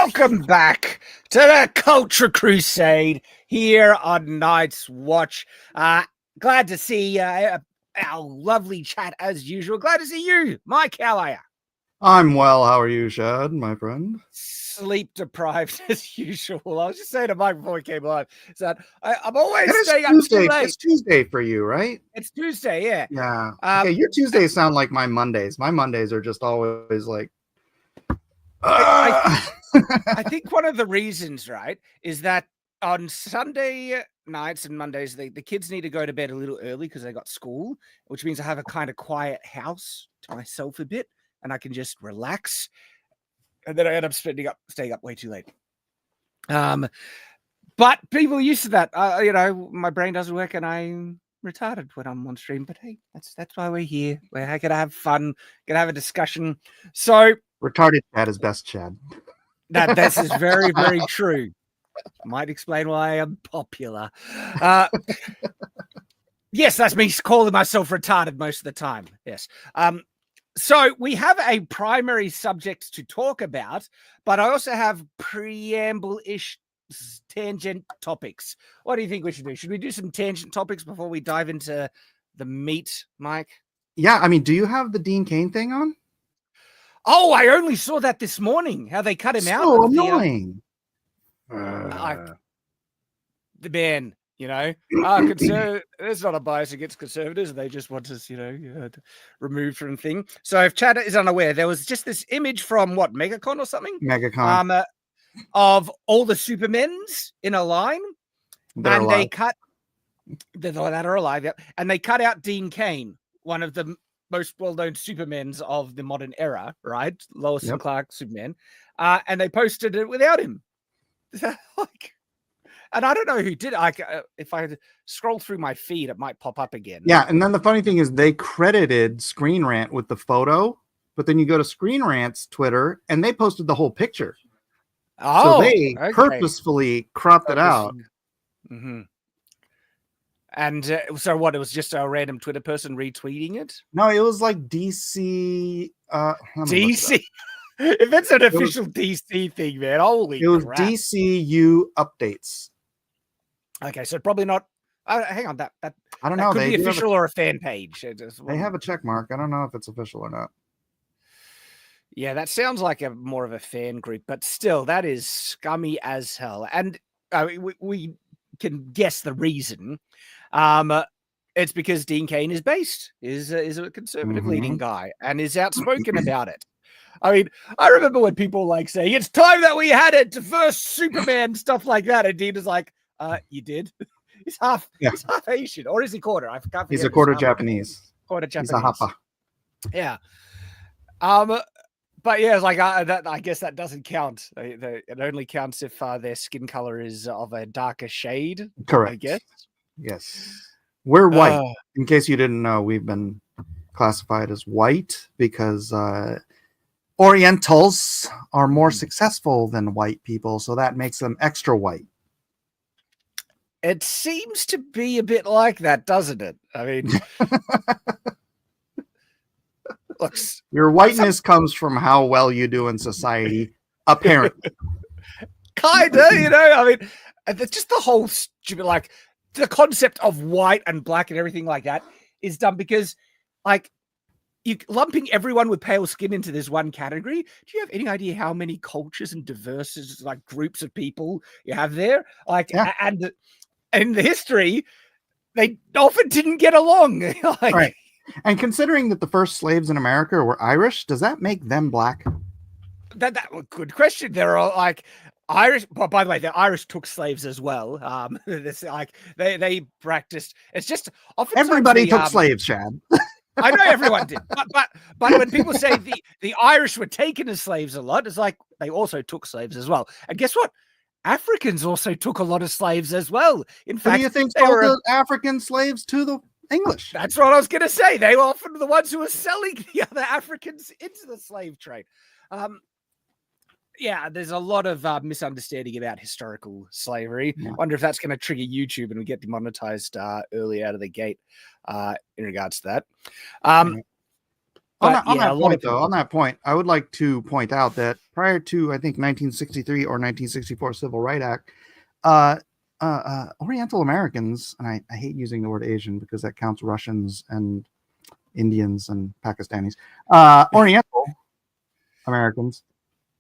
Welcome back to the Culture Crusade here on Night's Watch. Glad to see our lovely chat as usual. Glad to see you, Mike. How are you? I'm well. How are you, Shad, my friend? Sleep deprived as usual. I was just saying to Mike before we came live that I'm always staying up too late. It's Tuesday for you, right? It's Tuesday, yeah. Yeah. Okay, your Tuesdays sound like my Mondays. My Mondays are just always like. I think one of the reasons, right, is that on Sunday nights and Mondays, the kids need to go to bed a little early because they got school, which means I have a kind of quiet house to myself a bit, and I can just relax. And then I end up staying up way too late. But people are used to that. My brain doesn't work, and I'm retarded when I'm on stream. But hey, that's why we're here. We're gonna have fun, gonna have a discussion. So. Retarded Chad is best Chad. This is very, very true. Might explain why I am popular. Yes, that's me calling myself retarded most of the time. Yes. So we have a primary subject to talk about, but I also have preamble-ish tangent topics. What do you think we should do? Should we do some tangent topics before we dive into the meat, Mike? Yeah, I mean, do you have the Dean Cain thing on? Oh, I only saw that this morning. How they cut him out. So annoying. The man, it's not a bias against conservatives. They just want us, removed from the thing. So if Chad is unaware, there was just this image from MegaCon or something? MegaCon. Of all the Supermens in a line. They cut that are alive, yep. And they cut out Dean Cain, one of the most well-known Supermens of the modern era, right? Lois and Clark Superman. And they posted it without him. And I don't know who did it. If I scroll through my feed, it might pop up again. Yeah, and then the funny thing is they credited Screen Rant with the photo, but then you go to Screen Rant's Twitter, and they posted the whole picture. Oh, so they purposefully cropped it out. Mm-hmm. And so what? It was just a random Twitter person retweeting it? No, it was like DC. DC. If it's an official DC thing, man, holy crap. It was DCU updates. Okay, so probably not. Hang on, that I don't know. Could be official or a fan page. They have a check mark. I don't know if it's official or not. Yeah, that sounds like more of a fan group, but still, that is scummy as hell. And we can guess the reason. It's because Dean Cain is a conservative leading guy and is outspoken about it. I mean, I remember when people saying it's time that we had it to first Superman, stuff like that. And Dean is like, you did? He's half Asian, or is he quarter? I forgot. He's a quarter Japanese. Quarter Japanese. He's a hapa. Yeah. But yeah, it's like I guess that doesn't count. It only counts if their skin color is of a darker shade. Correct. I guess. Yes. We're white. In case you didn't know, we've been classified as white because Orientals are more successful than white people, so that makes them extra white. It seems to be a bit like that, doesn't it? I mean, looks, your whiteness comes from how well you do in society, apparently. Kinda, I mean, it's just the whole stupid, the concept of white and black and everything like that is done because, you lumping everyone with pale skin into this one category. Do you have any idea how many cultures and diverse groups of people you have there? And in the history, they often didn't get along. Right. And considering that the first slaves in America were Irish, does that make them black? That good question. There are Irish. Well, by the way, the Irish took slaves as well. They practiced. It's just often everybody took slaves, Shad. I know everyone did, but when people say the Irish were taken as slaves a lot, it's like they also took slaves as well. And guess what? Africans also took a lot of slaves as well. In fact, who do you think sold the African slaves to the English? That's what I was going to say. They were often the ones who were selling the other Africans into the slave trade. Yeah, there's a lot of misunderstanding about historical slavery. I wonder if that's going to trigger YouTube and we get demonetized early out of the gate in regards to that. But on yeah, a that lot point, of people. though, on that point, I would like to point out that prior to, I think, 1963 or 1964 Civil Rights Act, Oriental Americans, and I hate using the word Asian because that counts Russians and Indians and Pakistanis, Oriental Americans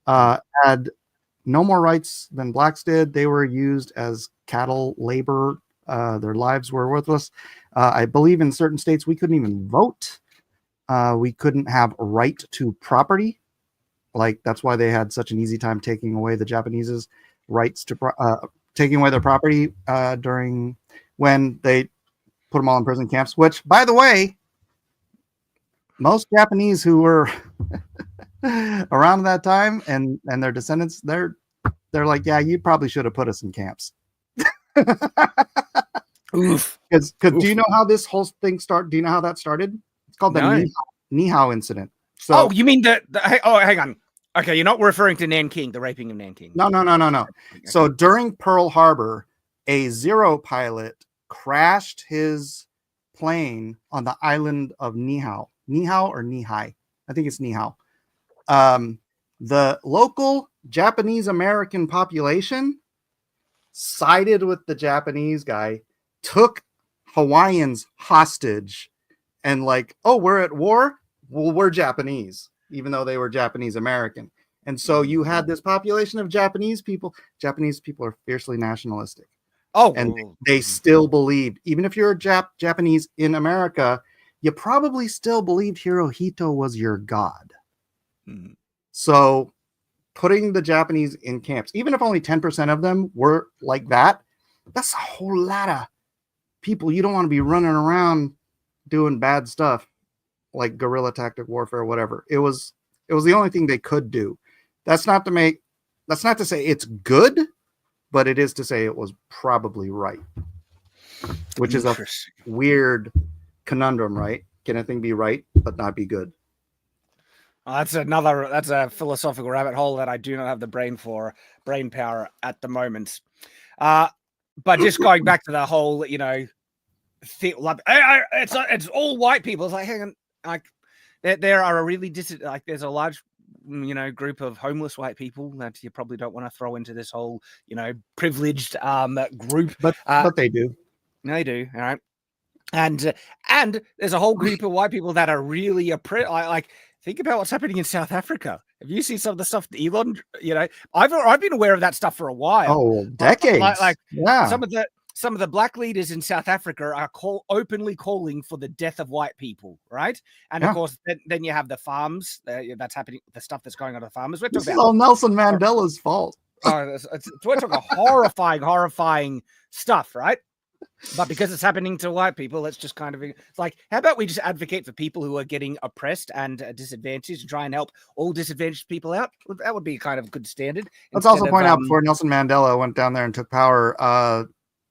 had no more rights than blacks did. They were used as cattle labor. Their lives were worthless. I believe in certain states we couldn't even vote. We couldn't have a right to property. Like, that's why they had such an easy time taking away the Japanese's rights to taking away their property during when they put them all in prison camps, which, by the way, most Japanese who were around that time and their descendants, they're like, yeah, you probably should have put us in camps. Oof. Because do you know how this whole thing started? Do you know how that started? It's called the Nihao incident. So, you mean hang on. Okay, you're not referring to Nanking, the raping of Nanking. No. Okay. So during Pearl Harbor, a Zero pilot crashed his plane on the island of Nihao. Nihao or Nihai? I think it's Nihao. The local Japanese American population sided with the Japanese guy, took Hawaiians hostage, and like, oh, we're at war? Well, we're Japanese, even though they were Japanese American. And so you had this population of Japanese people. Japanese people are fiercely nationalistic. Oh, and they still believed, even if you're Japanese in America, you probably still believed Hirohito was your god. Mm-hmm. So putting the Japanese in camps, even if only 10% of them were like that, that's a whole lot of people. You don't want to be running around doing bad stuff like guerrilla tactic warfare or whatever. It was the only thing they could do. That's not to say it's good, but it is to say it was probably right, which is a weird conundrum, right? Can a thing be right but not be good? That's a philosophical rabbit hole that I do not have the brain power at the moment. But just going back to the whole, it's all white people. It's like, hang on, like there are a really there's a large, group of homeless white people that you probably don't want to throw into this whole, privileged group. But they do. No, they do. All right. And there's a whole group of white people that are really like think about what's happening in South Africa. Have you seen some of the stuff that Elon? I've been aware of that stuff for a while. Oh, decades. Yeah. Some of the black leaders in South Africa are openly calling for the death of white people, right? And of course, then you have the farms that's happening, the stuff that's going on at the farmers. We're talking about Nelson Mandela's fault. We're talking horrifying stuff, right? But because it's happening to white people, it's just kind of, it's like, how about we just advocate for people who are getting oppressed and disadvantaged and try and help all disadvantaged people out? That would be kind of a good standard. Let's also point out, before Nelson Mandela went down there and took power,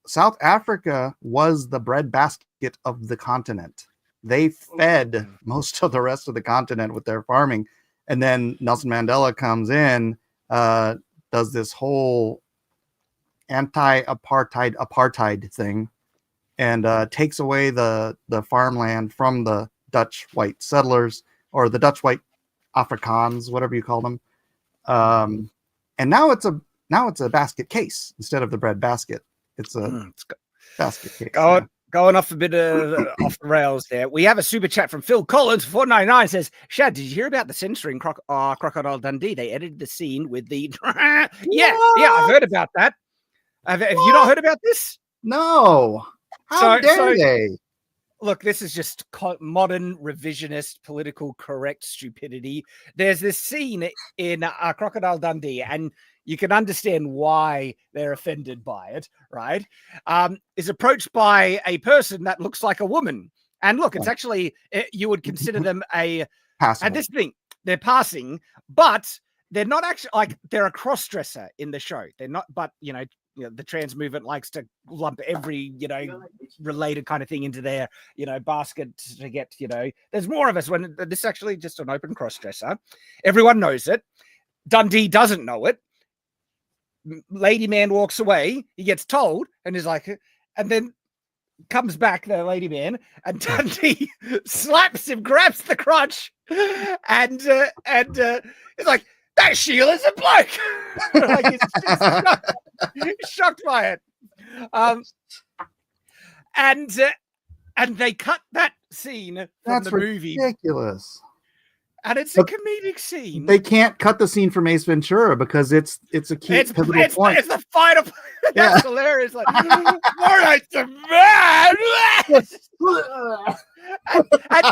South Africa was the breadbasket of the continent. They fed most of the rest of the continent with their farming. And then Nelson Mandela comes in, does this whole anti-apartheid thing, and takes away the farmland from the Dutch white settlers, or the Dutch white Afrikaans, whatever you call them. And now it's a basket case instead of the bread basket. It's a basket case. Going off a bit off the rails there. We have a super chat from Phil Collins, 499, says, Shad, did you hear about the censoring Crocodile Dundee? They edited the scene with the yeah, I've heard about that. Have you not heard about this? No. How dare they? Look, this is just modern revisionist political correct stupidity. There's this scene in Crocodile Dundee, and you can understand why they're offended by it, right? Is approached by a person that looks like a woman. And look, it's actually, you would consider them passing. And this thing, they're passing, but they're not actually, like, they're a cross-dresser in the show. They're not, but, the trans movement likes to lump every, related kind of thing into their, basket to get, there's more of us when this is actually just an open cross-dresser. Everyone knows it. Dundee doesn't know it. Lady man walks away. He gets told and is like, and then comes back, the lady man, and Dundee slaps him, grabs the crotch, and it's like, that Sheila's a bloke. Like he's shocked by it. And they cut that scene from the movie. Ridiculous. And it's a comedic scene. They can't cut the scene from Ace Ventura because it's a key pivotal point. It's the final. That's hilarious. Like, more like the man. and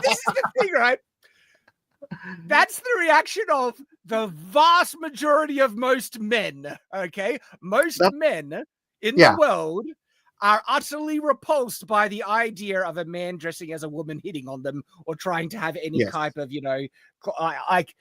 this is the thing, right? That's the reaction of the vast majority of most men. Okay, most men in the world are utterly repulsed by the idea of a man dressing as a woman hitting on them or trying to have any type of, like.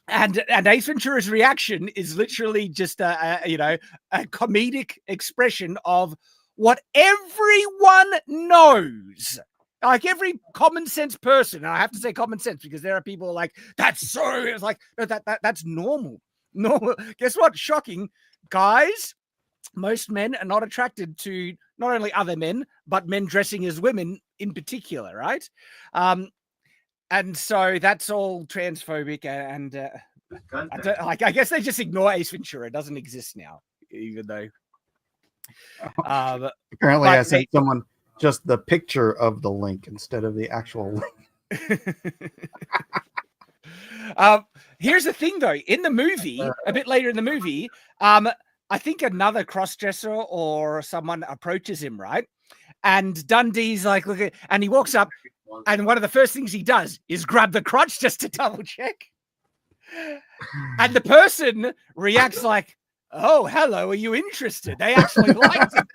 And Ace Ventura's reaction is literally just a comedic expression of what everyone knows. Like every common sense person, and I have to say common sense because there are people like, that's so, it's like, no, that's normal. Normal. Guess what? Shocking. Guys, most men are not attracted to not only other men, but men dressing as women in particular, right? And so that's all transphobic, and I guess they just ignore Ace Ventura. It doesn't exist now, even though. Apparently, I sent someone just the picture of the link instead of the actual link. Here's the thing, though. In the movie, a bit later in the movie, I think another cross-dresser or someone approaches him, right? And Dundee's like, look at, and he walks up, and one of the first things he does is grab the crotch just to double check. And the person reacts like, oh, hello, are you interested? They actually liked it.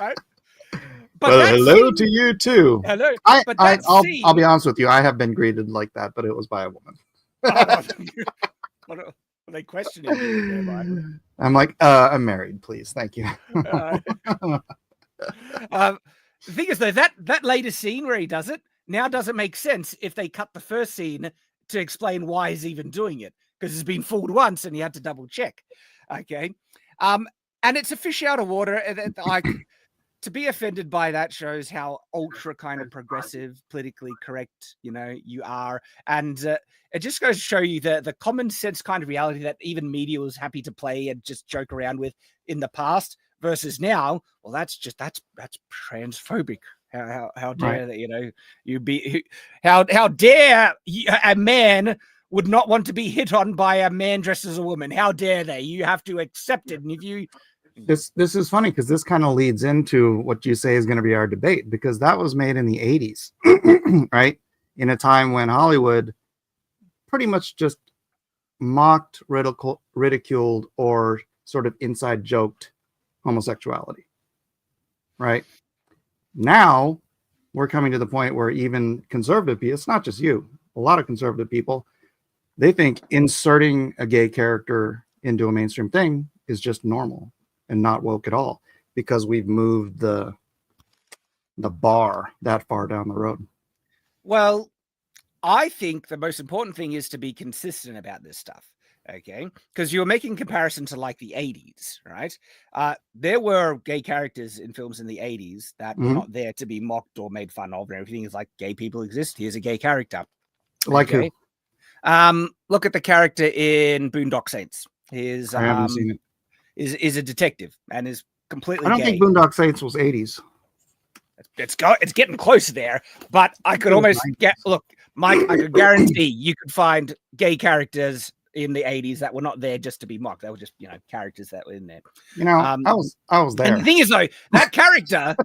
Right? But well, hello to you too. Hello. I'll be honest with you. I have been greeted like that, but it was by a woman. What are they questioning you thereby? I'm like, I'm married, please. Thank you. The thing is, though, that later scene where he does it now doesn't make sense if they cut the first scene to explain why he's even doing it, because he's been fooled once and he had to double check. Okay. And it's a fish out of water. Like, to be offended by that shows how ultra kind of progressive, politically correct, you are. And it just goes to show you the common sense kind of reality that even media was happy to play and just joke around with in the past versus now. Well, that's transphobic. How dare that, you be, how dare a man would not want to be hit on by a man dressed as a woman? How dare they? You have to accept it. And if you, This is funny because this kind of leads into what you say is going to be our debate, because that was made in the 80s, right? In a time when Hollywood pretty much just mocked, ridiculed, or sort of inside joked homosexuality, right? Now we're coming to the point where even conservative people, it's not just you, a lot of conservative people, they think inserting a gay character into a mainstream thing is just normal and not woke at all, because we've moved the bar that far down the road. Well, I think the most important thing is to be consistent about this stuff, okay? Because you're making comparison to like the 80s, right? There were gay characters in films in the 80s that were not there to be mocked or made fun of, and everything is like, gay people exist, here's a gay character. Like who? Look at the character in Boondock Saints. I haven't seen it. Is a detective and is completely I don't gay. think Boondock Saints was 80s. It's getting close there, but I could almost look, Mike, I could guarantee you could find gay characters in the 80s that were not there just to be mocked. They were just, characters that were in there. I was there. And the thing is, though, that character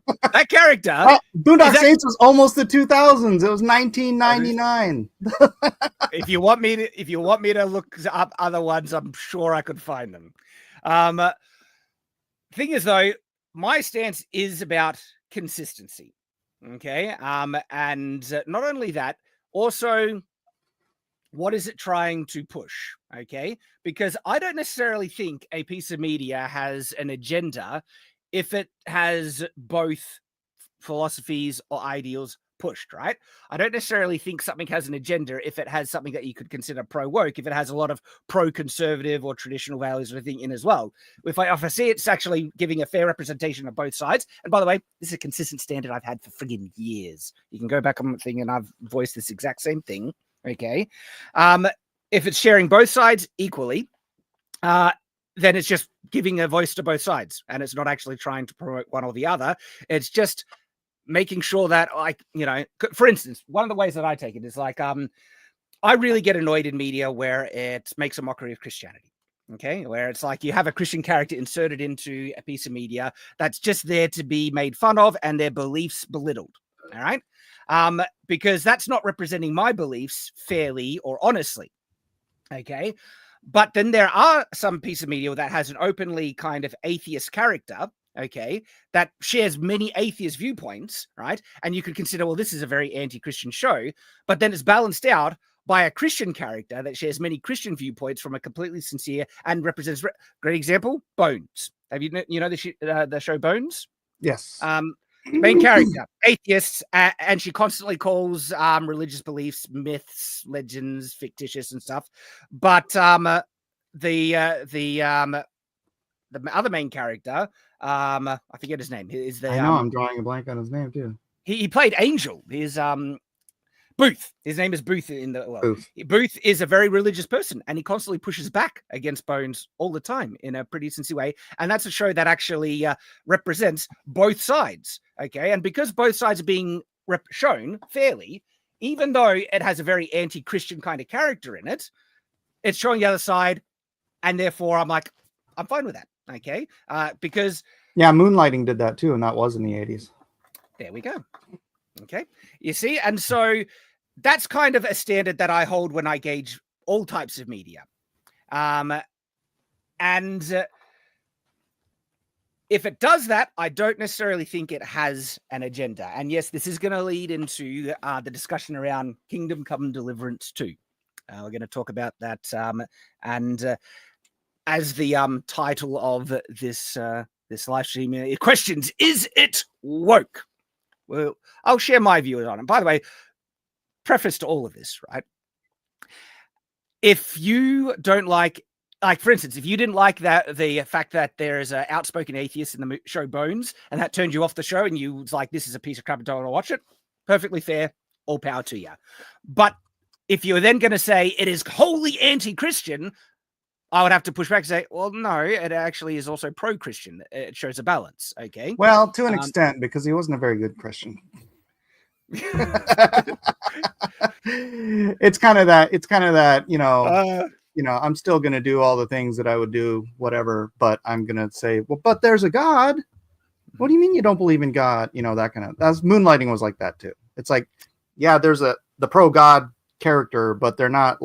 Boondock Saints was almost the 2000s. It was 1999. If you want me to look up other ones, I'm sure I could find them. Thing is, though, my stance is about consistency. Okay. And not only that, also, what is it trying to push? Okay. Because I don't necessarily think a piece of media has an agenda if it has both philosophies or ideals pushed, right? I don't necessarily think something has an agenda if it has something that you could consider pro-woke, if it has a lot of pro-conservative or traditional values or anything in as well. If I see it's actually giving a fair representation of both sides, and by the way, this is a consistent standard I've had for friggin' years. You can go back on the thing and I've voiced this exact same thing, okay? If it's sharing both sides equally, then it's just giving a voice to both sides, and it's not actually trying to promote one or the other. It's just making sure that, like, you know, for instance, one of the ways that I take it is like, I really get annoyed in media where it makes a mockery of Christianity. Okay, where it's like you have a Christian character inserted into a piece of media that's just there to be made fun of and their beliefs belittled. All right, because that's not representing my beliefs fairly or honestly. Okay. But then there are some piece of media that has an openly kind of atheist character, okay, that shares many atheist viewpoints, right? And you could consider, well, this is a very anti-Christian show, but then it's balanced out by a Christian character that shares many Christian viewpoints from a completely sincere and represents. Great example, Bones. Have you know the show Bones? Yes. Main character, atheists, and she constantly calls religious beliefs myths, legends, fictitious, and stuff. But the other main character, I forget his name. Is the I know I'm drawing a blank on his name too. He played Angel. He's Booth. His name is Booth in the Booth. Booth is a very religious person, and he constantly pushes back against Bones all the time in a pretty sincere way. And that's a show that actually represents both sides. Okay, and because both sides are being shown fairly, even though it has a very anti-Christian kind of character in it, it's showing the other side, and therefore I'm like, I'm fine with that. Okay, because Moonlighting did that too, and that was in the 80s. There we go. Okay, you see, and so that's kind of a standard that I hold when I gauge all types of media. And if it does that, I don't necessarily think it has an agenda. And yes, this is going to lead into the discussion around Kingdom Come Deliverance 2. We're going to talk about that. And as the title of this live stream questions, is it woke? Well, I'll share my views on it. By the way, preface to all of this, right? If you don't like, for instance, if you didn't like the fact that there is an outspoken atheist in the show Bones, and that turned you off the show, and you was like, this is a piece of crap, I don't want to watch it, perfectly fair, all power to you. But if you're then going to say it is wholly anti-Christian, I would have to push back and say, well, no, it actually is also pro-Christian. It shows a balance, okay? Well, to an extent, because he wasn't a very good Christian. It's kind of that, you know, I'm still going to do all the things that I would do, whatever, but I'm going to say, well, but there's a God. What do you mean you don't believe in God? You know, that's Moonlighting was like that too. It's like, yeah, there's the pro-God character, but they're not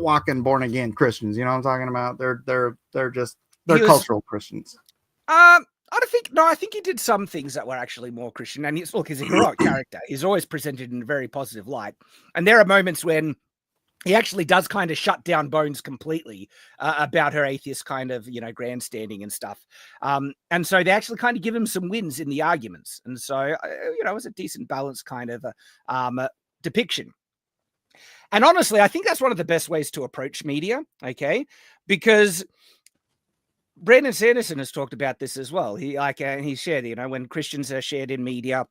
walking born again Christians. You know what I'm talking about? They're cultural Christians. I think he did some things that were actually more Christian. And he's a heroic character. He's always presented in a very positive light. And there are moments when he actually does kind of shut down Bones completely about her atheist kind of, you know, grandstanding and stuff. And so they actually kind of give him some wins in the arguments. And so, you know, it was a decent balanced kind of depiction. And honestly, I think that's one of the best ways to approach media, okay? Because Brandon Sanderson has talked about this as well. He shared, you know, when Christians are shared in media,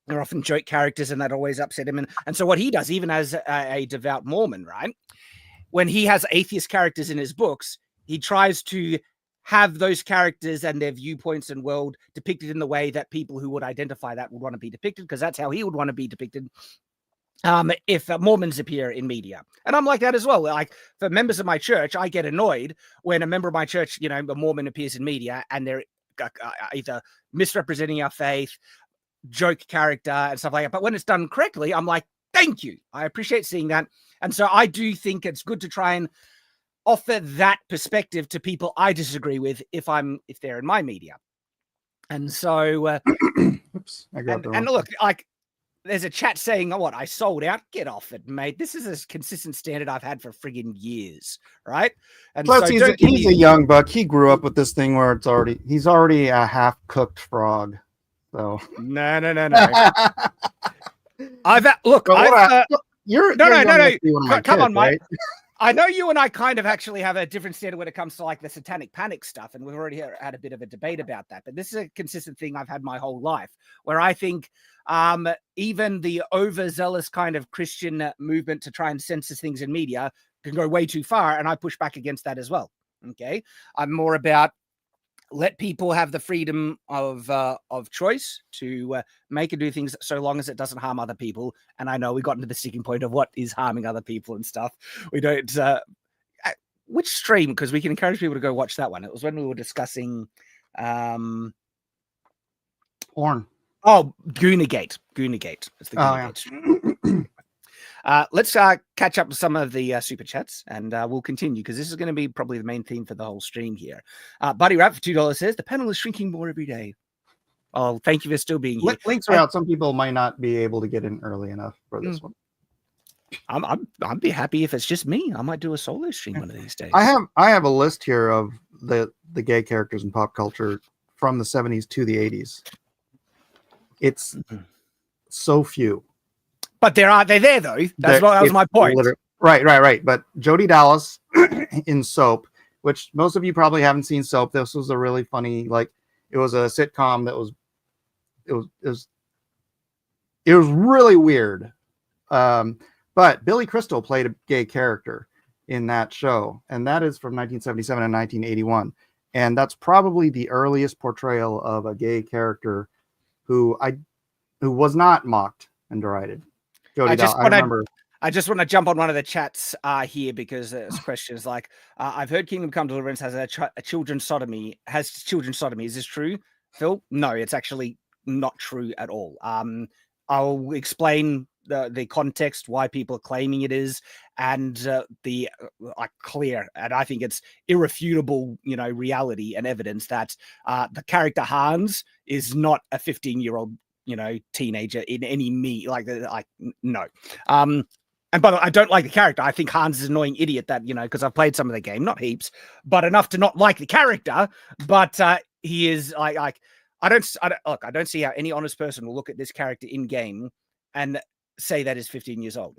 they're often joke characters, and that always upset him. And so what he does, even as a devout Mormon, right, when he has atheist characters in his books, he tries to have those characters and their viewpoints and world depicted in the way that people who would identify that would want to be depicted, because that's how he would want to be depicted if Mormons appear in media. And I'm like that as well. Like, for members of my church, I get annoyed when a member of my church, you know, a Mormon appears in media and they're either misrepresenting our faith, joke character and stuff like that. But when it's done correctly, I'm like, thank you. I appreciate seeing that. And so I do think it's good to try and offer that perspective to people I disagree with if they're in my media. And so, oops, I got and look, like, there's a chat saying, "Oh, what? I sold out. Get off it, mate. This is a consistent standard I've had for friggin' years, right?" And plus, so he's a young buck. He grew up with this thing where he's already a half-cooked frog. So No. Look. You're No. young enough to be one of my Come kids, on, Mike. right? I know you and I kind of actually have a different standard when it comes to like the satanic panic stuff, and we've already had a bit of a debate about that. But this is a consistent thing I've had my whole life, where I think even the overzealous kind of Christian movement to try and censor things in media can go way too far, and I push back against that as well. Okay, I'm more about let people have the freedom of choice to make and do things so long as it doesn't harm other people. And I know we got into the sticking point of what is harming other people and stuff. We don't which stream, because we can encourage people to go watch that one. It was when we were discussing Porn. Goonagate. It's the Goonagate stream. Let's catch up with some of the super chats, and we'll continue, because this is going to be probably the main theme for the whole stream here. Buddy Rap for $2 says the panel is shrinking more every day. Oh, thank you for still being here. Links are out. Some people might not be able to get in early enough for this one. I'd be happy if it's just me. I might do a solo stream one of these days. I have a list here of the gay characters in pop culture from the 70s to the 80s. It's so few. But they're there though. That was my point. Right. But Jodi Dallas in Soap, which most of you probably haven't seen Soap. This was a really funny, like, it was a sitcom that was really weird. But Billy Crystal played a gay character in that show, and that is from 1977 and 1981. And that's probably the earliest portrayal of a gay character who was not mocked and derided. Jodi Dallas, I just want to jump on one of the chats here, because there's questions like, I've heard Kingdom Come Deliverance has a children's sodomy. Has children's sodomy. Is this true, Phil? No, it's actually not true at all. I'll explain the context, why people are claiming it is, and the clear, and I think it's irrefutable, reality and evidence that the character Hans is not a 15-year-old, teenager in any no. And by the way, I don't like the character. I think Hans is an annoying idiot that, because I've played some of the game, not heaps, but enough to not like the character. But he is I don't see how any honest person will look at this character in game and say that is 15 years old.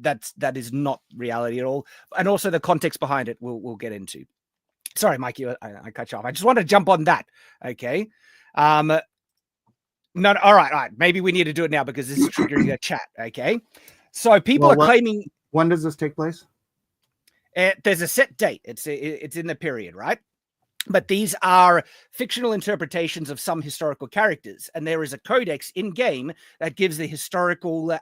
That is not reality at all. And also the context behind it we'll get into. Sorry, Mikey, I cut you off. I just wanted to jump on that. Okay. No, all right. Maybe we need to do it now, because this is triggering a chat. Okay. So people are claiming. When does this take place? There's a set date. It's in the period, right? But these are fictional interpretations of some historical characters, and there is a codex in game that gives the historical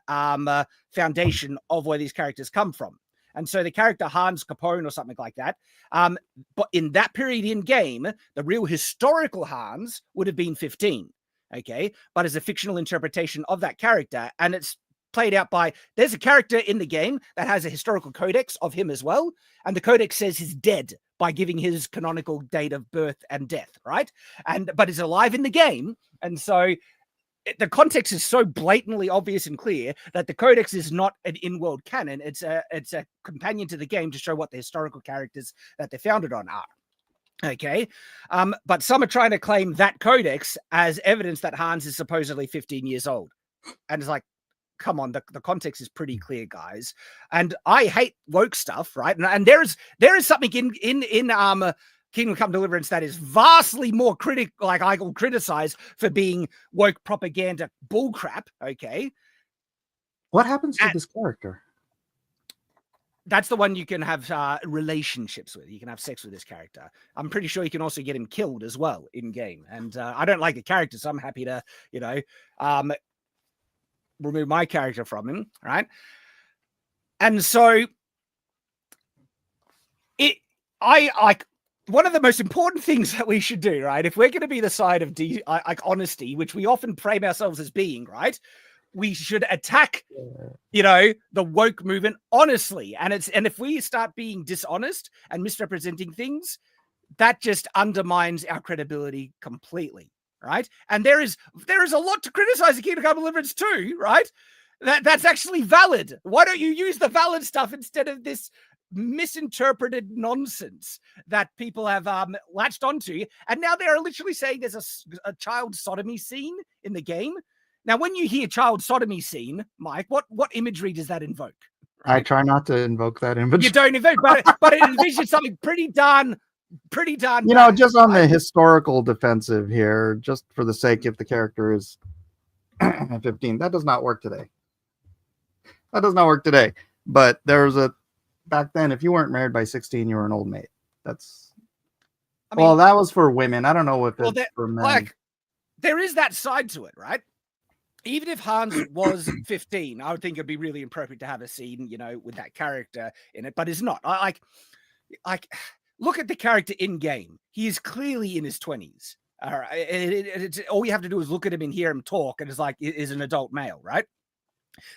foundation of where these characters come from. And so the character Hans Capone or something like that, but in that period in game, the real historical Hans would have been 15. Okay, but as a fictional interpretation of that character, and it's played out by, there's a character in the game that has a historical codex of him as well, and the codex says he's dead by giving his canonical date of birth and death, right? But is alive in the game, and so the context is so blatantly obvious and clear that the codex is not an in-world canon. It's a companion to the game to show what the historical characters that they're founded on are. Okay, but some are trying to claim that codex as evidence that Hans is supposedly 15 years old, and it's like, come on, the context is pretty clear, guys. And I hate woke stuff, right? And there is something in Kingdom Come Deliverance that is vastly more critical, like I will criticize for being woke propaganda bullcrap. Okay, what happens to this character? That's the one you can have relationships with. You can have sex with this character. I'm pretty sure you can also get him killed as well in game. And I don't like the character, so I'm happy to, remove my character from him, right? And so one of the most important things that we should do, right? If we're going to be the side of honesty, which we often frame ourselves as being, right? We should attack, the woke movement honestly. And if we start being dishonest and misrepresenting things, that just undermines our credibility completely, right? And there is a lot to criticize the Kingdom Come Deliverance too, right? That's actually valid. Why don't you use the valid stuff instead of this misinterpreted nonsense that people have latched onto, and now they're literally saying there's a child sodomy scene in the game. Now, when you hear child sodomy scene, Mike, what imagery does that invoke? Right? I try not to invoke that imagery. You don't invoke, but it envisions something pretty darn. You know, just on the historical defensive here, just for the sake if the character is 15, that does not work today. That does not work today. But there was back then, if you weren't married by 16, you were an old maid. That's well, that was for women. I don't know if it's for men. Like, there is that side to it, right? Even if Hans was 15, I would think it'd be really appropriate to have a scene, you know, with that character in it, but it's not. Like, look at the character in game. He is clearly in his 20s. All right, all you have to do is look at him and hear him talk, and it's like is an adult male, right?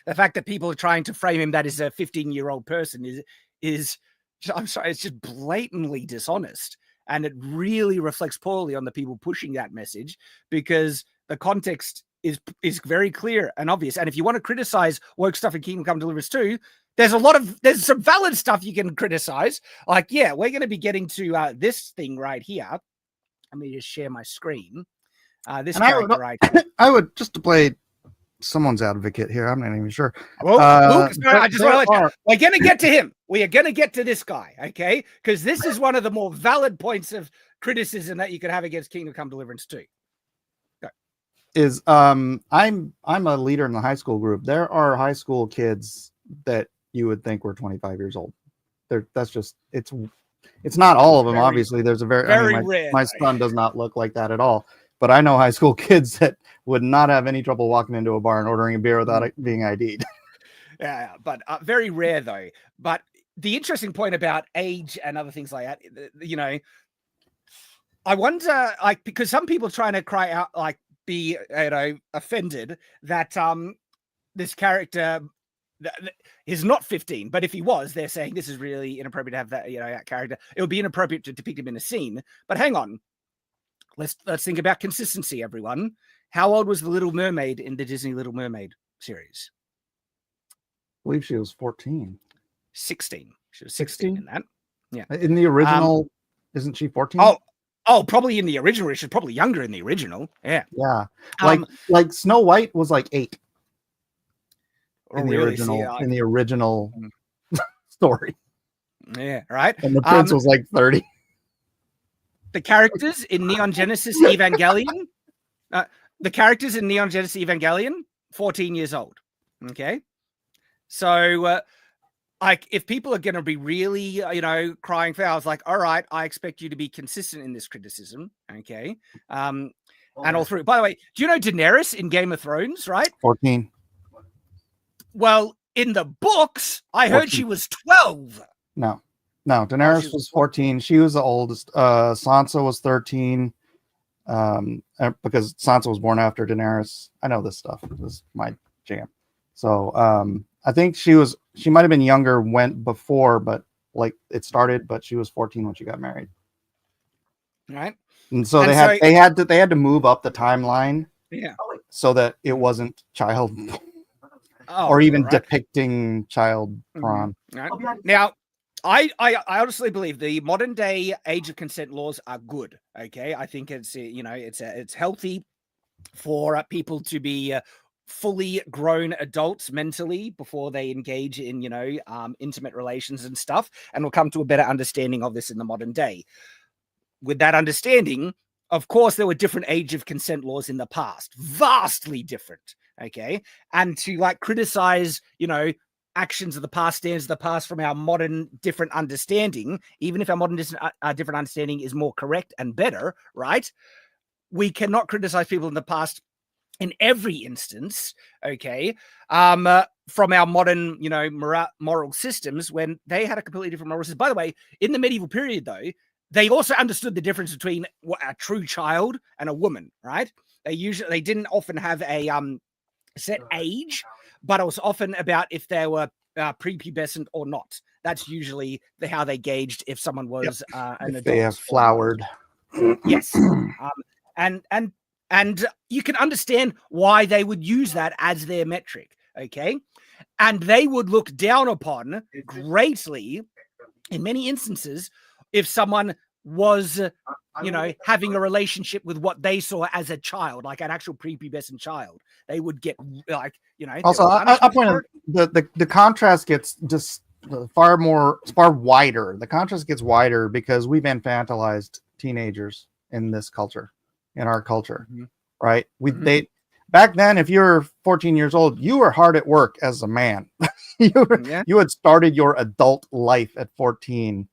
The fact that people are trying to frame him that is a 15-year-old person is I'm sorry, it's just blatantly dishonest, and it really reflects poorly on the people pushing that message, because the context is very clear and obvious. And if you want to criticize woke stuff in Kingdom Come Deliverance 2, there's some valid stuff you can criticize. Like, yeah, we're going to be getting to this thing right here. Let me just share my screen. This character right here. I would, just to play someone's advocate here, I'm not even sure. Well, Luke, I just want to let you, we're going to get to him. We are going to get to this guy, okay? Because this is one of the more valid points of criticism that you could have against Kingdom Come Deliverance 2. I'm a leader in the high school group. There are high school kids that you would think were 25 years old. That's just it's not all of them. Obviously, there's a very rare. My son does not look like that at all. But I know high school kids that would not have any trouble walking into a bar and ordering a beer without it being ID'd. Yeah, but very rare though. But the interesting point about age and other things like that, you know, I wonder, like, because some people trying to cry out, like, be, you know, offended that this character is not 15, but if he was, they're saying this is really inappropriate to have that, you know, that character. It would be inappropriate to depict him in a scene. But hang on, let's think about consistency, everyone. How old was the Little Mermaid in the Disney Little Mermaid series? I believe she was 14. 16. She was 16 in that. Yeah. In the original, isn't she 14? Oh, probably in the original. She's probably younger in the original. Yeah. Yeah. Like Snow White was like 8. In the original story. Yeah, right. And the prince was like 30. The characters in Neon Genesis Evangelion, 14 years old. Okay. So, like, if people are going to be really, you know, crying foul, it's like, all right, I expect you to be consistent in this criticism. Okay. And all through. By the way, do you know Daenerys in Game of Thrones, right? 14. Well, in the books, I heard she was 12. No, Daenerys was 14. She was the oldest. Sansa was 13. Because Sansa was born after Daenerys. I know this stuff. This is my jam. So I think she might have been younger before, but like it started, but she was 14 when she got married. Right. And so they had to move up the timeline. Yeah. So that it wasn't child or even depicting child porn. Right. Now, I honestly believe the modern day age of consent laws are good. Okay, I think it's, you know, it's healthy for people to be fully grown adults mentally before they engage in, you know, intimate relations and stuff, and we'll come to a better understanding of this in the modern day. With that understanding, of course, there were different age of consent laws in the past, vastly different. Okay, and to like criticize, you know, actions of the past, standards of the past from our modern different understanding, even if our modern different understanding is more correct and better, right? We cannot criticize people in the past in every instance, okay, from our modern, you know, moral systems when they had a completely different moral system. By the way, in the medieval period, though, they also understood the difference between a true child and a woman, right? They didn't often have a set age, but it was often about if they were prepubescent or not. That's usually how they gauged if someone was an adult. They have flowered. Yes. And you can understand why they would use that as their metric, okay? And they would look down upon greatly in many instances, if someone was, having a relationship with what they saw as a child, like an actual prepubescent child, they would get Also, I point out the contrast gets just far wider. The contrast gets wider because we've infantilized teenagers in this culture, in our culture, right? They back then, if you're 14 years old, you were hard at work as a man. You had started your adult life at 14.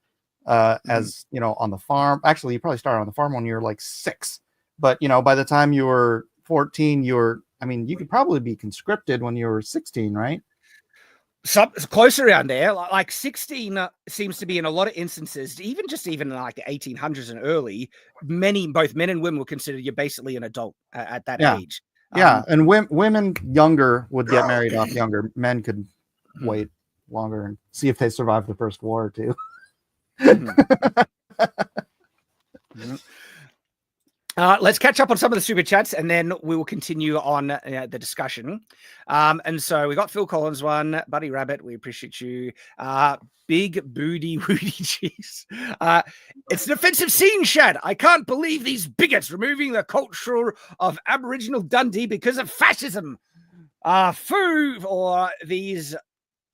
As on the farm. Actually, you probably started on the farm when you were like 6, but by the time you were 14, you could probably be conscripted when you were 16, right? Some close around there, like 16 seems to be in a lot of instances, even like the 1800s and early, both men and women were considered you're basically an adult at that age. Yeah, and women younger would get married off younger. Men could wait longer and see if they survived the first war too. Let's catch up on some of the super chats, and then we will continue on the discussion. And so we got Phil Collins one, Buddy Rabbit, we appreciate you. Big Booty Woody Cheese. It's an offensive scene, Shad. I can't believe these bigots removing the culture of Aboriginal Dundee because of fascism. Foo for these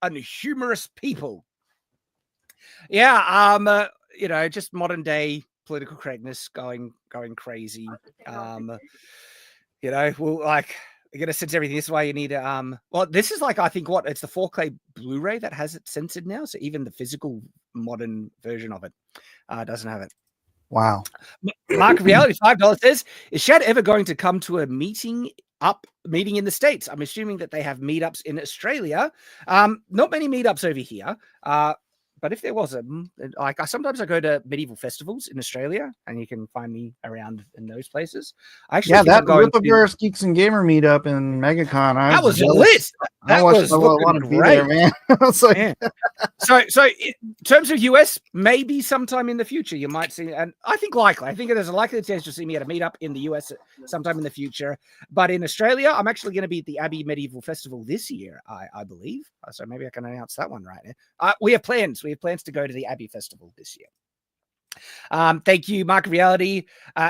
unhumorous people. Yeah, just modern day political correctness going crazy. We'll you're gonna censor everything. This is why you need this is like, I think it's the 4K Blu-ray that has it censored now. So even the physical modern version of it doesn't have it. Wow. Mark Reality $5 says, is Shad ever going to come to a meeting in the States? I'm assuming that they have meetups in Australia. Not many meetups over here. But if there was sometimes I go to medieval festivals in Australia, and you can find me around in those places. That Rippaverse Geeks and Gamer meetup in MegaCon. That was lit. That was a lot of great, there, man. So in terms of US, maybe sometime in the future you might see, and I think there's a likely chance you'll see me at a meetup in the US sometime in the future. But in Australia, I'm actually going to be at the Abbey Medieval Festival this year, I believe. So maybe I can announce that one right now. We have plans. We have plans to go to the Abbey Festival this year. Thank you, Mark Reality.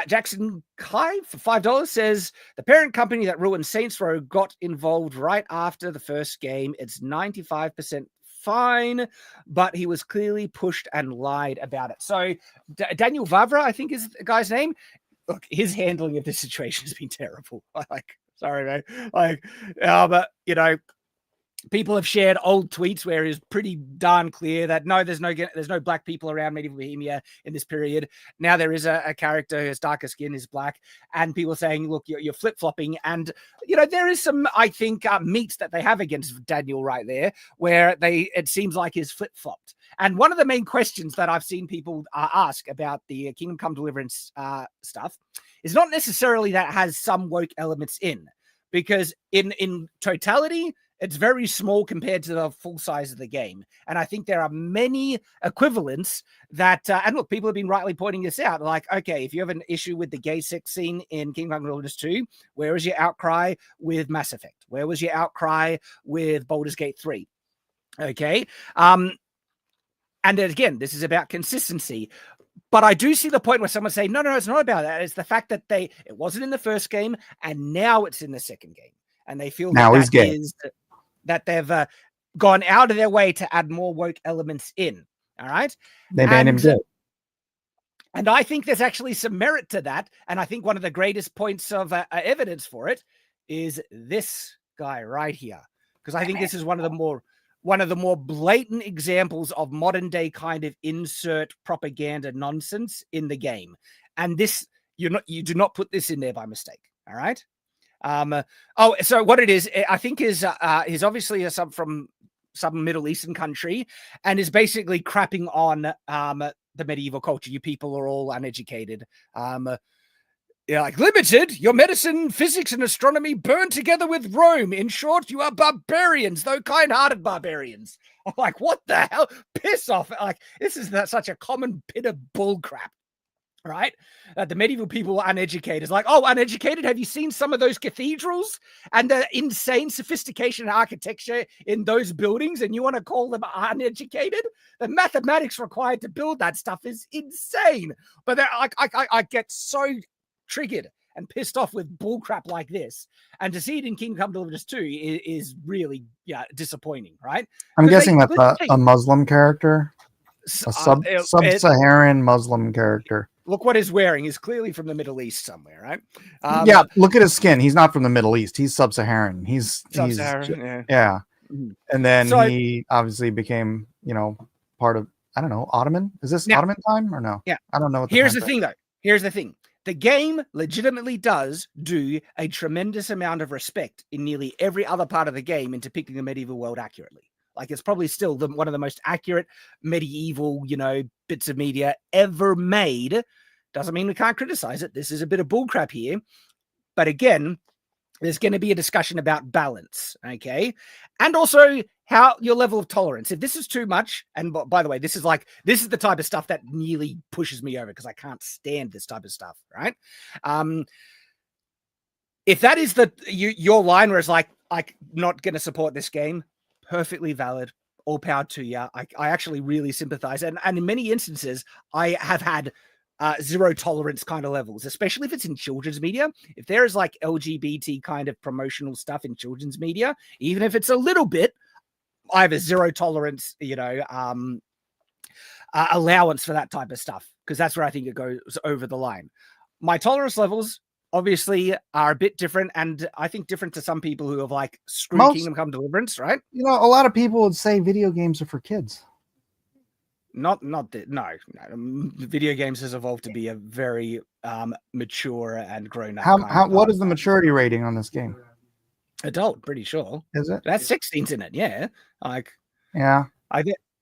Jackson Kai for $5 says, the parent company that ruined Saints Row got involved right after the first game. It's 95% fine, but he was clearly pushed and lied about it. So Daniel Vavra, I think is the guy's name. Look, his handling of this situation has been terrible. Sorry, man. But people have shared old tweets where it's pretty darn clear that no, there's no black people around medieval Bohemia in this period. Now there is a character who has darker skin, is black, and people saying, look, you're flip-flopping. And, there is some, I think, meat that they have against Daniel right there, where it seems like he's flip-flopped. And one of the main questions that I've seen people ask about the Kingdom Come Deliverance stuff is not necessarily that it has some woke elements in, because in totality, it's very small compared to the full size of the game. And I think there are many equivalents that, and look, people have been rightly pointing this out. Like, okay, if you have an issue with the gay sex scene in Kingdom Come Deliverance 2, where was your outcry with Mass Effect? Where was your outcry with Baldur's Gate 3? Okay. And then again, this is about consistency. But I do see the point where someone say, no, it's not about that. It's the fact that it wasn't in the first game, and now it's in the second game. And they feel now he's gay. That they've gone out of their way to add more woke elements in. All right. They banned him gay. And I think there's actually some merit to that. And I think one of the greatest points of evidence for it is this guy right here. Because I think this is one of the more blatant examples of modern day kind of insert propaganda nonsense in the game. And this, you do not put this in there by mistake. All right. So what it is, I think is he's obviously from some Middle Eastern country, and is basically crapping on the medieval culture. You people are all uneducated. Like limited, your medicine, physics, and astronomy burn together with Rome. In short, you are barbarians, though kind-hearted barbarians. I'm like, what the hell? Piss off! Like, this is such a common bit of bull crap. right? The medieval people were uneducated. It's like, oh, uneducated? Have you seen some of those cathedrals and the insane sophistication and architecture in those buildings? And you want to call them uneducated? The mathematics required to build that stuff is insane. But I get so triggered and pissed off with bullcrap like this. And to see it in Kingdom Come Deliverance 2 is really disappointing, right? I'm guessing that's a Muslim character. A sub-Saharan Muslim character. Look what he's wearing. He's clearly from the Middle East somewhere, right? Yeah, look at his skin. He's not from the Middle East. He's sub-Saharan. He's sub-Saharan, yeah. And then he obviously became, part of, I don't know, Ottoman? Is this Ottoman time or no? Yeah. I don't know. Here's the thing, though. Here's the thing. The game legitimately does do a tremendous amount of respect in nearly every other part of the game in depicting the medieval world accurately. Like, it's probably still one of the most accurate medieval, bits of media ever made. Doesn't mean we can't criticize it. This is a bit of bullcrap here. But again, there's going to be a discussion about balance, okay? And also how your level of tolerance. If this is too much, and by the way, this is the type of stuff that nearly pushes me over because I can't stand this type of stuff, right? If that is your line where it's like, I'm not going to support this game, perfectly valid, all power to you. I actually really sympathize. And in many instances, I have had zero tolerance kind of levels, especially if it's in children's media. If there is like LGBT kind of promotional stuff in children's media, even if it's a little bit, I have a zero tolerance, allowance for that type of stuff, because that's where I think it goes over the line. My tolerance levels obviously are a bit different, and I think different to some people who have like screwed Kingdom Come Deliverance, right? A lot of people would say video games are for kids. No. Video games has evolved to be a very mature and grown up. What is the maturity rating on this game? Adult, pretty sure. Is it? That's 16's in it, yeah. Yeah.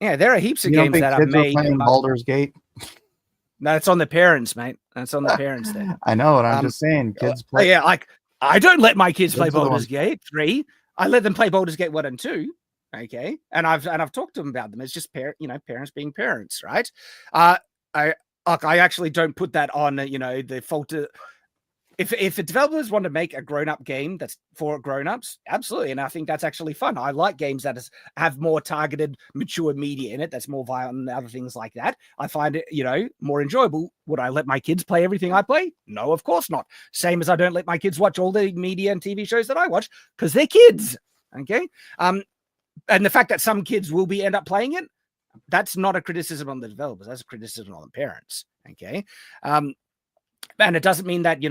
There are heaps of games that are made. Playing Baldur's Gate. No, it's on the parents, mate. That's on the parents there. I know, and I'm just saying, kids play. Yeah, I don't let my kids play Baldur's Gate 3. I let them play Baldur's Gate 1 and 2. Okay, and I've talked to them about them. It's just parents being parents, right? I actually don't put that on. The fault. If developers want to make a grown-up game that's for grown-ups, absolutely, and I think that's actually fun. I like games that have more targeted, mature media in it, that's more violent and other things like that. I find it, more enjoyable. Would I let my kids play everything I play? No, of course not. Same as I don't let my kids watch all the media and TV shows that I watch because they're kids. Okay, and the fact that some kids will end up playing it, that's not a criticism on the developers. That's a criticism on the parents. Okay. And it doesn't mean that,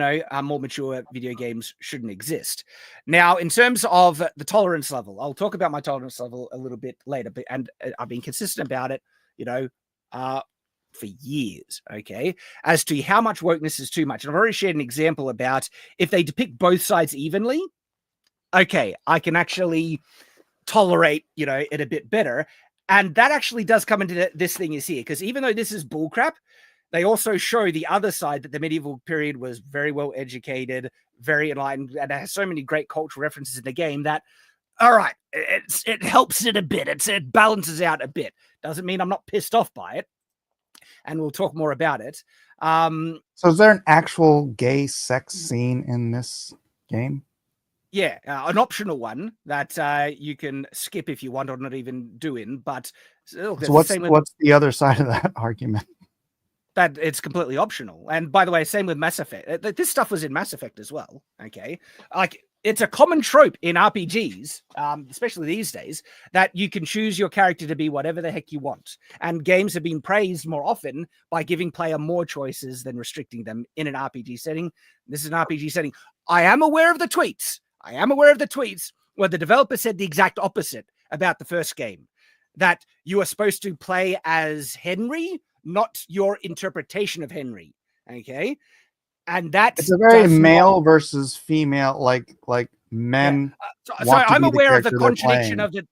more mature video games shouldn't exist. Now, in terms of the tolerance level, I'll talk about my tolerance level a little bit later, and I've been consistent about it, for years, okay, as to how much wokeness is too much. And I've already shared an example about if they depict both sides evenly, okay, I can actually tolerate, it a bit better. And that actually does come into this thing is here, because even though this is bullcrap, they also show the other side that the medieval period was very well educated, very enlightened, and it has so many great cultural references in the game that, all right, it helps it a bit. It balances out a bit. Doesn't mean I'm not pissed off by it. And we'll talk more about it. So is there an actual gay sex scene in this game? Yeah, an optional one that you can skip if you want or not even doing. But so what's the other side of that argument? That it's completely optional. And by the way, same with Mass Effect. This stuff was in Mass Effect as well. Okay, it's a common trope in RPGs, especially these days, that you can choose your character to be whatever the heck you want. And games have been praised more often by giving player more choices than restricting them in an RPG setting. This is an RPG setting. I am aware of the tweets where the developer said the exact opposite about the first game, that you are supposed to play as Henry, not your interpretation of Henry. Okay. And it's a very male versus female, like men. Yeah. So I'm aware of the contradiction of the,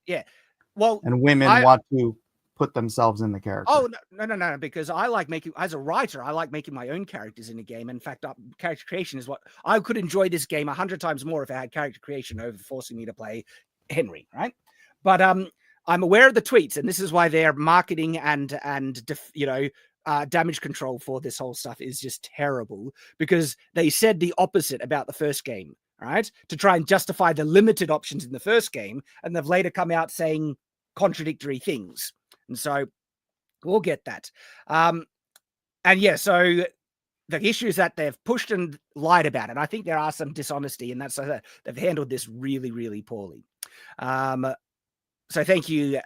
well, and women want to put themselves in the character. Oh, no, because I like making, as a writer, I like making my own characters in a game. In fact, character creation is what I could enjoy this game 100 times more if I had character creation over forcing me to play Henry. Right. But, I'm aware of the tweets, and this is why they're marketing and damage control for this whole stuff is just terrible, because they said the opposite about the first game, right? To try and justify the limited options in the first game, and they've later come out saying contradictory things. And so we'll get that. And yeah, so the issue is that they've pushed and lied about it. And I think there are some dishonesty, and that's so they've handled this really, really poorly. So thank you,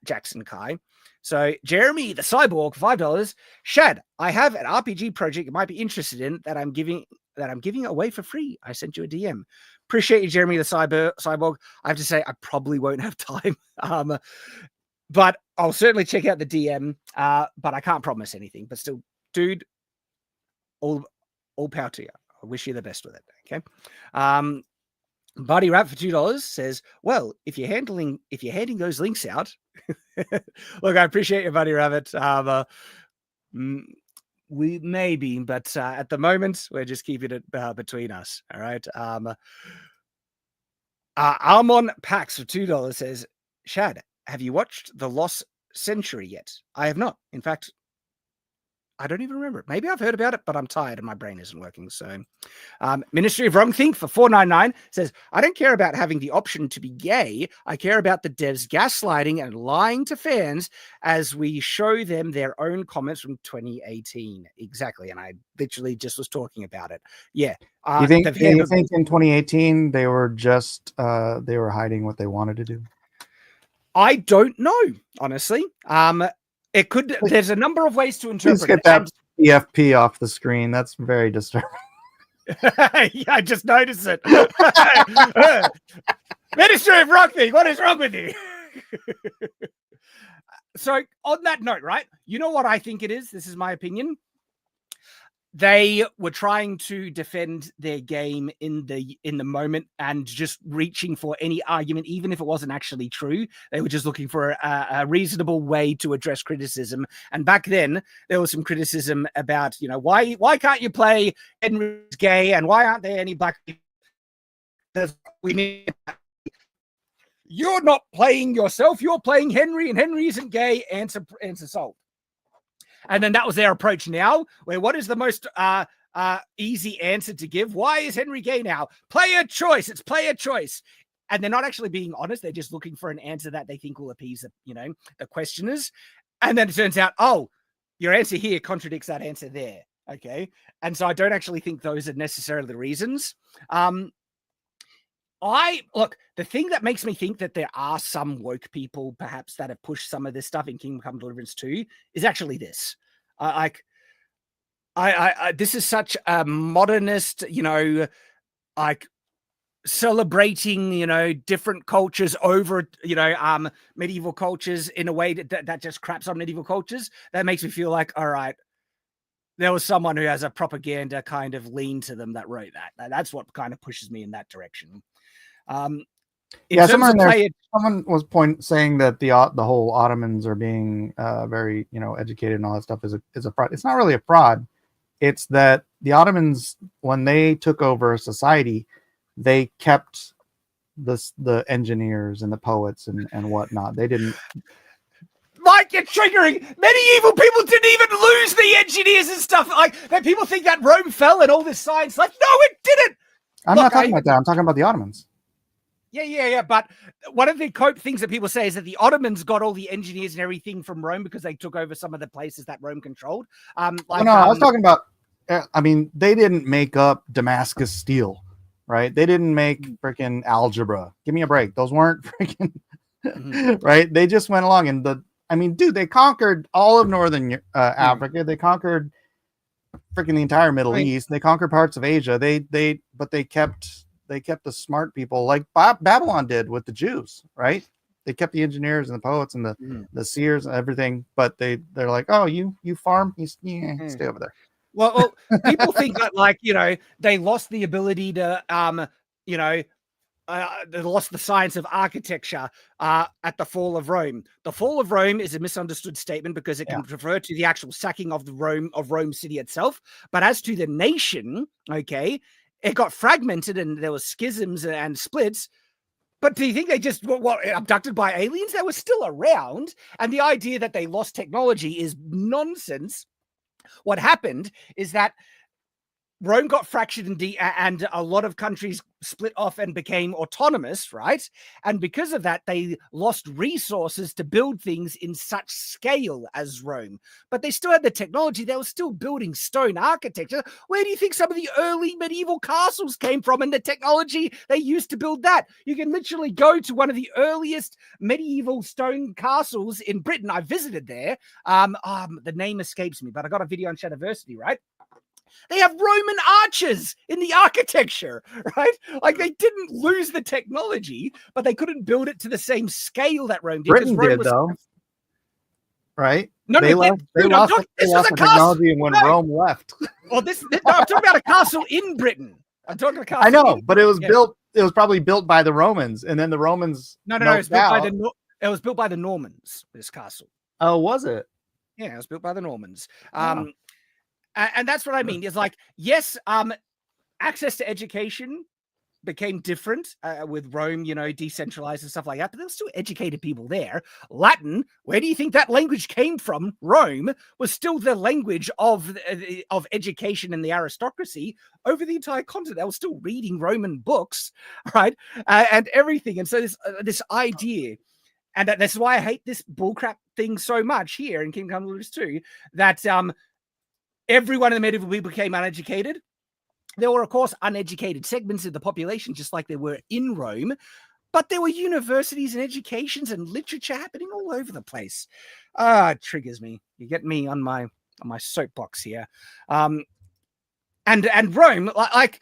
Jackson Kai. So Jeremy the Cyborg, $5. Shad, I have an RPG project you might be interested in that I'm giving away for free. I sent you a DM. Appreciate you, Jeremy the Cyborg. I have to say I probably won't have time. But I'll certainly check out the DM. But I can't promise anything. But still, dude, all power to you. I wish you the best with it. Okay. Buddy Rap for $2 says, well, if you're handing those links out, look, I appreciate you, Buddy Rabbit. We maybe, but at the moment we're just keeping it between us. All right. Armon Pax for $2 says, Shad, have you watched The Lost Century yet? I have not. In fact, I don't even remember it. Maybe I've heard about it, but I'm tired and my brain isn't working. So Ministry of Wrongthink for $4.99 says, I don't care about having the option to be gay. I care about the devs gaslighting and lying to fans as we show them their own comments from 2018. Exactly. And I literally just was talking about it. Yeah. You think in 2018 they were just they were hiding what they wanted to do? I don't know, honestly. It could. There's a number of ways to interpret it. Get that EFP off the screen. That's very disturbing. Yeah, I just noticed it. Ministry of Rugby, what is wrong with you? So on that note, right? You know what I think it is? This is my opinion. They were trying to defend their game in the moment and just reaching for any argument, even if it wasn't actually true. They were just looking for a reasonable way to address criticism. And back then, there was some criticism about, why can't you play Henry's gay, and why aren't there any black people? We need. You're not playing yourself. You're playing Henry, and Henry isn't gay. Answer solved. And then that was their approach now, where what is the most easy answer to give? Why is Henry gay now? Player choice. It's player choice. And they're not actually being honest. They're just looking for an answer that they think will appease the questioners. And then it turns out, oh, your answer here contradicts that answer there. Okay. And so I don't actually think those are necessarily the reasons. The thing that makes me think that there are some woke people perhaps that have pushed some of this stuff in Kingdom Come Deliverance 2 is actually this. This is such a modernist, celebrating, different cultures over, medieval cultures in a way that just craps on medieval cultures. That makes me feel like, all right, there was someone who has a propaganda kind of lean to them that wrote that. That's what kind of pushes me in that direction. Someone was saying that the whole Ottomans are being very educated and all that stuff is a fraud. It's not really a fraud. It's that the Ottomans, when they took over society, they kept the engineers and the poets and whatnot. They didn't. Mike, you're triggering. Medieval people didn't even lose the engineers and stuff. That people think that Rome fell and all this science. No, it didn't. I'm not talking about that. I'm talking about the Ottomans. Yeah. But one of the things that people say is that the Ottomans got all the engineers and everything from Rome because they took over some of the places that Rome controlled. I was talking about. They didn't make up Damascus steel, right? They didn't make freaking algebra. Give me a break. Those weren't freaking right. They just went along and they conquered all of northern Africa. They conquered freaking the entire Middle East. They conquered parts of Asia. But they kept the smart people like Babylon did with the Jews, right? They kept the engineers and the poets and the seers and everything, but they're like, oh, you farm, stay over there. Well, people think that they lost the ability to they lost the science of architecture at the fall of Rome. The fall of Rome is a misunderstood statement because it can refer to the actual sacking of Rome city itself. But as to the nation, okay, it got fragmented and there were schisms and splits. But do you think they just were abducted by aliens? They were still around. And the idea that they lost technology is nonsense. What happened is that Rome got fractured and a lot of countries split off and became autonomous, right? And because of that, they lost resources to build things in such scale as Rome. But they still had the technology. They were still building stone architecture. Where do you think some of the early medieval castles came from and the technology they used to build that? You can literally go to one of the earliest medieval stone castles in Britain. I visited there. The name escapes me, but I got a video on Shadiversity, right? They have Roman arches in the architecture, right? Like they didn't lose the technology, but they couldn't build it to the same scale that Rome did. Britain Rome did, was, though. Right? No, they lost the technology when Rome left. Well, I'm talking about a castle in Britain. I'm talking about a castle. I know, but it was built. It was probably built by the Romans, and then the Romans. No. It was built by the Normans. This castle. Oh, was it? Yeah, it was built by the Normans. And that's what I mean. Is like, yes, access to education became different with Rome, decentralized and stuff like that, but there were still educated people there. Latin, where do you think that language came from? Rome was still the language of education and the aristocracy over the entire continent. They were still reading Roman books, right? And everything. And so this idea, and that's why I hate this bullcrap thing so much here in Kingdom Come Deliverance 2, that everyone in the medieval people became uneducated. There were, of course, uneducated segments of the population, just like there were in Rome, but there were universities and educations and literature happening all over the place. It triggers me. You get me on my soapbox here. And Rome, like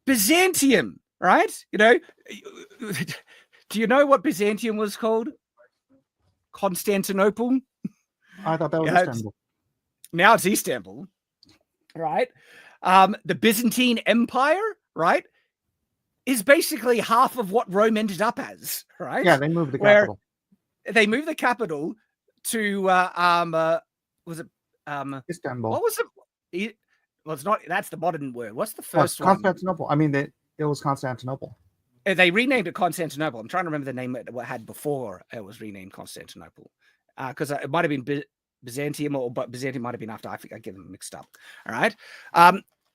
Byzantium, right? Do you know what Byzantium was called? Constantinople. I thought that was Istanbul. Now it's Istanbul, right? The Byzantine Empire, right, is basically half of what Rome ended up as, right? Yeah, they moved the capital. They moved the capital to was it Istanbul? What was it? Well, it's not. That's the modern word. What's the first one? Constantinople. I mean, it was Constantinople. They renamed it Constantinople. I'm trying to remember the name it had before it was renamed Constantinople, because it might have been Byzantium, but Byzantium might have been after. I think I get them mixed up. All right.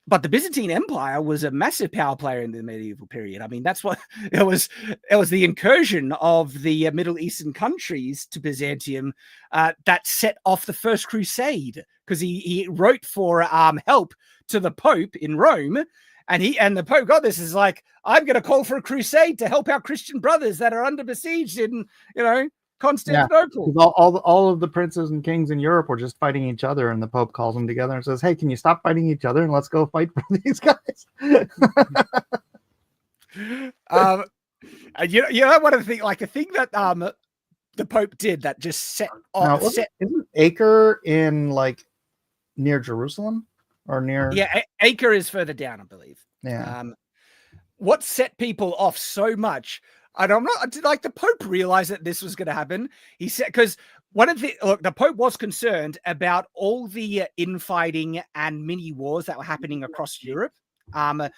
But the Byzantine Empire was a massive power player in the medieval period. I mean, that's what it was. It was the incursion of the Middle Eastern countries to Byzantium that set off the first crusade, because he wrote for help to the Pope in Rome. And the Pope got this, is like, I'm going to call for a crusade to help our Christian brothers that are under besiege in, Constantinople. Yeah, all of the princes and kings in Europe were just fighting each other, and the Pope calls them together and says, "Hey, can you stop fighting each other and let's go fight for these guys?" One of the things, like a thing that the Pope did that just set off. Isn't Acre in like near Jerusalem or near? Yeah, Acre is further down, I believe. Yeah. What set people off so much? And I'm not like, the Pope realized that this was going to happen. He said, because the Pope was concerned about all the infighting and mini wars that were happening across Europe. And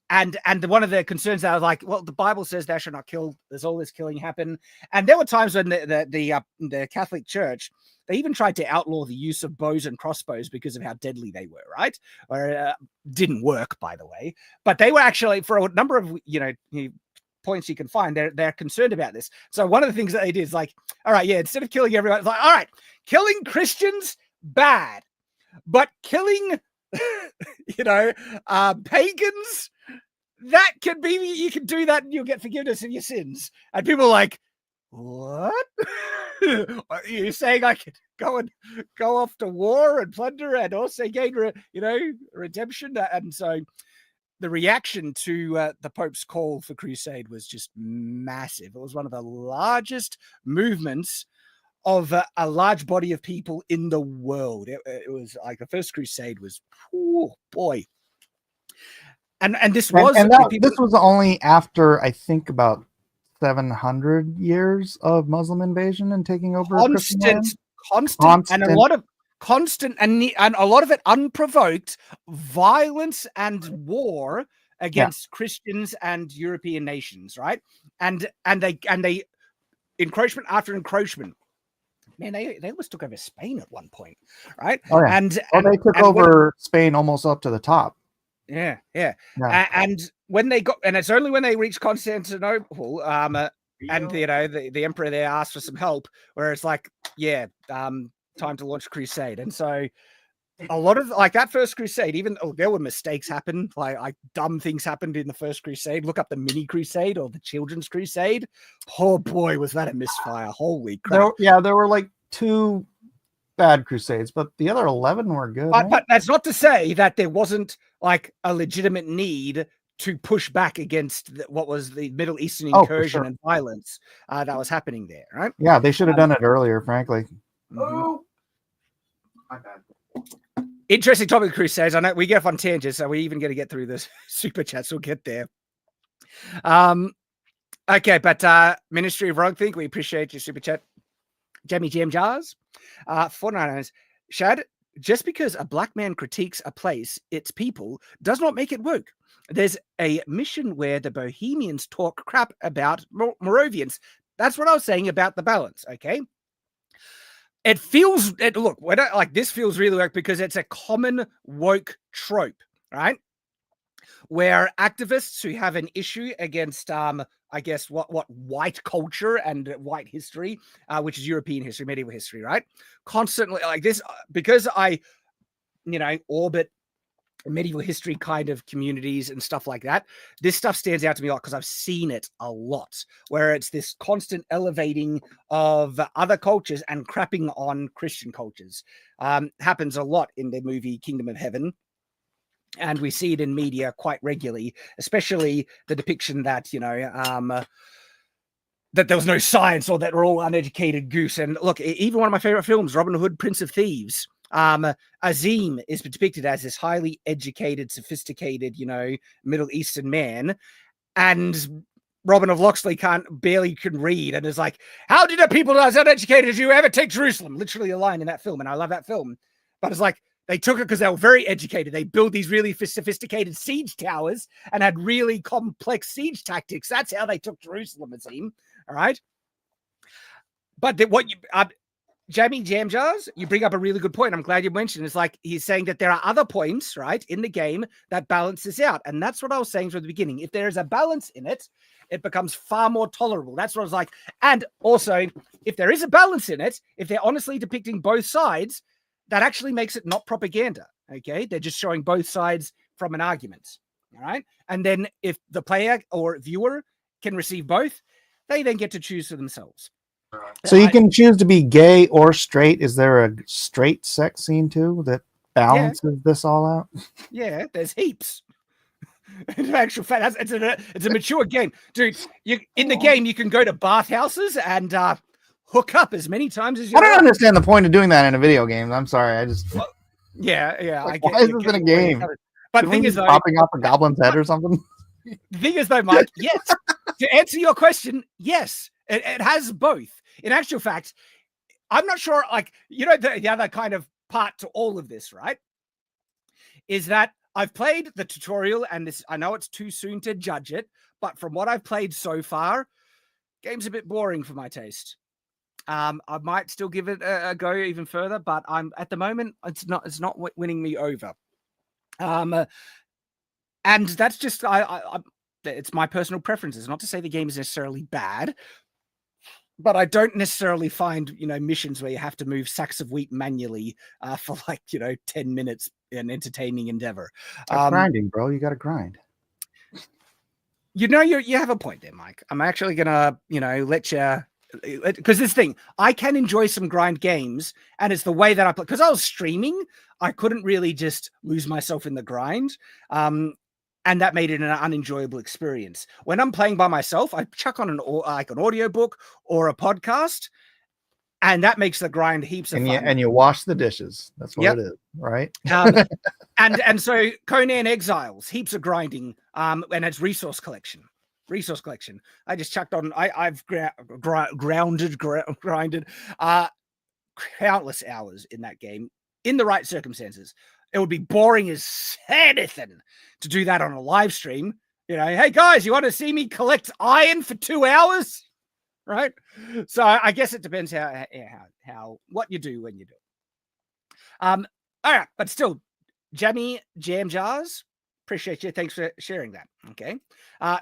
one of the concerns that was like, well, the Bible says thou shalt not kill. There's all this killing happen. And there were times when the Catholic Church, they even tried to outlaw the use of bows and crossbows because of how deadly they were, right? Or didn't work, by the way. But they were actually, for a number of, points you can find, they're concerned about this. So one of the things that they did is like, all right, yeah, instead of killing everyone, it's like, all right, killing Christians, bad. But killing, pagans, that can be, you can do that and you'll get forgiveness of your sins. And people are like, what? Are you saying I could go off to war and plunder and also gain, redemption? And so the reaction to the Pope's call for crusade was just massive. It was one of the largest movements of a large body of people in the world. It was like the first crusade was, oh boy. And this was this was only after, I think, about 700 years of Muslim invasion and taking over constant, and a lot of constant and a lot of it unprovoked violence and war against Christians and European nations, right? And they encroachment after encroachment. man, they almost took over Spain at one point, right? Oh yeah. And they took over Spain almost up to the top. Yeah. And when they got, and it's only when they reached Constantinople, and the emperor there asked for some help, where it's like, time to launch crusade. And so a lot of like that first crusade, even there were mistakes happen, like dumb things happened in the first crusade. Look up the mini crusade or the children's crusade. Oh boy, was that a misfire. Holy crap. There were like 2 bad crusades, but the other 11 were good. But that's not to say that there wasn't like a legitimate need to push back against what was the Middle Eastern incursion and violence that was happening there, right? Yeah, they should have done it earlier, frankly. Oh, my bad. Interesting topic, Crusades. I know we get off on tangents, so we're even going to get through this super chats. We'll get there. Okay, but Ministry of Wrongthink, we appreciate your super chat. Jamie Jam Jars, 49ers. Shad, just because a black man critiques a place, its people, does not make it woke. There's a mission where the Bohemians talk crap about Moravians. That's what I was saying about the balance, okay? This feels really woke because it's a common woke trope, right? Where activists who have an issue against, I guess, what white culture and white history, which is European history, medieval history, right? Constantly like this, because I, orbit medieval history kind of communities and stuff like that. This stuff stands out to me a lot because I've seen it a lot, where it's this constant elevating of other cultures and crapping on Christian cultures. Happens a lot in the movie Kingdom of Heaven. And we see it in media quite regularly, especially the depiction that, that there was no science or that we're all uneducated goose. And look, even one of my favorite films, Robin Hood, Prince of Thieves, Azim is depicted as this highly educated, sophisticated, Middle Eastern man. And Robin of Locksley barely can read and is like, how did a people as uneducated as you ever take Jerusalem? Literally a line in that film. And I love that film. But it's like, they took it because they were very educated. They built these really sophisticated siege towers and had really complex siege tactics. That's how they took Jerusalem, it seemed. All right. But Jamie Jam Jars, you bring up a really good point. I'm glad you mentioned it. It's like he's saying that there are other points, right, in the game that balances out. And that's what I was saying from the beginning. If there is a balance in it, it becomes far more tolerable. That's what I was like. And also, if there is a balance in it, if they're honestly depicting both sides, that actually makes it not propaganda, okay? They're just showing both sides from an argument, all right? And then if the player or viewer can receive both, they then get to choose for themselves. So you can choose to be gay or straight. Is there a straight sex scene too that balances this all out? Yeah, there's heaps. In actual fact, it's a mature game. Dude, in the game, you can go to bathhouses and hook up as many times as you want. I don't understand the point of doing that in a video game. I'm sorry. I just... Well, yeah. Like, why is this in a game? But the thing is, though, popping off a goblin's head or something? The thing is, though, Mike, yes. To answer your question, yes. It has both. In actual fact, I'm not sure, like, the other kind of part to all of this, right, is that I've played the tutorial, and this, I know it's too soon to judge it, but from what I've played so far, game's a bit boring for my taste. I might still give it a go even further, but at the moment, it's not winning me over. And that's just, it's my personal preferences. Not to say the game is necessarily bad, but I don't necessarily find, missions where you have to move sacks of wheat manually for 10 minutes, an entertaining endeavor. That's grinding, bro. You got to grind. You have a point there, Mike. I'm actually gonna, let you, because this thing, I can enjoy some grind games, and it's the way that I play. Because I was streaming, I couldn't really just lose myself in the grind. And that made it an unenjoyable experience. When I'm playing by myself, I chuck on an audiobook or a podcast, and that makes the grind heaps of fun. And you wash the dishes. That's what it is, right? And so Conan Exiles, heaps of grinding, and it's resource collection. I just chucked on. I've grinded countless hours in that game in the right circumstances. It would be boring as anything to do that on a live stream. Hey guys, you want to see me collect iron for 2 hours? Right? So I guess it depends how what you do when you do it. All right, but still, Jammy Jam Jars, appreciate you. Thanks for sharing that. Okay.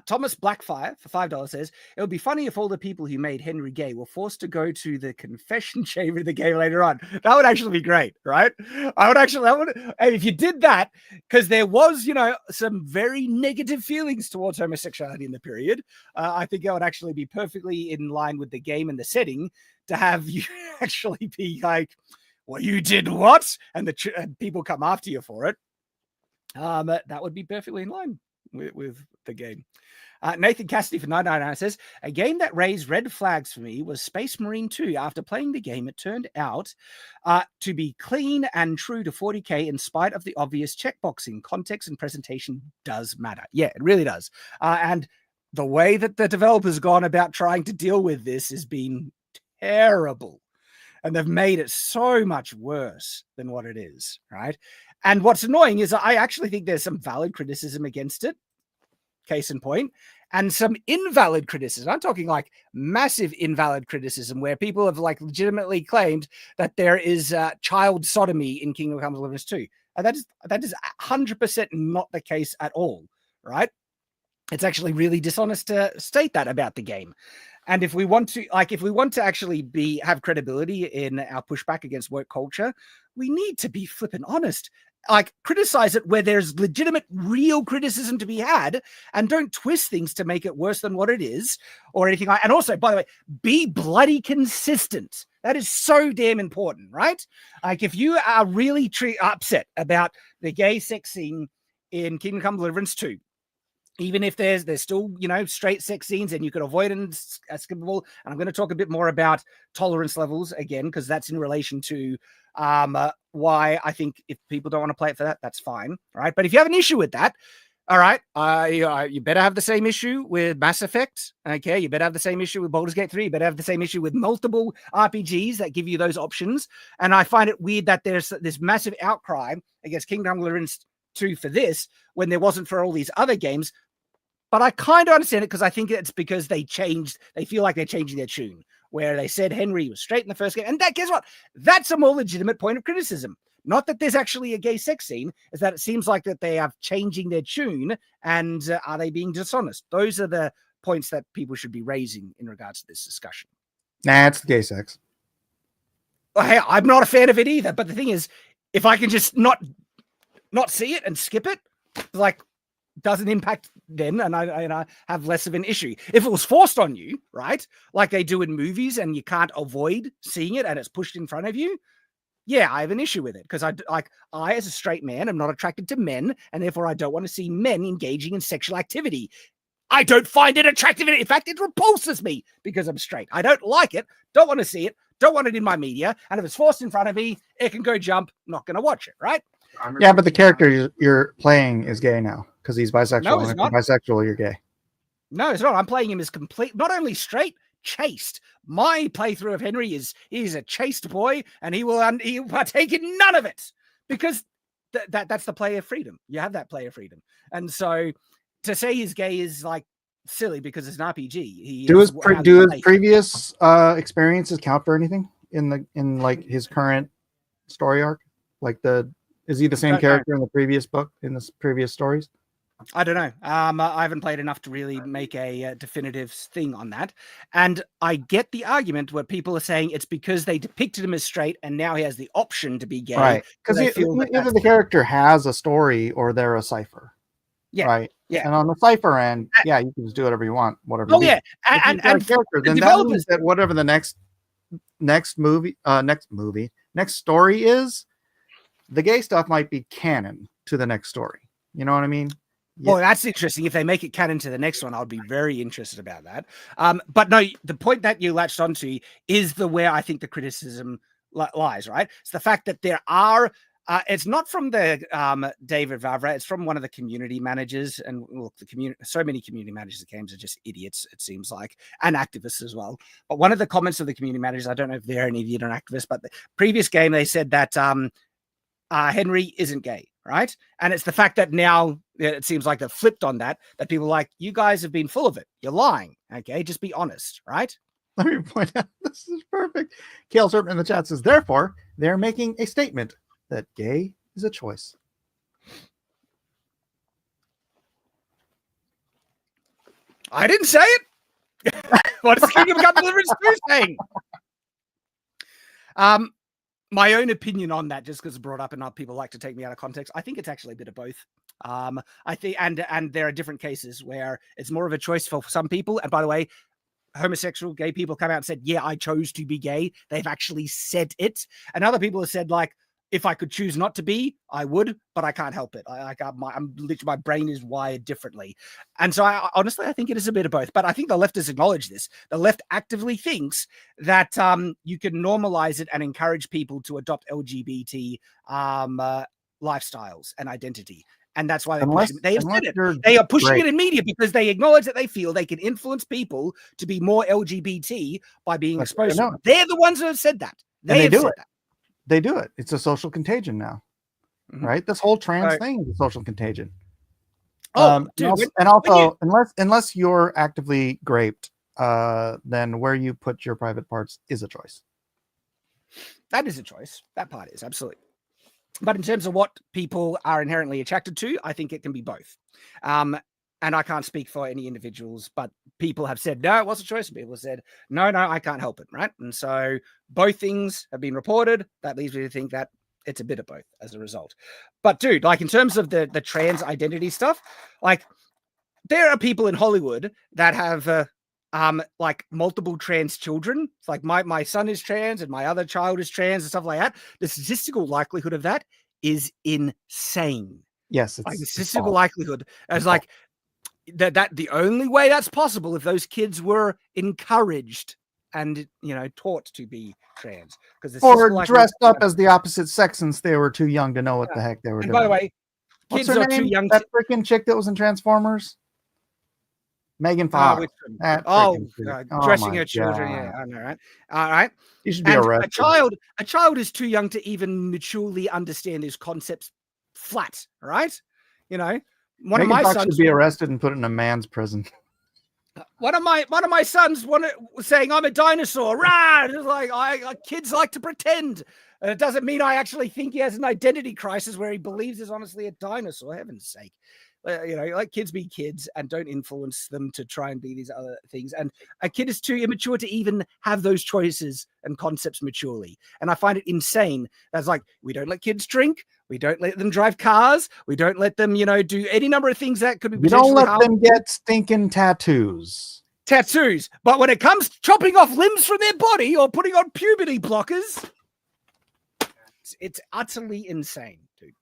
Thomas Blackfire for $5 says, it would be funny if all the people who made Henry gay were forced to go to the confession chamber of the game later on. That would actually be great, right? If you did that, because there was, some very negative feelings towards homosexuality in the period, I think that would actually be perfectly in line with the game and the setting to have you actually be like, well, you did what? And and people come after you for it. That would be perfectly in line with the game. Nathan Cassidy for $9.99 says, a game that raised red flags for me was Space Marine 2. After playing the game, it turned out to be clean and true to 40K in spite of the obvious checkboxing. Context and presentation does matter. Yeah, it really does. And the way that the developers gone about trying to deal with this has been terrible. And they've made it so much worse than what it is, right? And what's annoying is I actually think there's some valid criticism against it, case in point, and some invalid criticism. I'm talking like massive invalid criticism where people have like legitimately claimed that there is child sodomy in Kingdom Come Deliverance 2. And that is 100% not the case at all, right? It's actually really dishonest to state that about the game. And if we want to actually have credibility in our pushback against woke culture, we need to be flipping honest. Like, criticize it where there's legitimate, real criticism to be had, and don't twist things to make it worse than what it is or anything like. And also, by the way, be bloody consistent. That is so damn important, right? Like, if you are really upset about the gay sex scene in Kingdom Come Deliverance 2, even if there's still, straight sex scenes and you could avoid it as skippable. And I'm going to talk a bit more about tolerance levels again, because that's in relation to why I think if people don't want to play it for that, that's fine. All right. But if you have an issue with that, all right, you better have the same issue with Mass Effect. Okay. You better have the same issue with Baldur's Gate 3. You better have the same issue with multiple RPGs that give you those options. And I find it weird that there's this massive outcry against Kingdom Come Deliverance 2 for this when there wasn't for all these other games. But I kind of understand it because I think it's because they feel like they're changing their tune, where they said Henry was straight in the first game. And guess what? That's a more legitimate point of criticism. Not that there's actually a gay sex scene, is that it seems like that they are changing their tune and are they being dishonest? Those are the points that people should be raising in regards to this discussion. Nah, it's gay sex. Well, hey, I'm not a fan of it either. But the thing is, if I can just not see it and skip it, like, doesn't impact them, and I have less of an issue. If it was forced on you, right, like they do in movies, and you can't avoid seeing it, and it's pushed in front of you, yeah, I have an issue with it because I as a straight man am not attracted to men, and therefore I don't want to see men engaging in sexual activity. I don't find it attractive. In fact, it repulses me because I'm straight. I don't like it. Don't want to see it. Don't want it in my media. And if it's forced in front of me, it can go jump. Not going to watch it, right? Yeah, but the character you're playing is gay now because he's bisexual. No, it's and not. If you're bisexual, you're gay. No, it's not. I'm playing him as not only straight, chaste. My playthrough of Henry he's a chaste boy, and he will partake in none of it because that's the player freedom. You have that player freedom, and so to say he's gay is like silly because it's an RPG. Do his previous experiences count for anything in like his current story arc? Like is he the same character in the previous book, in the previous stories? I don't know. I haven't played enough to really make a definitive thing on that. And I get the argument where people are saying it's because they depicted him as straight and now he has the option to be gay. Right. Because either the character has a story or they're a cipher. Yeah. Right. Yeah. And on the cipher end, yeah, you can just do whatever you want, whatever. Oh, yeah. And character, then that means that whatever the next story is, the gay stuff might be canon to the next story. You know what I mean? Yeah. Well, that's interesting. If they make it canon to the next one, I would be very interested about that. But no, the point that you latched onto is where I think the criticism lies, right? It's the fact that there are, it's not from the David Vavra, it's from one of the community managers. And look, so many community managers of games are just idiots, it seems like, and activists as well. But one of the comments of the community managers, I don't know if they're an idiot or an activist, but the previous game, they said that Henry isn't gay, right? And it's the fact that now it seems like they've flipped on that people are like, you guys have been full of it. You're lying. Okay, just be honest, right? Let me point out, this is perfect. Kale Serpent in the chat says, therefore, they're making a statement that gay is a choice. I didn't say it. What is Kingdom Come Deliverance 2 saying? My own opinion on that, just because it's brought up and people like to take me out of context, I think it's actually a bit of both. I think, and there are different cases where it's more of a choice for some people. And by the way, homosexual gay people come out and said, yeah, I chose to be gay. They've actually said it. And other people have said, like, if I could choose not to be, I would, but I can't help it. I'm literally, my brain is wired differently. And so honestly, I think it is a bit of both, but I think the left has acknowledged this. The left actively thinks that you can normalize it and encourage people to adopt LGBT lifestyles and identity. And that's why they push it. They have said it. They are pushing it in media because they acknowledge that they feel they can influence people to be more LGBT by being exposed. They're the ones who have said that. They do it. They do it. It's a social contagion now, right? This whole trans thing is a social contagion. Dude, and also, unless you're actively raped, then where you put your private parts is a choice. That is a choice. That part is absolutely. But in terms of what people are inherently attracted to, I think it can be both. And I can't speak for any individuals, but people have said, no, it was a choice. And people have said, no, I can't help it, right? And so both things have been reported. That leads me to think that it's a bit of both as a result. But dude, like in terms of the trans identity stuff, like there are people in Hollywood that have like multiple trans children. It's like my son is trans and my other child is trans and stuff like that. The statistical likelihood of that is insane. Yes, it's like the statistical likelihood as like that the only way that's possible if those kids were encouraged and taught to be trans, because or dressed up as the opposite sex since they were too young to know what the heck they were doing. By the way, kids are too young. That freaking chick that was in Transformers, Megan Fox. Dressing her children. Yeah, I know, right? All right. You should be arrested. A child is too young to even maturely understand these concepts flat, right? One of my sons should be arrested and put in a man's prison. One of my sons was saying I'm a dinosaur. Rah! It's like kids like to pretend. And it doesn't mean I actually think he has an identity crisis where he believes he's honestly a dinosaur. Heaven's sake. Let kids be kids and don't influence them to try and be these other things. And a kid is too immature to even have those choices and concepts maturely. And I find it insane. That's like, we don't let kids drink. We don't let them drive cars. We don't let them, do any number of things that could be. We don't let them get stinking tattoos. But when it comes to chopping off limbs from their body or putting on puberty blockers, it's utterly insane, dude.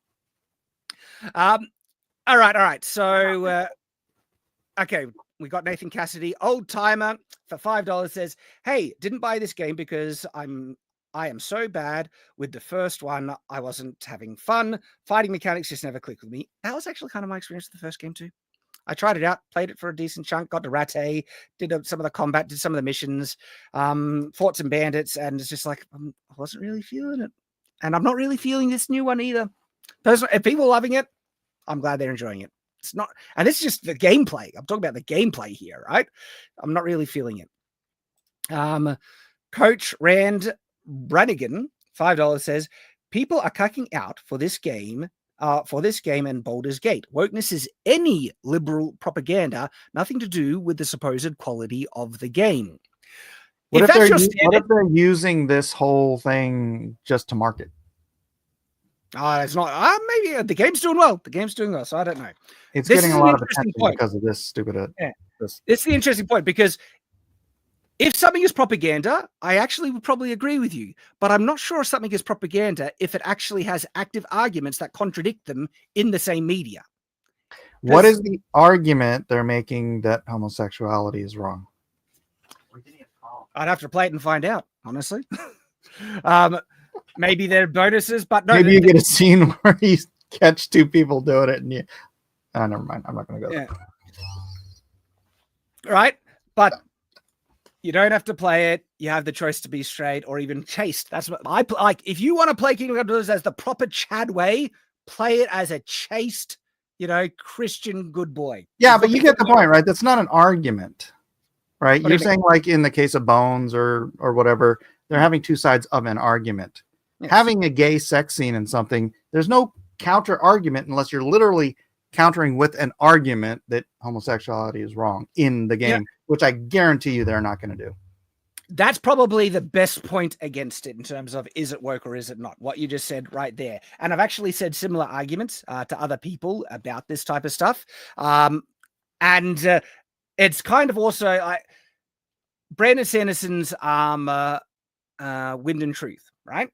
All right. So, okay, we got Nathan Cassidy, old timer for $5 says, hey, didn't buy this game because I am so bad with the first one. I wasn't having fun. Fighting mechanics just never clicked with me. That was actually kind of my experience with the first game too. I tried it out, played it for a decent chunk, got to Rattay, did some of the combat, did some of the missions, fought some bandits, and it's just like, I wasn't really feeling it. And I'm not really feeling this new one either. If people are loving it, I'm glad they're enjoying it. It's not, and this is just the gameplay. I'm talking about the gameplay here, right? I'm not really feeling it. Coach Rand Brannigan, $5 says, people are cucking out for this game and Baldur's Gate. Wokeness is any liberal propaganda, nothing to do with the supposed quality of the game. What if they're using this whole thing just to market? It's not. Maybe the game's doing well. So I don't know. It's getting a lot of attention because of this stupid. It's the interesting point, because if something is propaganda, I actually would probably agree with you. But I'm not sure if something is propaganda if it actually has active arguments that contradict them in the same media. What is the argument they're making that homosexuality is wrong? I'd have to play it and find out, honestly. Maybe they're bonuses, but no. Maybe you get a scene where you catch two people doing it and you... Oh, never mind. I'm not going to go there. Right? But you don't have to play it. You have the choice to be straight or even chaste. That's what I like. If you want to play Kingdom Come Deliverance as the proper Chad way, play it as a chaste, Christian good boy. Yeah, but you get the point, right? That's not an argument. right? What do You're you mean? saying like in the case of Bones or whatever, they're having two sides of an argument. Yes. Having a gay sex scene in something, there's no counter argument unless you're literally countering with an argument that homosexuality is wrong in the game, which I guarantee you they're not going to do. That's probably the best point against it in terms of is it woke or is it not? What you just said right there. And I've actually said similar arguments to other people about this type of stuff. And it's kind of also Brandon Sanderson's Wind and Truth, right?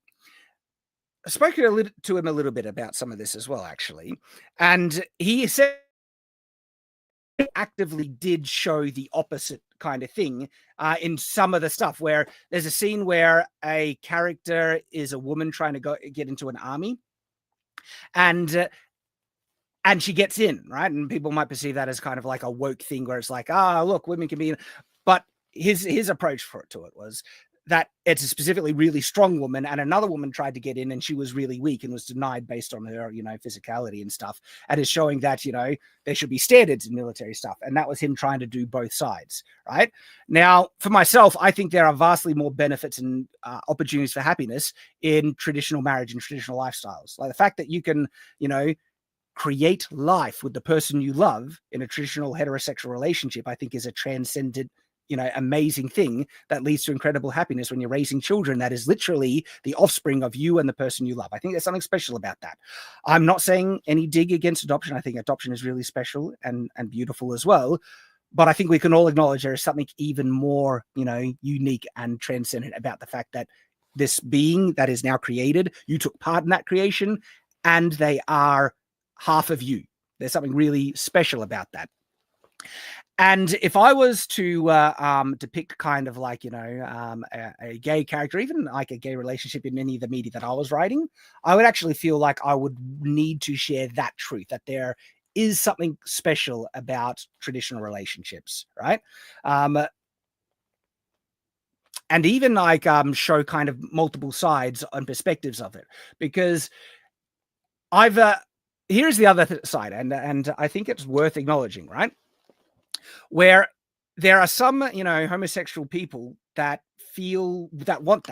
I spoke to him a little bit about some of this as well, actually. And he said actively did show the opposite kind of thing in some of the stuff, where there's a scene where a character is a woman trying to get into an army, and she gets in, right? And people might perceive that as kind of like a woke thing where it's like, look, women can be in. But his approach to it was that it's a specifically really strong woman, and another woman tried to get in and she was really weak and was denied based on her, physicality and stuff. And is showing that, there should be standards in military stuff. And that was him trying to do both sides, right? Now, for myself, I think there are vastly more benefits and opportunities for happiness in traditional marriage and traditional lifestyles. Like the fact that you can, create life with the person you love in a traditional heterosexual relationship, I think is a transcendent, amazing thing that leads to incredible happiness when you're raising children that is literally the offspring of you and the person you love. I think there's something special about that. I'm not saying any dig against adoption. I think adoption is really special and beautiful as well. But I think we can all acknowledge there is something even more, unique and transcendent about the fact that this being that is now created, you took part in that creation, and they are half of you. There's something really special about that. And if I was to depict kind of like, a gay character, even like a gay relationship in any of the media that I was writing, I would actually feel like I would need to share that truth, that there is something special about traditional relationships, right? And even like show kind of multiple sides and perspectives of it, because here's the other side, and I think it's worth acknowledging, right? Where there are some, homosexual people that want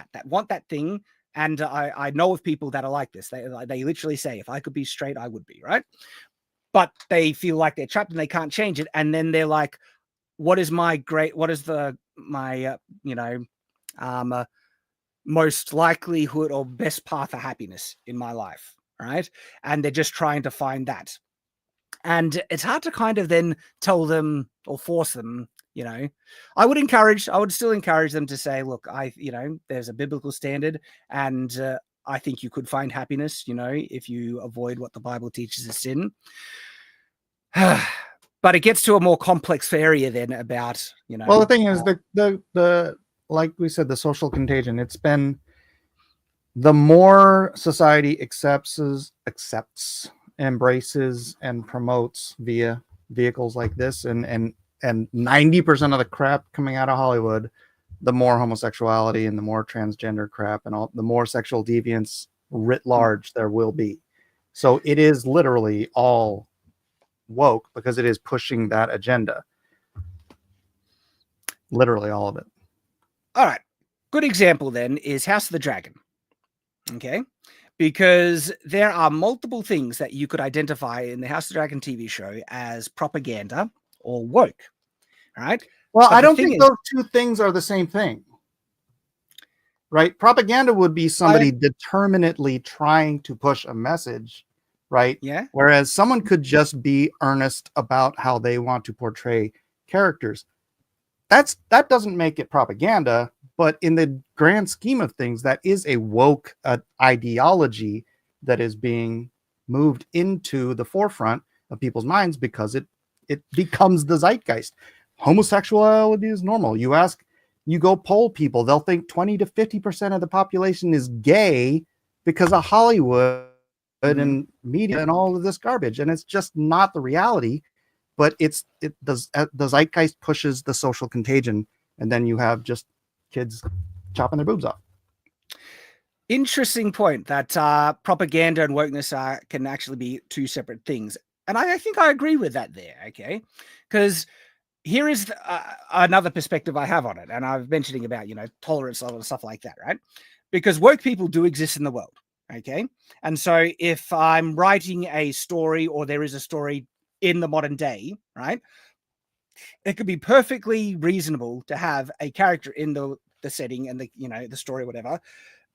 that thing. And I know of people that are like this. They literally say, if I could be straight, I would be, right? But they feel like they're trapped and they can't change it. And then they're like, what is my most likelihood or best path of happiness in my life, right? And they're just trying to find that. And it's hard to kind of then tell them or force them, I would still encourage them to say, look, there's a biblical standard, and I think you could find happiness, if you avoid what the Bible teaches as sin. But it gets to a more complex area then about, Well, the thing is the like we said, the social contagion, it's been the more society accepts, embraces, and promotes via vehicles like this, and 90% of the crap coming out of Hollywood, the more homosexuality and the more transgender crap and all the more sexual deviance writ large there will be. So it is literally all woke because it is pushing that agenda. Literally all of it. All right. Good example then is House of the Dragon. Okay. Because there are multiple things that you could identify in the House of the Dragon TV show as propaganda or woke. Right. Well, I don't think those two things are the same thing. Right? Propaganda would be somebody determinately trying to push a message, right? Yeah. Whereas someone could just be earnest about how they want to portray characters. That doesn't make it propaganda, but in the grand scheme of things, that is a woke ideology that is being moved into the forefront of people's minds because it becomes the zeitgeist. Homosexuality is normal. You go poll people, they'll think 20 to 50% of the population is gay because of Hollywood and media and all of this garbage. And it's just not the reality, but the zeitgeist pushes the social contagion. And then you have just kids chopping their boobs off. Interesting point that propaganda and wokeness can actually be two separate things. And I think I agree with that there. Okay. Because here is another perspective I have on it, and I'm mentioning about tolerance and stuff like that, right? Because woke people do exist in the world, okay? And so if I'm writing a story, or there is a story in the modern day, right, it could be perfectly reasonable to have a character in the setting and the story, whatever,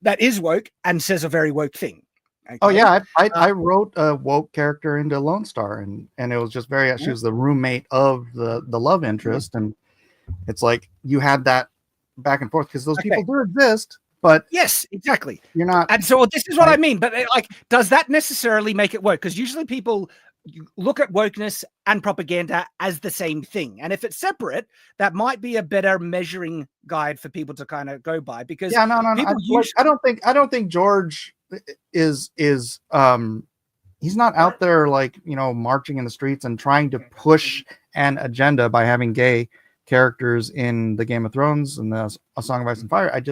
that is woke and says a very woke thing. Okay? Oh yeah, I wrote a woke character into Lone Star, and it was just very. She was the roommate of the love interest, and it's like you had that back and forth because those people do exist, but yes, exactly. You're not. And so this is what I mean. But like, does that necessarily make it woke? Because usually people look at wokeness and propaganda as the same thing, and if it's separate, that might be a better measuring guide for people to kind of go by. Because no. I don't think George is he's not out there like marching in the streets and trying to push an agenda by having gay characters in the Game of Thrones and A Song of Ice and Fire.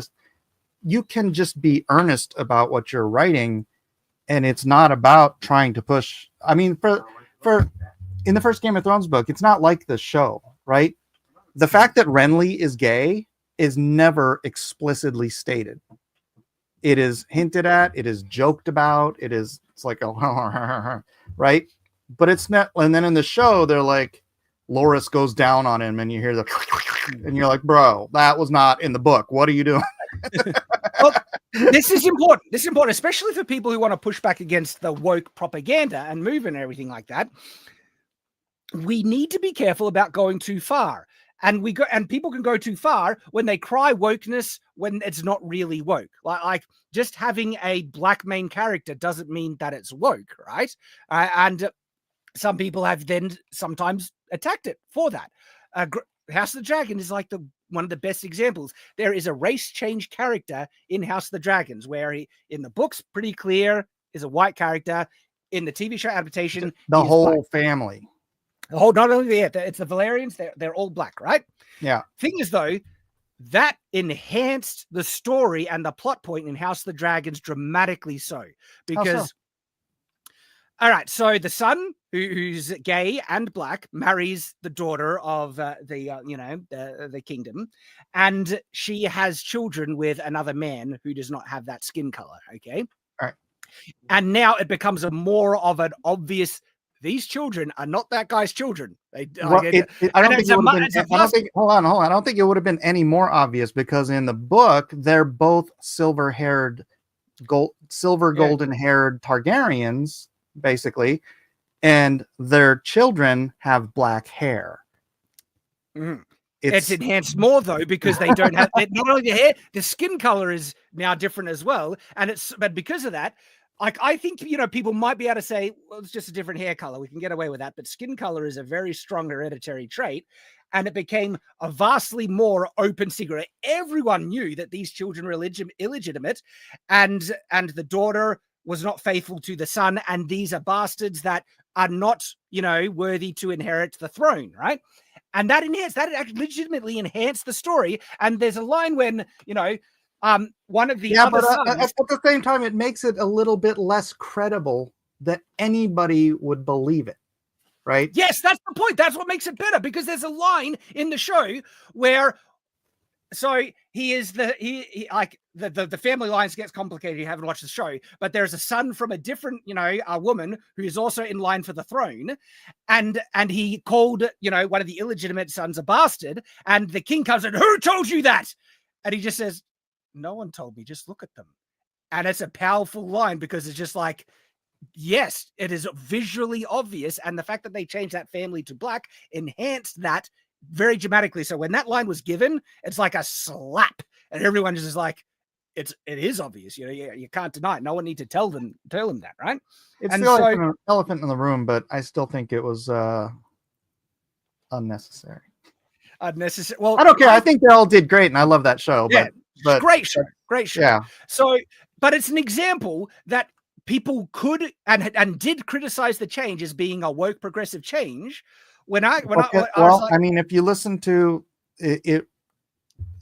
You can just be earnest about what you're writing, and it's not about trying to push. I mean, for in the first Game of Thrones book, it's not like the show, right? The fact that Renly is gay is never explicitly stated. It is hinted at, it is joked about, it's like a right? But it's not. And then in the show, they're like, Loras goes down on him, and you hear the and you're like, bro, that was not in the book. What are you doing? Well, this is important. This is important, especially for people who want to push back against the woke propaganda and movement and everything like that. We need to be careful about going too far. And people can go too far when they cry wokeness when it's not really woke. Like just having a black main character doesn't mean that it's woke, right? And some people have then sometimes attacked it for that. House of the Dragon is like one of the best examples. There is a race change character in House of the Dragons, where he, in the books, pretty clear, is a white character. In the TV show adaptation, the whole family. The whole, not only it's the Valerians, they're all black, right? Yeah. Thing is, though, that enhanced the story and the plot point in House of the Dragons dramatically so. Because, all right, so the son, who's gay and black, marries the daughter of the kingdom, and she has children with another man who does not have that skin color, okay? All right. And now it becomes more of an obvious, these children are not that guy's children. I don't think it would have been any more obvious, because in the book they're both silver-haired, golden-haired Targaryens, basically, and their children have black hair. Mm. It's enhanced more though, because they don't have not only the hair, the skin color is now different as well, but because of that. Like, I think, people might be able to say, well, it's just a different hair color. We can get away with that. But skin color is a very strong hereditary trait. And it became a vastly more open secret. Everyone knew that these children were illegitimate. And the daughter was not faithful to the son. And these are bastards that are not, worthy to inherit the throne, right? And that legitimately enhanced the story. And there's a line when, one of the other sons, at the same time, it makes it a little bit less credible that anybody would believe it, right? Yes, that's the point. That's what makes it better, because there's a line in the show where, so he is the family lines gets complicated. You haven't watched the show, but there's a son from a different, a woman who is also in line for the throne, and he called, one of the illegitimate sons a bastard, and the king comes and, who told you that? And he just says, no one told me, just look at them. And it's a powerful line, because it's just like, yes, it is visually obvious. And the fact that they changed that family to black enhanced that very dramatically. So when that line was given, it's like a slap, and everyone is just like, it is obvious. You can't deny it. No one need to tell them that, right? It's the elephant in the room, but I still think it was unnecessary. Well, I don't care. I think they all did great, and I love that show. Yeah. But great show. Yeah. So, but it's an example that people could and did criticize the change as being a woke progressive change. I mean, if you listen to it,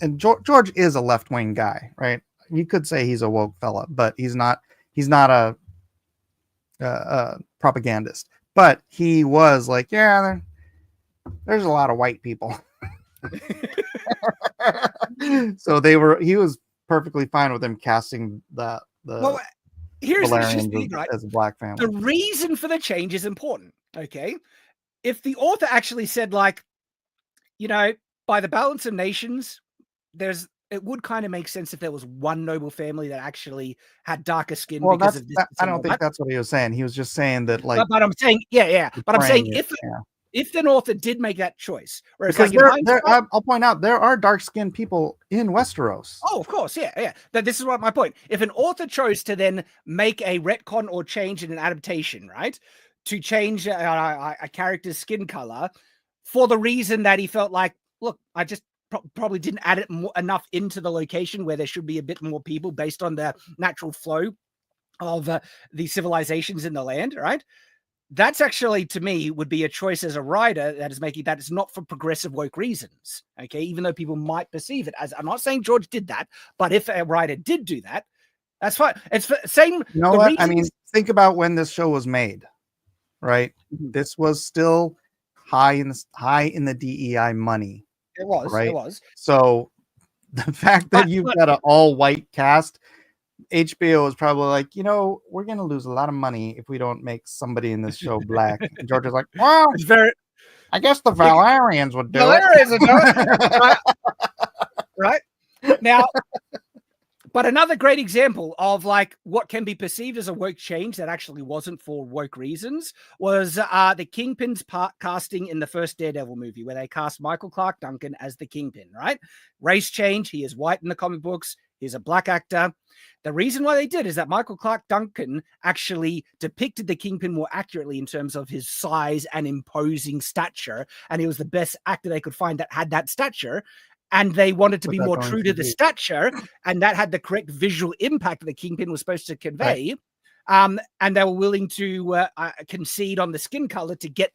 and George is a left-wing guy, right? You could say he's a woke fella, but he's not a propagandist. But he was like, yeah, there's a lot of white people. So he was perfectly fine with him casting the Well, here's the interesting Valerians thing, right? as a black family. The reason for the change is important. Okay. If the author actually said, like, you know, by the balance of nations, it would kind of make sense if there was one noble family that actually had darker skin because of this. I don't think that's what he was saying. He was just saying that, like, but I'm saying, yeah. But I'm saying if an author did make that choice, whereas because like I'll point out there are dark-skinned people in Westeros. Oh, of course, yeah. This is what my point. If an author chose to then make a retcon or change in an adaptation, right, to change a character's skin color for the reason that he felt like, look, I just probably didn't add it enough into the location where there should be a bit more people based on the natural flow of the civilizations in the land, right? That's actually, to me, would be a choice as a writer that is making that it's not for progressive woke reasons. Okay. Even though people might perceive it as, I'm not saying George did that, but if a writer did do that, that's fine. It's the same. You know what? I mean, think about when this show was made, right? This was still high in the DEI money. It was, right? It was. So the fact that you've got an all-white cast, HBO is probably like, you know, we're going to lose a lot of money if we don't make somebody in this show black. And George is like, well, it's very, I guess the Valerians would do Valerians would do it. Right? Now, but another great example of like what can be perceived as a woke change that actually wasn't for woke reasons was the Kingpin's casting in the first Daredevil movie, where they cast Michael Clark Duncan as the Kingpin, right? Race change. He is white in the comic books. He's a black actor. The reason why they did is that Michael Clark Duncan actually depicted the Kingpin more accurately in terms of his size and imposing stature. And he was the best actor they could find that had that stature. And they wanted to be more true to the stature, and that had the correct visual impact that the Kingpin was supposed to convey. Right. And they were willing to concede on the skin color to get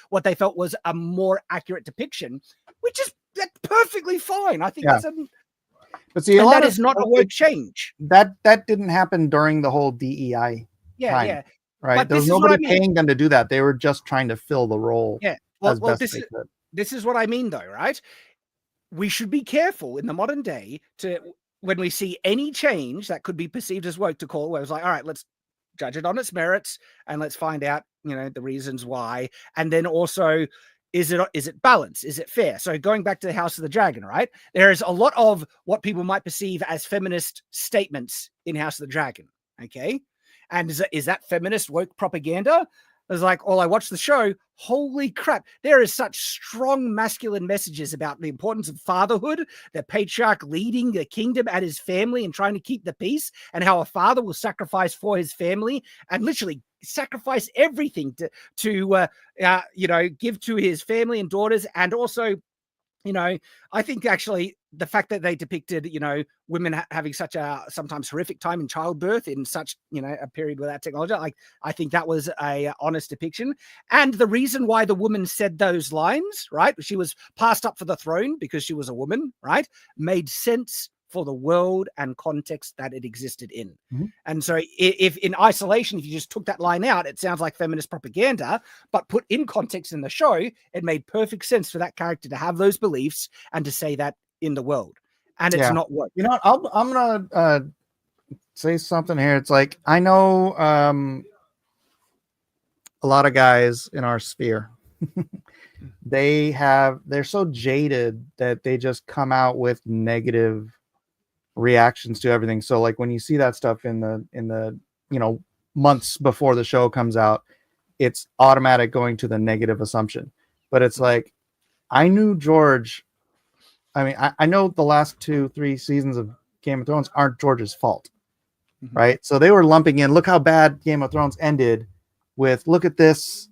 what they felt was a more accurate depiction, which is perfectly fine. I think that's but see, that is not a woke change. That didn't happen during the whole DEI time. Yeah. Right. But there was nobody paying them to do that. They were just trying to fill the role. Yeah. Well, this is what I mean, though, right? We should be careful in the modern day when we see any change that could be perceived as woke to call, where it's like, all right, let's judge it on its merits and let's find out, the reasons why. And then also, is it balanced? Is it fair? So going back to the House of the Dragon, right? There is a lot of what people might perceive as feminist statements in House of the Dragon. Okay. And is that feminist woke propaganda? It's like, I watched the show. Holy crap. There is such strong masculine messages about the importance of fatherhood, the patriarch leading the kingdom and his family and trying to keep the peace, and how a father will sacrifice for his family and literally sacrifice everything to give to his family and daughters. And also, I think actually the fact that they depicted, women having such a sometimes horrific time in childbirth in such, a period without technology, I think that was a honest depiction. And the reason why the woman said those lines, right? She was passed up for the throne because she was a woman, right? Made sense for the world and context that it existed in. Mm-hmm. And so if in isolation, if you just took that line out, it sounds like feminist propaganda, but put in context in the show, it made perfect sense for that character to have those beliefs and to say that in the world. And it's not what, I'm going to say something here. It's like, I know a lot of guys in our sphere, they're so jaded that they just come out with negative reactions to everything. So like when you see that stuff in the months before the show comes out, it's automatic going to the negative assumption. But it's like, I knew George. I mean, I know the last 2-3 seasons of Game of Thrones aren't George's fault, right? So they were lumping in, look how bad Game of Thrones ended with, look at this,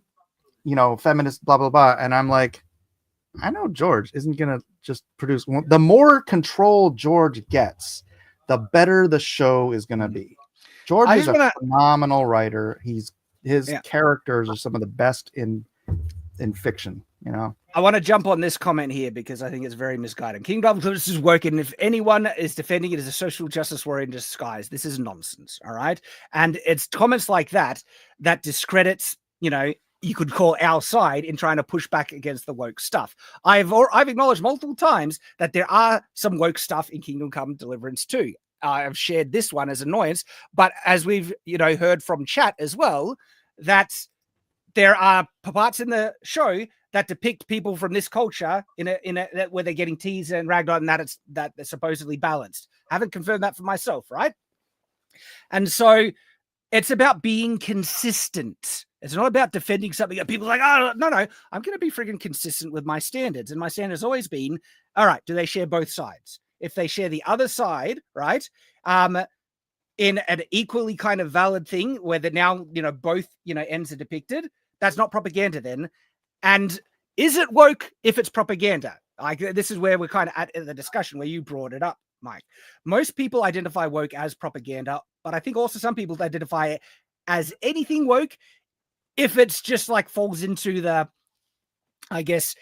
feminist blah blah blah. And I'm like, I know George isn't gonna just produce one. The more control George gets, the better the show is gonna be. George is a phenomenal writer. His characters are some of the best in fiction. I want to jump on this comment here because I think it's very misguided. King Douglas is working. If anyone is defending it as a social justice warrior in disguise, this is nonsense. All right, and it's comments like that discredits you could call our side in trying to push back against the woke stuff. I've acknowledged multiple times that there are some woke stuff in Kingdom Come Deliverance too. I've shared this one as annoyance, but as we've heard from chat as well, that there are parts in the show that depict people from this culture in a where they're getting teased and ragged on, and that they're supposedly balanced. I haven't confirmed that for myself, right? And so it's about being consistent. It's not about defending something that people are like, oh, no, I'm going to be freaking consistent with my standards. And my standard has always been, all right, do they share both sides? If they share the other side, right, in an equally kind of valid thing where that now, both, ends are depicted, that's not propaganda then. And is it woke if it's propaganda? Like, this is where we're kind of at the discussion where you brought it up, Mike. Most people identify woke as propaganda, but I think also some people identify it as anything woke if it's just like falls into the, I guess,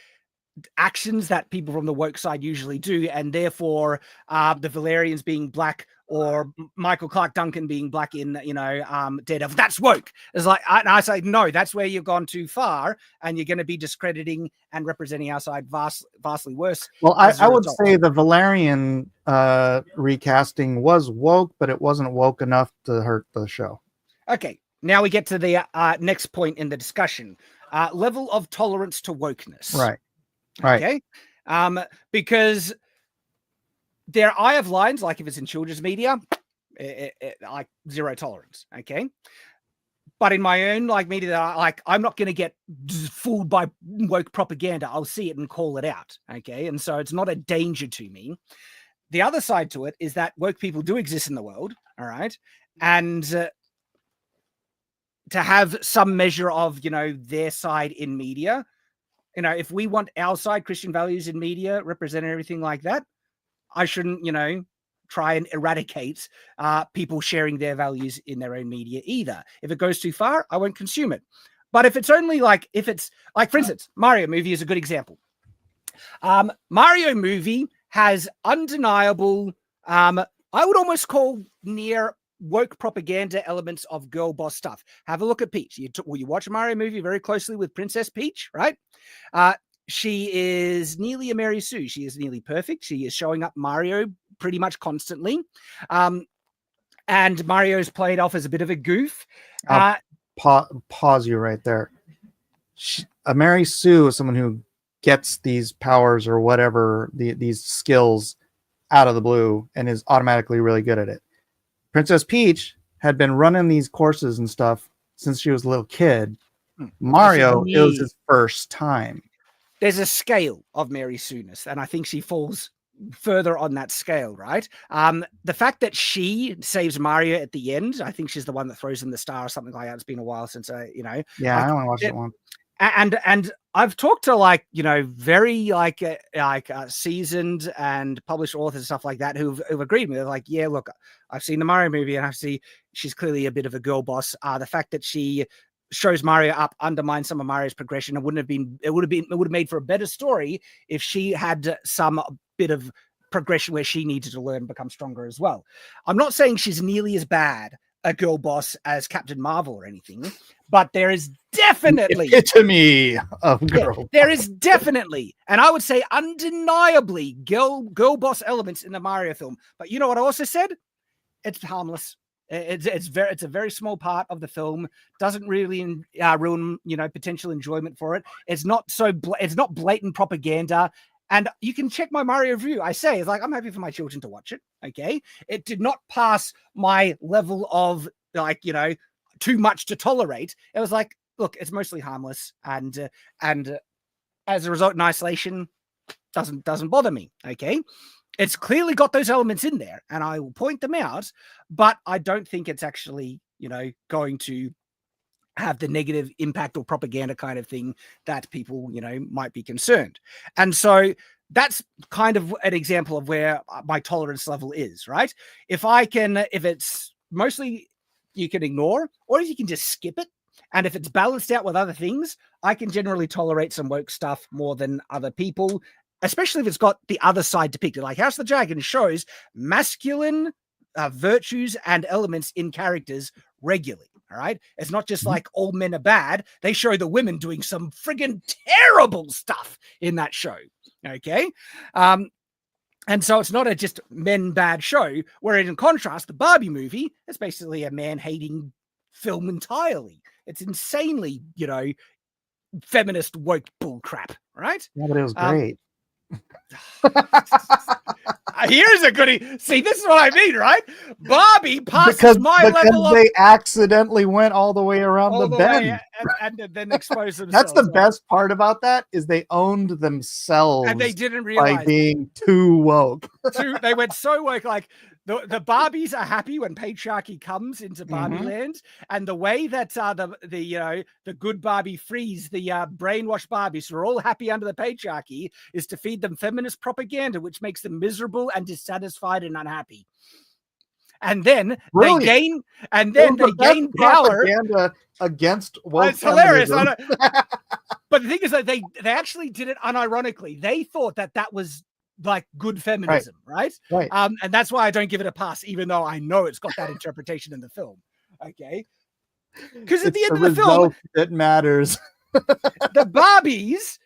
actions that people from the woke side usually do, and therefore the Valerians being black or Michael Clark Duncan being black in Daredevil, that's woke. It's like I say no, that's where you've gone too far, and you're going to be discrediting and representing our side vastly worse. Well, I would say the Valerian recasting was woke, but it wasn't woke enough to hurt the show. Okay, now we get to the next point in the discussion: level of tolerance to wokeness. Right. Okay. Because I have lines like if it's in children's media, like zero tolerance. Okay. But in my own media, I'm not going to get fooled by woke propaganda. I'll see it and call it out. Okay. And so it's not a danger to me. The other side to it is that woke people do exist in the world. All right. And to have some measure of, their side in media, if we want our side, Christian values in media, represent everything like that, I shouldn't, try and eradicate people sharing their values in their own media either. If it goes too far, I won't consume it. But if it's only for instance, Mario movie is a good example. Mario movie has undeniable, I would almost call near woke propaganda elements of girl boss stuff. Have a look at Peach. You watch a Mario movie very closely with Princess Peach, right? She is nearly a Mary Sue. She is nearly perfect. She is showing up Mario pretty much constantly. And Mario's played off as a bit of a goof. Pause you right there. A Mary Sue is someone who gets these powers or whatever, these skills out of the blue and is automatically really good at it. Princess Peach had been running these courses and stuff since she was a little kid. Mario, it was his first time. There's a scale of Mary Sue-ness, and I think she falls further on that scale, right? The fact that she saves Mario at the end, I think she's the one that throws in the star or something like that. It's been a while since I only watched it once. And I've talked to very seasoned and published authors and stuff like that who've agreed with me. They're like, yeah, look, I've seen the Mario movie and I see she's clearly a bit of a girl boss. The fact that she shows Mario up undermines some of Mario's progression. It would have made for a better story if she had some bit of progression where she needed to learn and become stronger as well. I'm not saying she's nearly as bad a girl boss as Captain Marvel or anything, but there is definitely epitome of girl. Yeah, there is definitely, and I would say undeniably, girl boss elements in the Mario film. But you know what I also said? It's harmless. It's a very small part of the film. Doesn't really ruin potential enjoyment for it. It's not it's not blatant propaganda. And you can check my Mario review. I say it's like I'm happy for my children to watch it. Okay, it did not pass my level of too much to tolerate. It was like, look, it's mostly harmless, and as a result, in isolation, doesn't bother me. Okay, it's clearly got those elements in there, and I will point them out. But I don't think it's actually going to have the negative impact or propaganda kind of thing that people, might be concerned. And so that's kind of an example of where my tolerance level is, right? If it's mostly you can ignore, or if you can just skip it, and if it's balanced out with other things, I can generally tolerate some woke stuff more than other people, especially if it's got the other side depicted. Like House of the Dragon shows masculine virtues and elements in characters regularly. All right. It's not just like all men are bad. They show the women doing some friggin' terrible stuff in that show. Okay. And so it's not a just men bad show, where in contrast, the Barbie movie is basically a man hating film entirely. It's insanely, feminist woke bullcrap, right? Yeah, but it was great. Here's a goodie. See, this is what I mean, right? Barbie passes my level of... They accidentally went all the way around the bend. And then exposed themselves. That's the best part about that, is they owned themselves. And they didn't realize by being too woke. They went so woke, like... The Barbies are happy when patriarchy comes into Barbie land, and the way that the good Barbie frees the brainwashed Barbies who are all happy under the patriarchy is to feed them feminist propaganda, which makes them miserable and dissatisfied and unhappy. And then they gain power against woke. It's hilarious. But the thing is that they actually did it unironically. They thought that was like good feminism, right? And that's why I don't give it a pass, even though I know it's got that interpretation in the film. Okay, because at the end of the film, it matters. The Barbies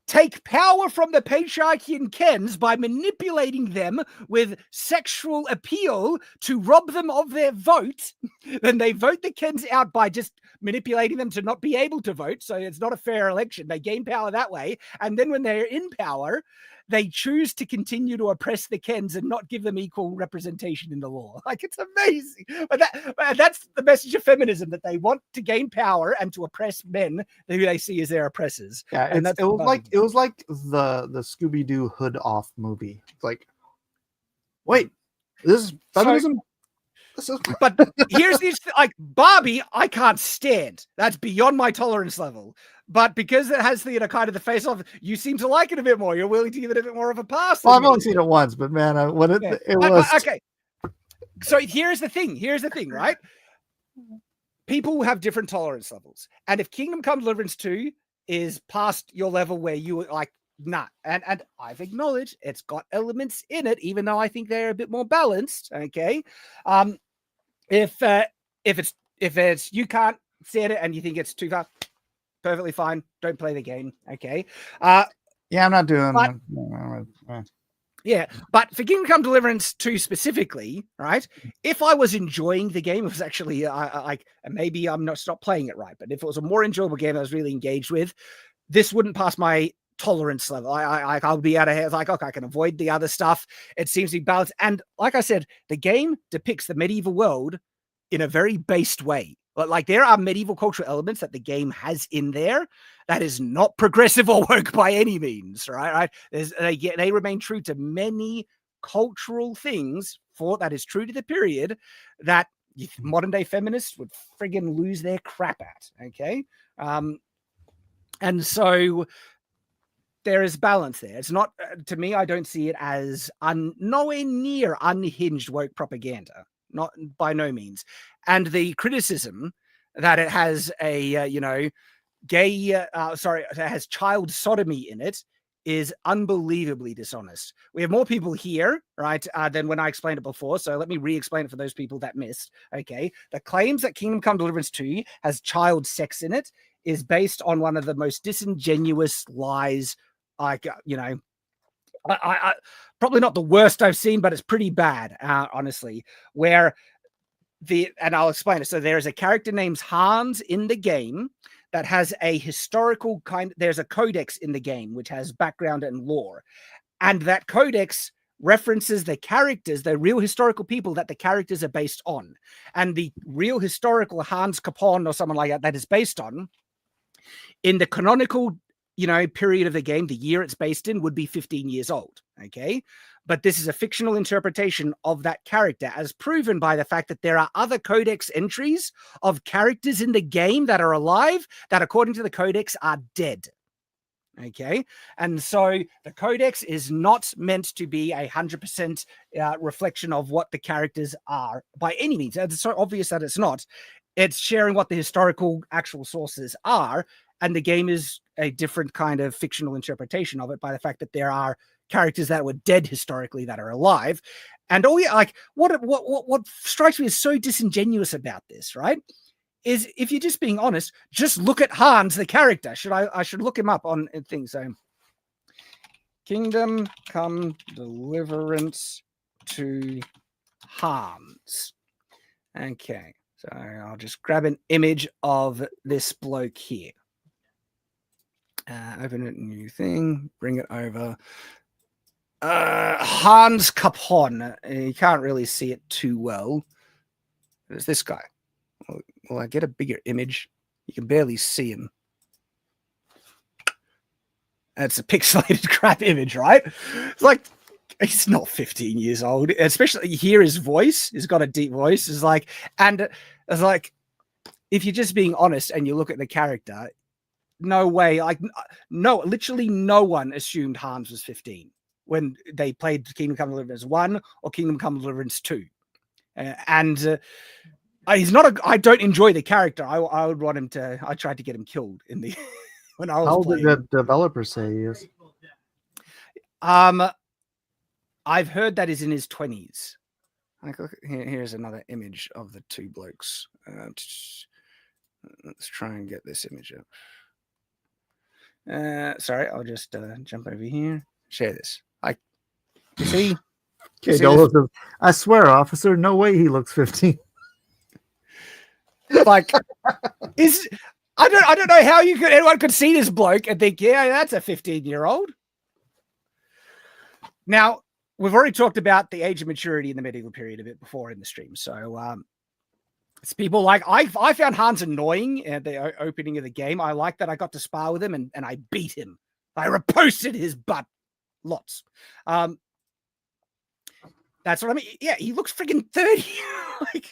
take power from the patriarchy and Kens by manipulating them with sexual appeal to rob them of their vote. Then they vote the Kens out by just manipulating them to not be able to vote. So it's not a fair election. They gain power that way. And then when they're in power, they choose to continue to oppress the Kens and not give them equal representation in the law. Like, it's amazing. But that's the message of feminism, that they want to gain power and to oppress men who they see as their oppressors. Yeah, and it was like the Scooby-Doo Hood Off movie. It's like, wait, this is feminism? But here's the Barbie, I can't stand. That's beyond my tolerance level. But because it has the kind of the face off, you seem to like it a bit more. You're willing to give it a bit more of a pass. Well, I've only seen it once, but man, it was okay. So here's the thing, right? People have different tolerance levels, and if Kingdom Come Deliverance 2 is past your level where you were like, nah, and I've acknowledged it's got elements in it, even though I think they're a bit more balanced. Okay, if it's you can't stand it and you think it's too far, perfectly fine. Don't play the game. Okay. Yeah, I'm not doing that. Yeah, but for Kingdom Come Deliverance 2 specifically, right? If I was enjoying the game, it was actually like, maybe I'm not stop playing it right, but if it was a more enjoyable game I was really engaged with, this wouldn't pass my tolerance level. I'll be out of here. It's like, okay, I can avoid the other stuff. It seems to be balanced, and like I said, the game depicts the medieval world in a very based way. Like, there are medieval cultural elements that the game has in there that is not progressive or woke by any means, right? They remain true to many cultural things that is true to the period that modern day feminists would friggin' lose their crap at. Okay, and so there is balance there. It's not, to me, I don't see it as nowhere near unhinged woke propaganda. Not by no means. And the criticism that it has it has child sodomy in it is unbelievably dishonest. We have more people here, right, than when I explained it before. So let me re-explain it for those people that missed. Okay. The claims that Kingdom Come Deliverance 2 has child sex in it is based on one of the most disingenuous lies, like, I probably not the worst I've seen, but it's pretty bad, honestly, where and I'll explain it. So there's a character named Hans in the game that has a historical there's a codex in the game, which has background and lore. And that codex references the characters, the real historical people that the characters are based on. And the real historical Hans Capon or someone like that is based on, in the canonical period of the game, the year it's based in would be 15 years old. Okay. But this is a fictional interpretation of that character, as proven by the fact that there are other codex entries of characters in the game that are alive that, according to the codex, are dead. Okay. And so the codex is not meant to be 100% reflection of what the characters are by any means. It's so obvious that it's not. It's sharing what the historical actual sources are. And the game is a different kind of fictional interpretation of it by the fact that there are characters that were dead historically that are alive. And what strikes me as so disingenuous about this, right, is, if you're just being honest, just look at Hans, the character. I should look him up on things. So, Kingdom Come Deliverance to Hans. Okay, so I'll just grab an image of this bloke here. Open it, new thing, bring it over. Hans Capon. You can't really see it too well. There's this guy. Well, I get a bigger image. You can barely see him. That's a pixelated crap image, right? It's like, he's not 15 years old. Especially, you hear his voice. He's got a deep voice. It's like, and it's like, if you're just being honest and you look at the character, no way, like, no, literally no one assumed Hans was 15 when they played Kingdom Come Deliverance 1 or Kingdom Come Deliverance 2. He's not I don't enjoy the character. I would want him to, I tried to get him killed in the, when I was How old playing. did the developer say he is? I've heard that he's in his 20s. Like, look, here's another image of the two blokes. Let's try and get this image up. Sorry, I'll just jump over here. Share this. You see? Okay, says, I swear, officer, no way he looks 15. Like, I don't know how anyone could see this bloke and think, yeah, that's a 15-year-old. Now, we've already talked about the age of maturity in the medieval period a bit before in the stream. So it's people like, I found Hans annoying at the opening of the game. I like that I got to spar with him and I beat him. I riposted his butt lots. That's what I mean. Yeah, he looks freaking 30. Like,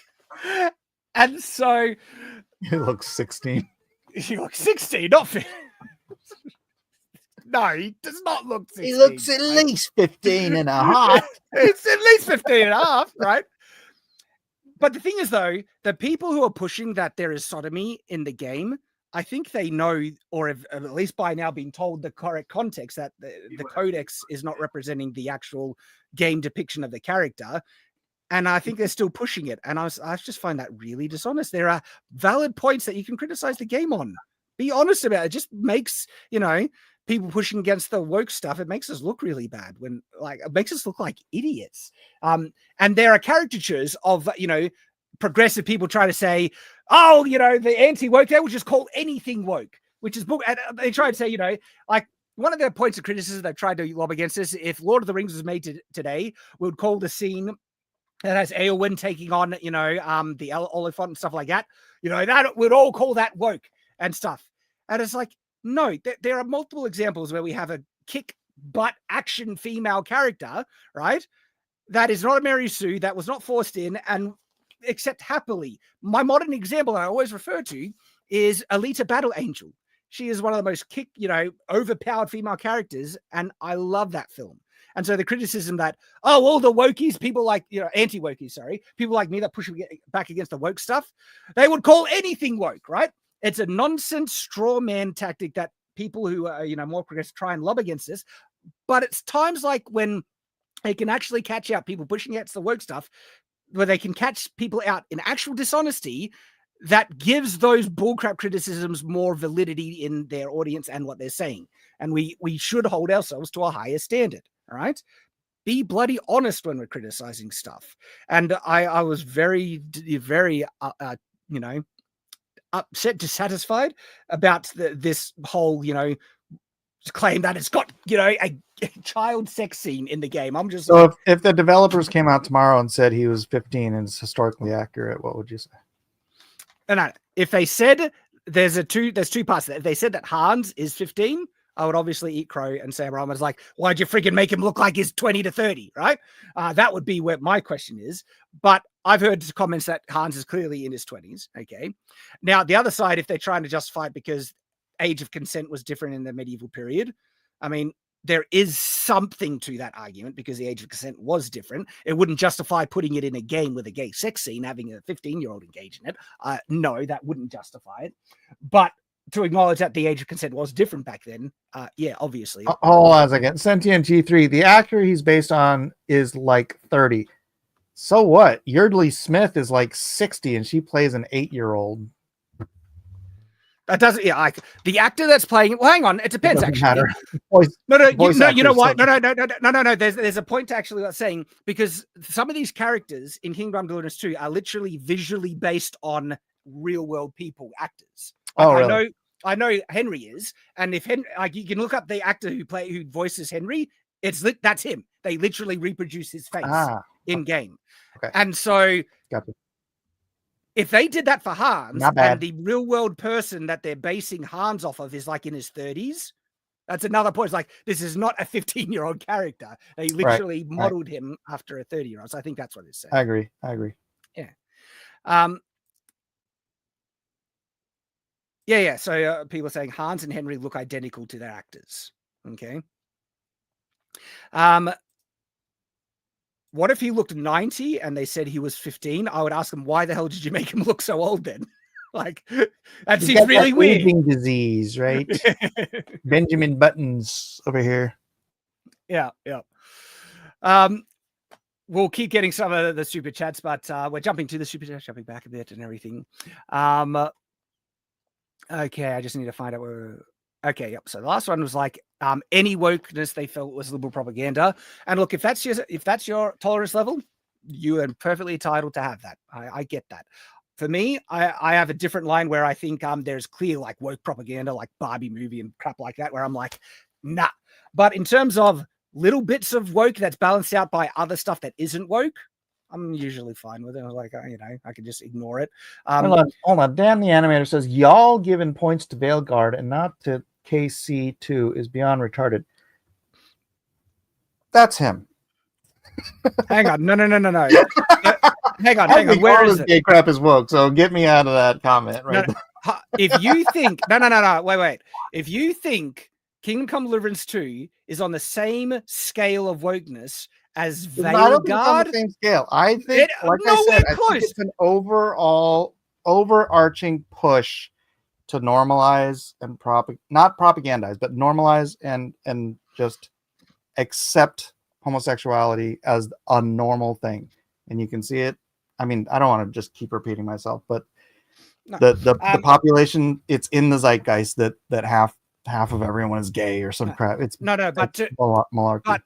and so he looks 16. He looks 16, not 15. No, he does not look 16. He looks at least 15 and a half. It's at least 15 and a half, right? But the thing is, though, the people who are pushing that there is sodomy in the game, I think they know, or have at least by now been told the correct context, that the codex is not representing the actual game depiction of the character. And I think they're still pushing it. And I just find that really dishonest. There are valid points that you can criticize the game on. Be honest about it. It just makes, people pushing against the woke stuff. It makes us look really bad it makes us look like idiots. And there are caricatures of, progressive people trying to say, oh, the anti-woke, they will just call anything woke, which is book. And they try to say, one of their points of criticism they've tried to lob against this, if Lord of the Rings was made today, we would call the scene that has Eowyn taking on, the Oliphant and stuff like that, that we'd all call that woke and stuff. And it's like, no, there are multiple examples where we have a kick butt action female character, right? That is not a Mary Sue, that was not forced in and accept happily. My modern example that I always refer to is Alita Battle Angel. She is one of the most overpowered female characters, and I love that film. And so the criticism that, all the wokies, people like, anti-wokies, people like me that push back against the woke stuff, they would call anything woke, right? It's a nonsense straw man tactic that people who are, more progressive try and lob against this. But it's times like when they can actually catch out people pushing against the woke stuff, where they can catch people out in actual dishonesty, that gives those bullcrap criticisms more validity in their audience and what they're saying. And we should hold ourselves to a higher standard. All right. Be bloody honest when we're criticizing stuff. And I was very, very, upset, dissatisfied about this whole, claim that it's got, a child sex scene in the game. I'm just so if the developers came out tomorrow and said he was 15 and it's historically accurate, what would you say? And if they said there's two parts to that. If they said that Hans is 15, I would obviously eat crow and say Roman's like, why'd you freaking make him look like he's 20 to 30, right? That would be where my question is. But I've heard comments that Hans is clearly in his 20s. Okay. Now, the other side, if they're trying to justify it because age of consent was different in the medieval period, I mean, there is something to that argument because the age of consent was different. It wouldn't justify putting it in a game with a gay sex scene, having a 15-year-old engage in it. No, that wouldn't justify it. But to acknowledge that the age of consent was different back then, yeah, obviously. Hold on a second. Sentient G3, the actor he's based on is like 30. So what? Yeardley Smith is like 60 and she plays an 8-year-old. That doesn't. Yeah, like the actor that's playing. Well, hang on. It depends. Actually, matter. No. You know what? what? No. There's a point to actually what's saying, because some of these characters in Kingdom Deliverance 2 are literally visually based on real world people, actors. Like, Oh, really? I know Henry is, and if Henry, like, you can look up the actor who voices Henry. That's him. They literally reproduce his face in game. Okay. And so, gotcha. If they did that for Hans, Not bad. and the real world person that they're basing Hans off of is like in his 30s, that's another point. It's like, this is not a 15-year-old character. They literally modeled him after a 30-year-old. So I think that's what it's saying. I agree. Yeah. Yeah. So people are saying Hans and Henry look identical to their actors. Okay. What if he looked 90 and they said he was 15? I would ask him, why the hell did you make him look so old then? Like, that seems really weird. Aging disease, right? Benjamin Buttons over here. Yeah. We'll keep getting some of the super chats, but we're jumping to the super chats, jumping back a bit and everything. Okay, I just need to find out where. Okay, yep. So the last one was like any wokeness they felt was liberal propaganda. And look, if that's your tolerance level, you are perfectly entitled to have that. I get that. For me, I have a different line where I think there's clear like woke propaganda, like Barbie movie and crap like that, where I'm like, nah. But in terms of little bits of woke that's balanced out by other stuff that isn't woke, I'm usually fine with it. Like, I can just ignore it. Hold on. Dan the Animator says, y'all giving points to Veilguard and not to KC2 is beyond retarded. That's him. Hang on. No. Hang on. Where is it? Gay crap is woke, so get me out of that comment right no. If you think... No. Wait. If you think Kingdom Come Deliverance 2 is on the same scale of wokeness as Veilguard... I don't think it's on the same scale. I think, I think it's an overall overarching push to normalize and not propagandize, but normalize and just accept homosexuality as a normal thing. And you can see it. I mean, I don't want to just keep repeating myself, but the population, it's in the zeitgeist that half of everyone is gay or some crap. It's malarkey. But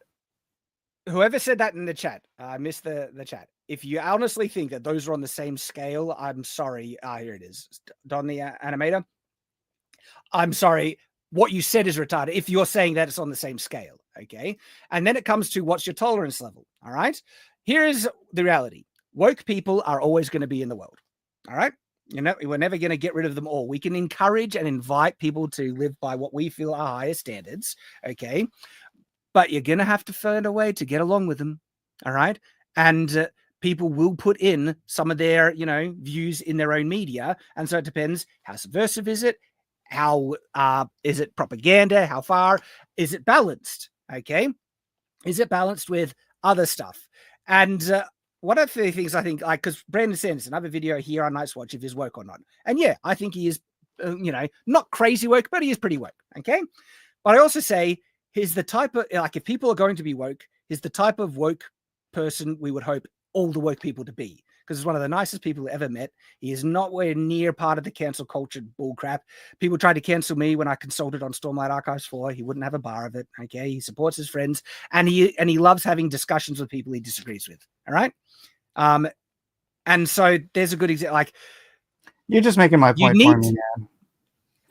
whoever said that in the chat, I missed the chat. If you honestly think that those are on the same scale, I'm sorry. Here it is. Don the Animator. I'm sorry. What you said is retarded if you're saying that it's on the same scale. Okay. And then it comes to what's your tolerance level. All right. Here is the reality. Woke people are always going to be in the world. All right. We're never going to get rid of them all. We can encourage and invite people to live by what we feel are higher standards. Okay. But you're going to have to find a way to get along with them. All right. And people will put in some of their, views in their own media. And so it depends, how subversive is it? How is it propaganda? How far is it balanced? Okay. Is it balanced with other stuff? And one of the things I think, like, because Brandon Sanderson, I have a video here on Night's Watch if he's woke or not. And yeah, I think he is, not crazy woke, but he is pretty woke. Okay. But I also say he's the type of, like, if people are going to be woke, he's the type of woke person we would hope all the woke people to be. Because he's one of the nicest people I've ever met. He is nowhere near part of the cancel culture bullcrap. People tried to cancel me when I consulted on Stormlight Archives 4. He wouldn't have a bar of it. Okay. He supports his friends and he loves having discussions with people he disagrees with. All right. And so there's a good example. Like, you're just making my point for me, man.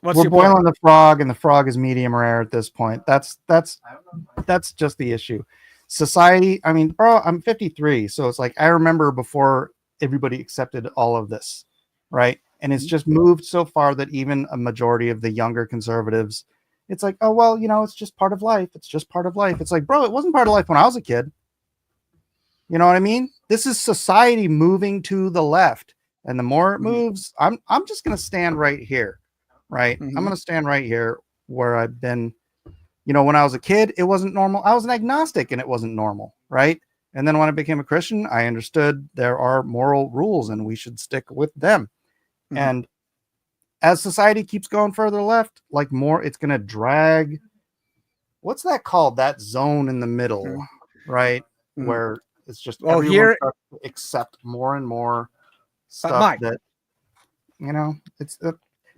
We're boiling the frog and the frog is medium rare at this point. That's just the issue. Society. I mean, bro, I'm 53. So it's like, I remember before everybody accepted all of this, right? And it's just moved so far that even a majority of the younger conservatives, it's like, oh, well, it's just part of life. It's just part of life. It's like, bro, it wasn't part of life when I was a kid. You know what I mean? This is society moving to the left. And the more it moves, I'm just going to stand right here, right? I'm going to stand right here where I've been, when I was a kid, it wasn't normal. I was an agnostic and it wasn't normal, right? And then when I became a Christian, I understood there are moral rules and we should stick with them. And as society keeps going further left, like more, it's going to drag. What's that called? That zone in the middle, right? Where it's just everyone starts to accept more and more stuff that, it's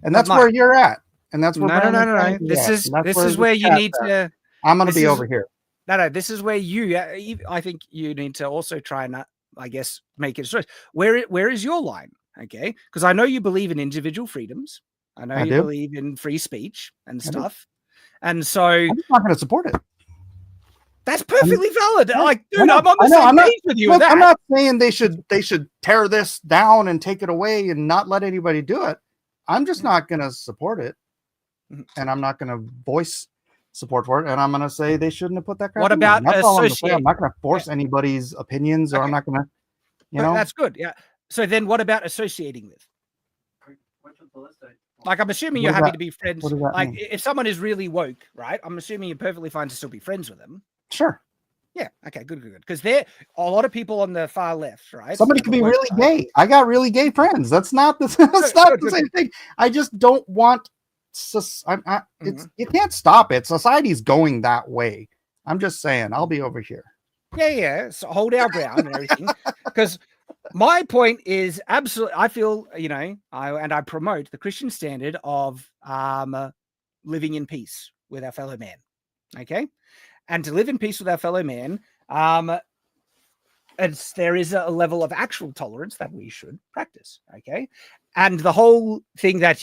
And that's where you're at. And that's where no. This is where you need to. I'm going to be over here. No. This is where I think you need to also try and, I guess, make it a choice. Where is your line? Okay, because I know you believe in individual freedoms. I know you believe in free speech and stuff. And so I'm just not going to support it. That's perfectly valid. Like, dude, I'm on the same page with you. I'm not saying they should tear this down and take it away and not let anybody do it. I'm just not going to support it, and I'm not going to voice support for it, and I'm going to say they shouldn't have put that crap. What about I'm not going to force anybody's opinions, or I'm not going to, That's good. Yeah. So then, what about associating with? Like, I'm assuming you're happy to be friends. Like, if someone is really woke, right? I'm assuming you're perfectly fine to still be friends with them. Sure. Yeah. Okay. Good. Because there are a lot of people on the far left, right? Somebody can be really gay. I got really gay friends. That's not the same thing. I just don't want. You can't stop it. Society's going that way. I'm just saying. I'll be over here. Yeah. So hold our ground and everything. Because my point is absolutely. I feel I promote the Christian standard of living in peace with our fellow man. Okay. And to live in peace with our fellow man, there is a level of actual tolerance that we should practice. Okay. And the whole thing that,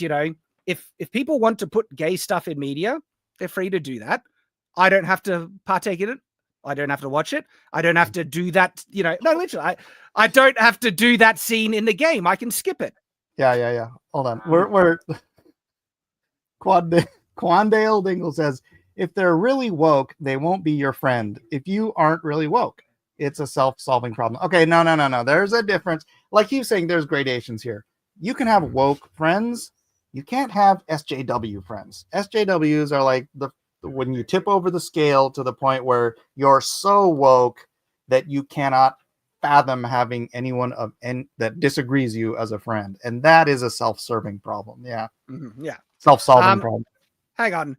if people want to put gay stuff in media, they're free to do that. I don't have to partake in it. I don't have to watch it. I don't have to do that. No, literally, I don't have to do that scene in the game. I can skip it. Yeah. Hold on. We're Quandale Dingle says, if they're really woke, they won't be your friend. If you aren't really woke, it's a self-solving problem. Okay, no. There's a difference. Like he was saying, there's gradations here. You can have woke friends. You can't have SJW friends. SJWs are like when you tip over the scale to the point where you're so woke that you cannot fathom having anyone that disagrees you as a friend. And that is a self-serving problem. Yeah. Mm-hmm. Yeah. Self-solving problem. Hang on.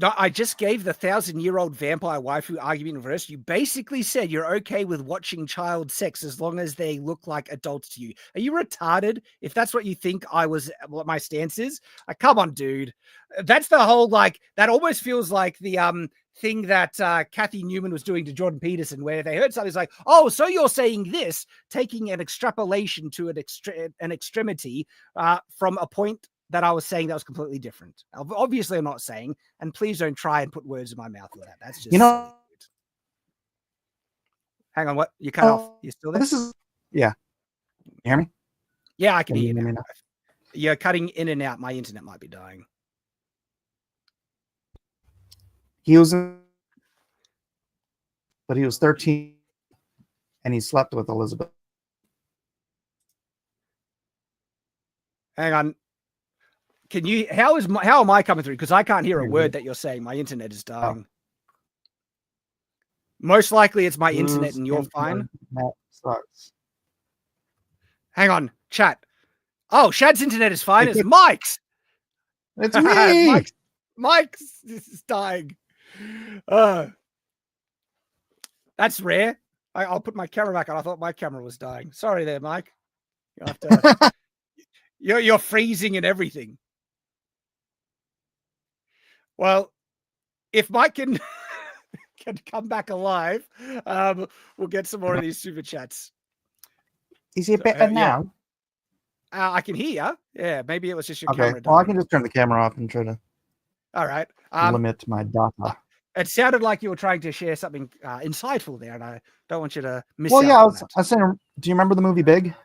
I just gave the 1,000-year-old vampire waifu argument reverse. You basically said you're okay with watching child sex as long as they look like adults to you. Are you retarded? If that's what you think what my stance is, come on, dude. That's the whole that almost feels like the thing that Kathy Newman was doing to Jordan Peterson, where they heard something like, "Oh, so you're saying this," taking an extrapolation to an extremity from a point that I was saying that was completely different. Obviously, I'm not saying, and please don't try and put words in my mouth with that. That's just silly. Hang on, what? You cut off. You still there? Yeah. You hear me? Yeah, I can hear you now. You're cutting in and out. My internet might be dying. But he was 13 and he slept with Elizabeth. Hang on. How am I coming through? Because I can't hear a word that you're saying. My internet is dying. Most likely it's my internet and you're fine. That sucks. Hang on, chat. Oh, Shad's internet is fine. It's Mike's. It's me. Mike's is dying. That's rare. I'll put my camera back on. I thought my camera was dying. Sorry there, Mike. You have to. You're freezing and everything. Well, if Mike can come back alive, we'll get some more of these super chats. Is he better now? I can hear you. Yeah, maybe it was just your camera. Well, I can just turn the camera off and try to. All right. Limit my data. It sounded like you were trying to share something insightful there, and I don't want you to miss. Well, yeah, I was saying. Do you remember the movie Big?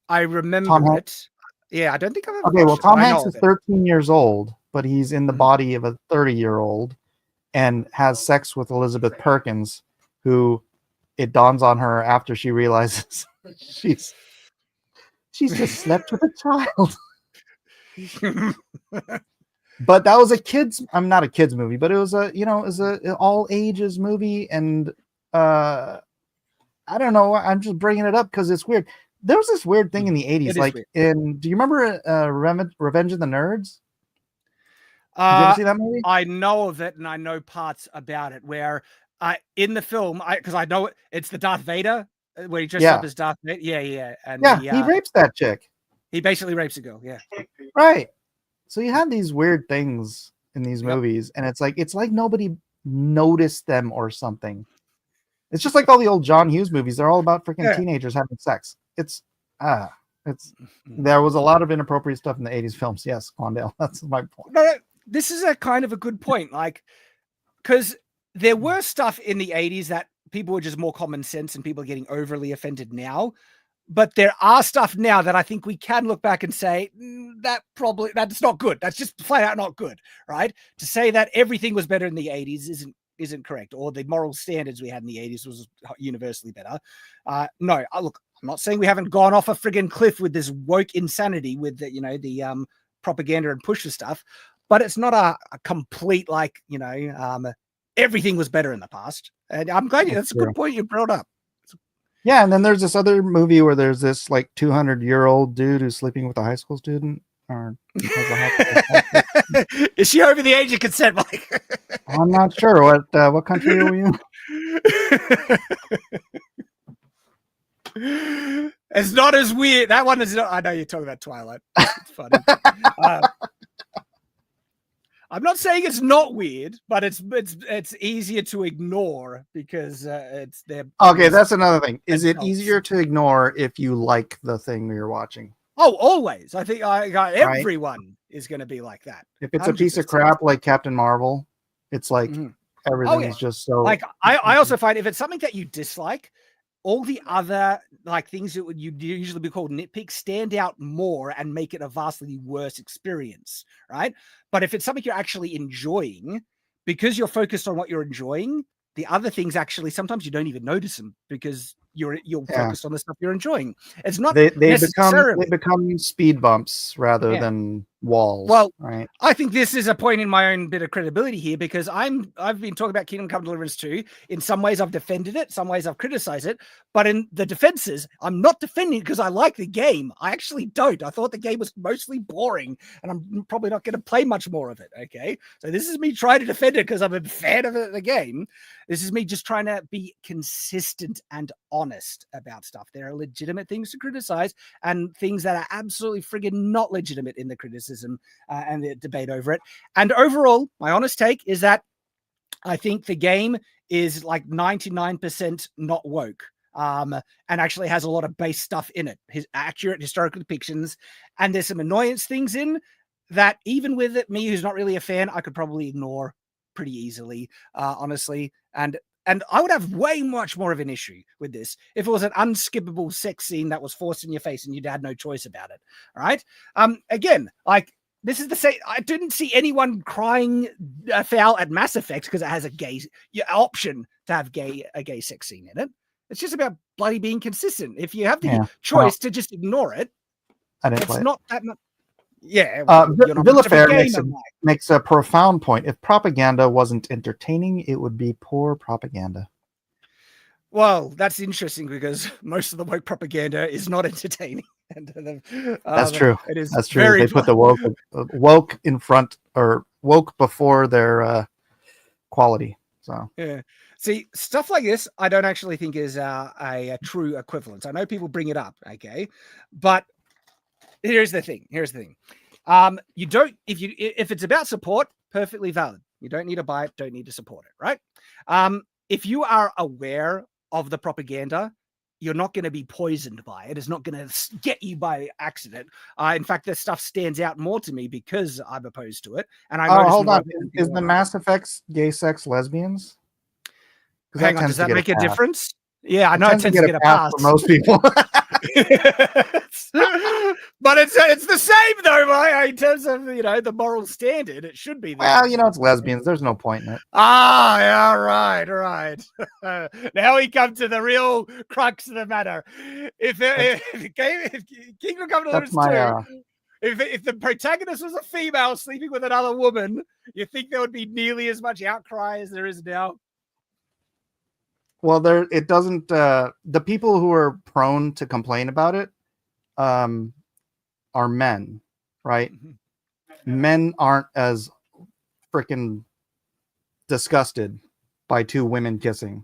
I remember it. Yeah, I don't think I've ever. Okay, well, Tom Hanks is 13 years old, but he's in the body of a 30-year-old and has sex with Elizabeth Perkins, who it dawns on her after she realizes she's just slept with a child. But that was I'm not a kids movie, but it was an all ages movie. And I don't know. I'm just bringing it up because it's weird. There was this weird thing in the 80s. Do you remember Revenge of the Nerds? Did you ever see that movie? I know of it, and I know parts about it where in the film, because I know it's the Darth Vader where he dresses up as Darth Vader. Yeah. And he rapes that chick. He basically rapes a girl. Yeah. Right. So you had these weird things in these Yep. movies, and it's like nobody noticed them or something. It's just like all the old John Hughes movies. They're all about freaking Yeah. teenagers having sex. There was a lot of inappropriate stuff in the 80s films. Yes, Quandale. That's my point. No, this is a kind of a good point. Like, because there were stuff in the 80s that people were just more common sense and people are getting overly offended now. But there are stuff now that I think we can look back and say that's not good. That's just flat out not good, right? To say that everything was better in the 80s isn't correct, or the moral standards we had in the 80s was universally better. No, look, I'm not saying we haven't gone off a friggin' cliff with this woke insanity with the propaganda and pusher stuff, but it's not a complete everything was better in the past. And I'm glad that's a good point you brought up. Yeah, and then there's this other movie where there's this like 200-year-old dude who's sleeping with a high school student. Or is she over the age of consent, Mike? I'm not sure. What country are we in? It's not as weird. That one is not. I know you're talking about Twilight. It's funny. I'm not saying it's not weird, but it's easier to ignore because it's there. Okay, that's another thing. Is it easier to ignore if you like the thing you're watching? Oh, always. I think everyone is going to be like that. If it's 100%. A piece of crap like Captain Marvel, it's like everything's just so. Like I also find if it's something that you dislike, all the other like things that would usually be called nitpicks stand out more and make it a vastly worse experience, right? But if it's something you're actually enjoying, because you're focused on what you're enjoying, the other things actually sometimes you don't even notice them because you're focused on the stuff you're enjoying. It's not they become speed bumps rather than walls. Well, right. I think this is a point in my own bit of credibility here because I've been talking about Kingdom Come Deliverance 2. In some ways I've defended it, some ways I've criticized it, but in the defenses, I'm not defending it because I like the game. I actually don't. I thought the game was mostly boring and I'm probably not going to play much more of it. Okay. So this is me trying to defend it because I'm a fan of the game. This is me just trying to be consistent and honest about stuff. There are legitimate things to criticize and things that are absolutely friggin' not legitimate in the criticism and the debate over it. And overall, my honest take is that I think the game is like 99% not woke. And actually has a lot of base stuff in it, his accurate historical depictions, and there's some annoyance things in that even with it, me who's not really a fan, I could probably ignore pretty easily, honestly. And I would have way much more of an issue with this if it was an unskippable sex scene that was forced in your face and you'd had no choice about it. All right. Again, like this is the same. I didn't see anyone crying foul at Mass Effect because it has a gay option to have a gay sex scene in it. It's just about bloody being consistent. If you have the choice to just ignore it, it's not that much. Yeah, Villafair makes a profound point. If propaganda wasn't entertaining, it would be poor propaganda. Well, that's interesting because most of the woke propaganda is not entertaining. That's true. It is. That's true. They put the woke in front or woke before their quality. So yeah. See, stuff like this, I don't actually think is a true equivalence. I know people bring it up, okay, but here's the thing. You don't if it's about support, perfectly valid. You don't need to buy it, don't need to support it, right? If you are aware of the propaganda, you're not going to be poisoned by it. It's not going to get you by accident. In fact, this stuff stands out more to me because I'm opposed to it. And I hold on, is the Mass Effect's gay sex lesbians? Hang on, does that make a difference? Yeah, I know it tends to get a pass for most people. But it's the same though, in terms of the moral standard. It should be. Well, it's lesbians. There's no point in it. Yeah, right. Now we come to the real crux of the matter. If Kingdom Come Deliverance 2, if the protagonist was a female sleeping with another woman, you think there would be nearly as much outcry as there is now? Well, it doesn't. The people who are prone to complain about it are men, right? Mm-hmm. Men aren't as freaking disgusted by two women kissing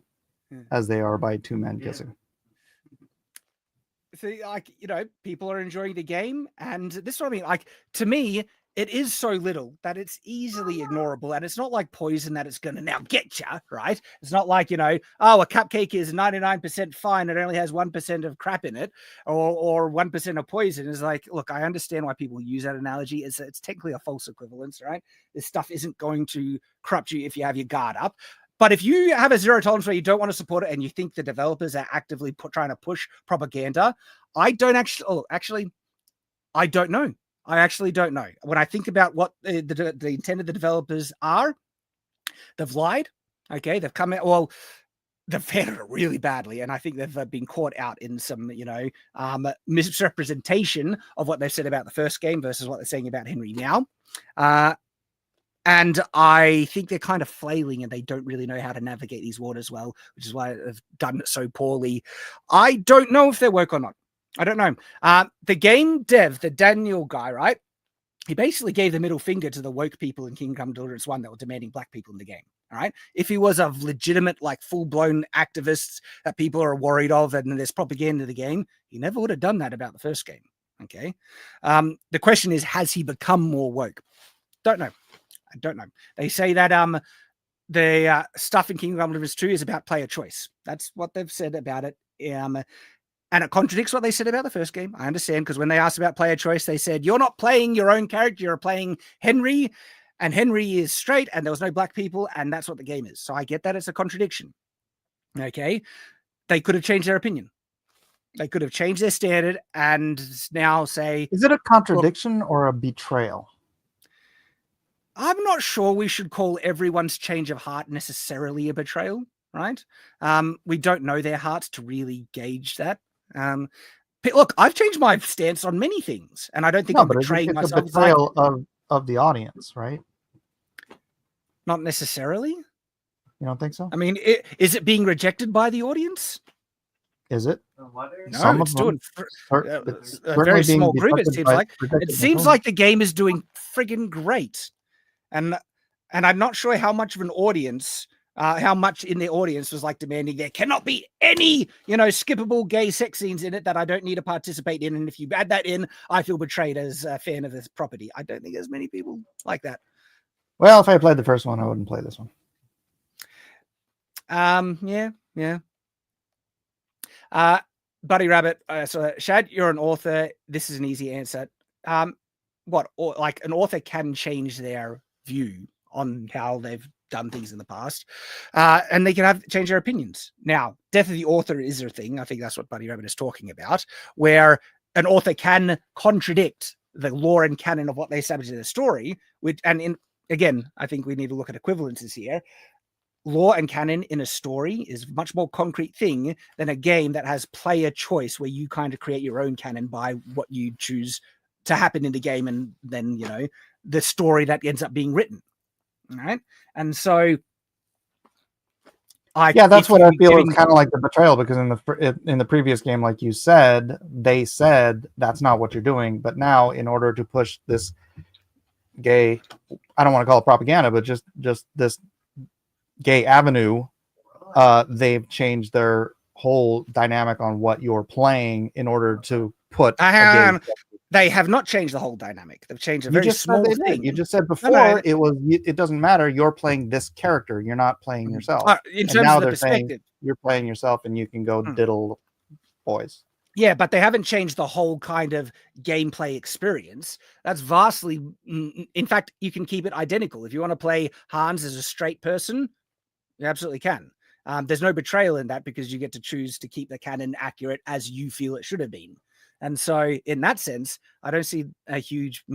as they are by two men kissing. See, like, people are enjoying the game, and this is what I mean. Like, to me, it is so little that it's easily ignorable, and it's not like poison that it's going to now get you, right? It's not like, a cupcake is 99% fine, it only has 1% of crap in it, or 1% of poison. Is like, look, I understand why people use that analogy. It's technically a false equivalence, right? This stuff isn't going to corrupt you if you have your guard up. But if you have a zero tolerance where you don't want to support it and you think the developers are actively trying to push propaganda, I don't actually, I don't know. I actually don't know. When I think about what the intent of the developers are, they've lied. Okay, they've come out. Well, they've handled it really badly, and I think they've been caught out in some, misrepresentation of what they've said about the first game versus what they're saying about Henry now. And I think they're kind of flailing and they don't really know how to navigate these waters well, which is why they've done it so poorly. I don't know if they work or not. I don't know. The game dev, the Daniel guy, right? He basically gave the middle finger to the woke people in Kingdom Come Deliverance 1 that were demanding black people in the game. All right. If he was a legitimate, like, full-blown activist that people are worried of and there's propaganda in the game, he never would have done that about the first game. Okay. The question is, has he become more woke? Don't know. I don't know. They say that the stuff in Kingdom Come Deliverance 2 is about player choice. That's what they've said about it. And it contradicts what they said about the first game. I understand, because when they asked about player choice, they said, you're not playing your own character, you're playing Henry, and Henry is straight, and there was no black people, and that's what the game is. So I get that it's a contradiction. Okay? They could have changed their opinion. They could have changed their standard and now say... Is it a contradiction or a betrayal? I'm not sure we should call everyone's change of heart necessarily a betrayal, right? We don't know their hearts to really gauge that. Look, I've changed my stance on many things, and I don't think I'm betraying myself. It's a betrayal of the audience, right? Not necessarily. You don't think so? I mean, is it being rejected by the audience? Is it? No, it's doing a very small group, it seems like. It seems like the game is doing friggin' great. And I'm not sure how much of an audience, how much in the audience was like demanding there cannot be any, skippable gay sex scenes in it that I don't need to participate in. And if you add that in, I feel betrayed as a fan of this property. I don't think there's many people like that. Well, if I played the first one, I wouldn't play this one. Yeah. Buddy Rabbit, so Shad, you're an author. This is an easy answer. An author can change their view on how they've done things in the past, and they can change their opinions. Now, death of the author is a thing. I think that's what Buddy Rabbit is talking about, where an author can contradict the lore and canon of what they established in the story. Again, I think we need to look at equivalences here. Lore and canon in a story is a much more concrete thing than a game that has player choice, where you kind of create your own canon by what you choose to happen in the game, and then the story that ends up being written. All right. And so that's what I feel is kind of like the betrayal, because in the previous game, like you said, they said that's not what you're doing, but now in order to push this gay, I don't want to call it propaganda, but just this gay avenue, they've changed their whole dynamic on what you're playing in order to put they have not changed the whole dynamic. They've changed a very small thing. You just said before it doesn't matter. You're playing this character. You're not playing yourself. In terms of the perspective, you're playing yourself, and you can go diddle boys. Yeah, but they haven't changed the whole kind of gameplay experience. That's vastly... In fact, you can keep it identical. If you want to play Hans as a straight person, you absolutely can. There's no betrayal in that, because you get to choose to keep the canon accurate as you feel it should have been. And so in that sense, I don't see a huge,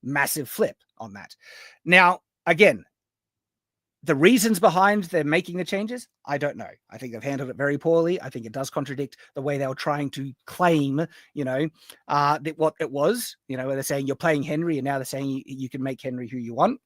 massive flip on that. Now, again, the reasons behind them making the changes, I don't know. I think they've handled it very poorly. I think it does contradict the way they were trying to claim, that what it was, where they're saying you're playing Henry, and now they're saying you can make Henry who you want.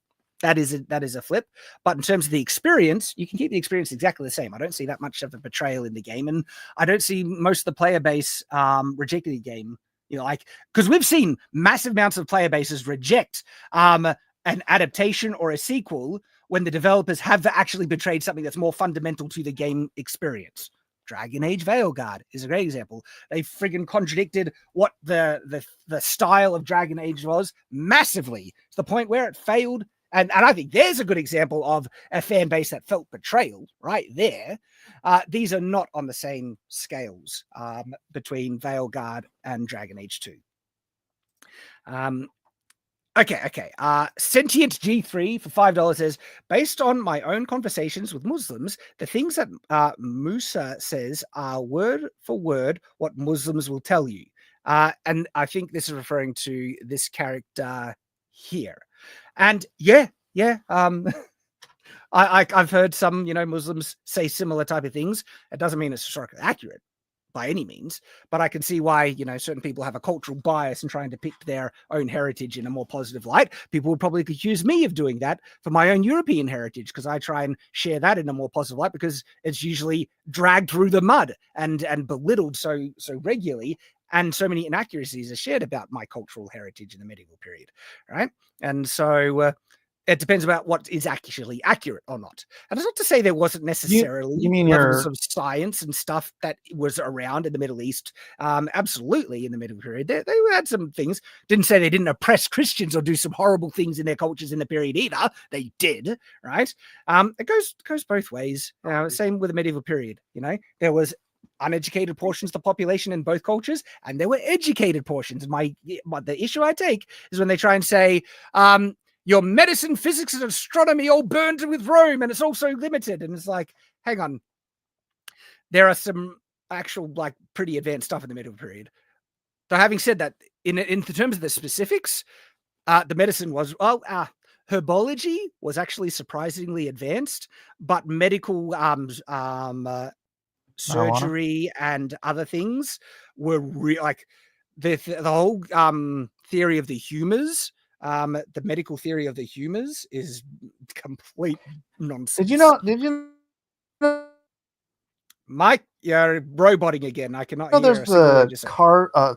That is a flip. But in terms of the experience, you can keep the experience exactly the same. I don't see that much of a betrayal in the game, and I don't see most of the player base rejecting the game. Because we've seen massive amounts of player bases reject an adaptation or a sequel when the developers have actually betrayed something that's more fundamental to the game experience. Dragon Age Veilguard is a great example. They friggin' contradicted what the style of Dragon Age was massively, to the point where it failed. And I think there's a good example of a fan base that felt betrayal right there. These are not on the same scales between Veilguard and Dragon Age 2. Okay. Sentient G3 for $5 says, based on my own conversations with Muslims, the things that Musa says are word for word what Muslims will tell you. And I think this is referring to this character here. And yeah. I've heard some, Muslims say similar type of things. It doesn't mean it's historically accurate by any means, but I can see why, certain people have a cultural bias and try and depict their own heritage in a more positive light. People would probably accuse me of doing that for my own European heritage, because I try and share that in a more positive light, because it's usually dragged through the mud and belittled so regularly, and so many inaccuracies are shared about my cultural heritage in the medieval period, right? And so it depends about what is actually accurate or not. And it's not to say there wasn't necessarily you mean levels of science and stuff that was around in the Middle East. Absolutely, in the medieval period, they had some things. Didn't say they didn't oppress Christians or do some horrible things in their cultures in the period either. They did, right? It goes both ways. Same with the medieval period. There was uneducated portions of the population in both cultures, and there were educated portions. The issue I take is when they try and say, your medicine, physics, and astronomy all burned with Rome, and it's also limited. And it's like, hang on. There are some actual, pretty advanced stuff in the medieval period. So having said that, in terms of the specifics, the medicine was, herbology was actually surprisingly advanced, but medical surgery and other things were the whole theory of the humors. The medical theory of the humors is complete nonsense. Did you know? Mike, you're roboting again. I cannot hear. There's the car. All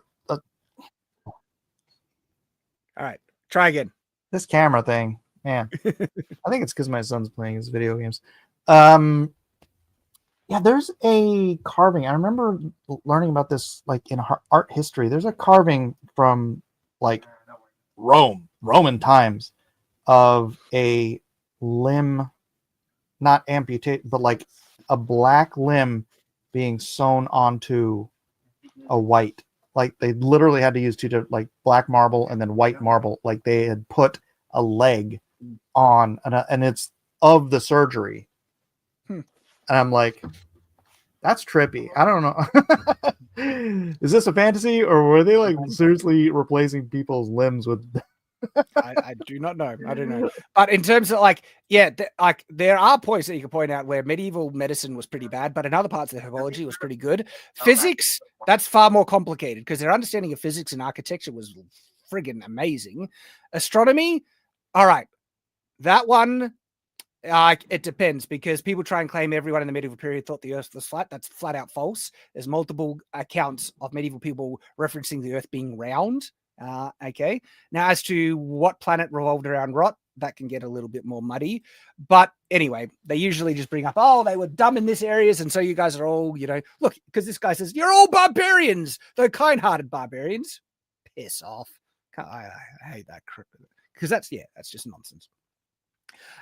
right, try again. This camera thing, man. I think it's because my son's playing his video games. Yeah, there's a carving. I remember learning about this in art history. There's a carving from Roman times of a limb, not amputated, but a black limb being sewn onto a white. They literally had to use two different, black marble and then white marble. They had put a leg on, and it's of the surgery. And I'm like, that's trippy. I don't know. Is this a fantasy, or were they seriously replacing people's limbs with? I do not know. I don't know. But in terms of there are points that you can point out where medieval medicine was pretty bad, but in other parts of the herbology was pretty good. Physics, that's far more complicated, because their understanding of physics and architecture was friggin' amazing. Astronomy, all right, that one. It depends, because people try and claim everyone in the medieval period thought the earth was flat. That's flat out false. There's multiple accounts of medieval people referencing the earth being round. Okay. Now, as to what planet revolved around what, that can get a little bit more muddy. But anyway, they usually just bring up, they were dumb in this areas, and so you guys are all, look, because this guy says, you're all barbarians. They're kind-hearted barbarians. Piss off. I hate that crap. Because that's just nonsense.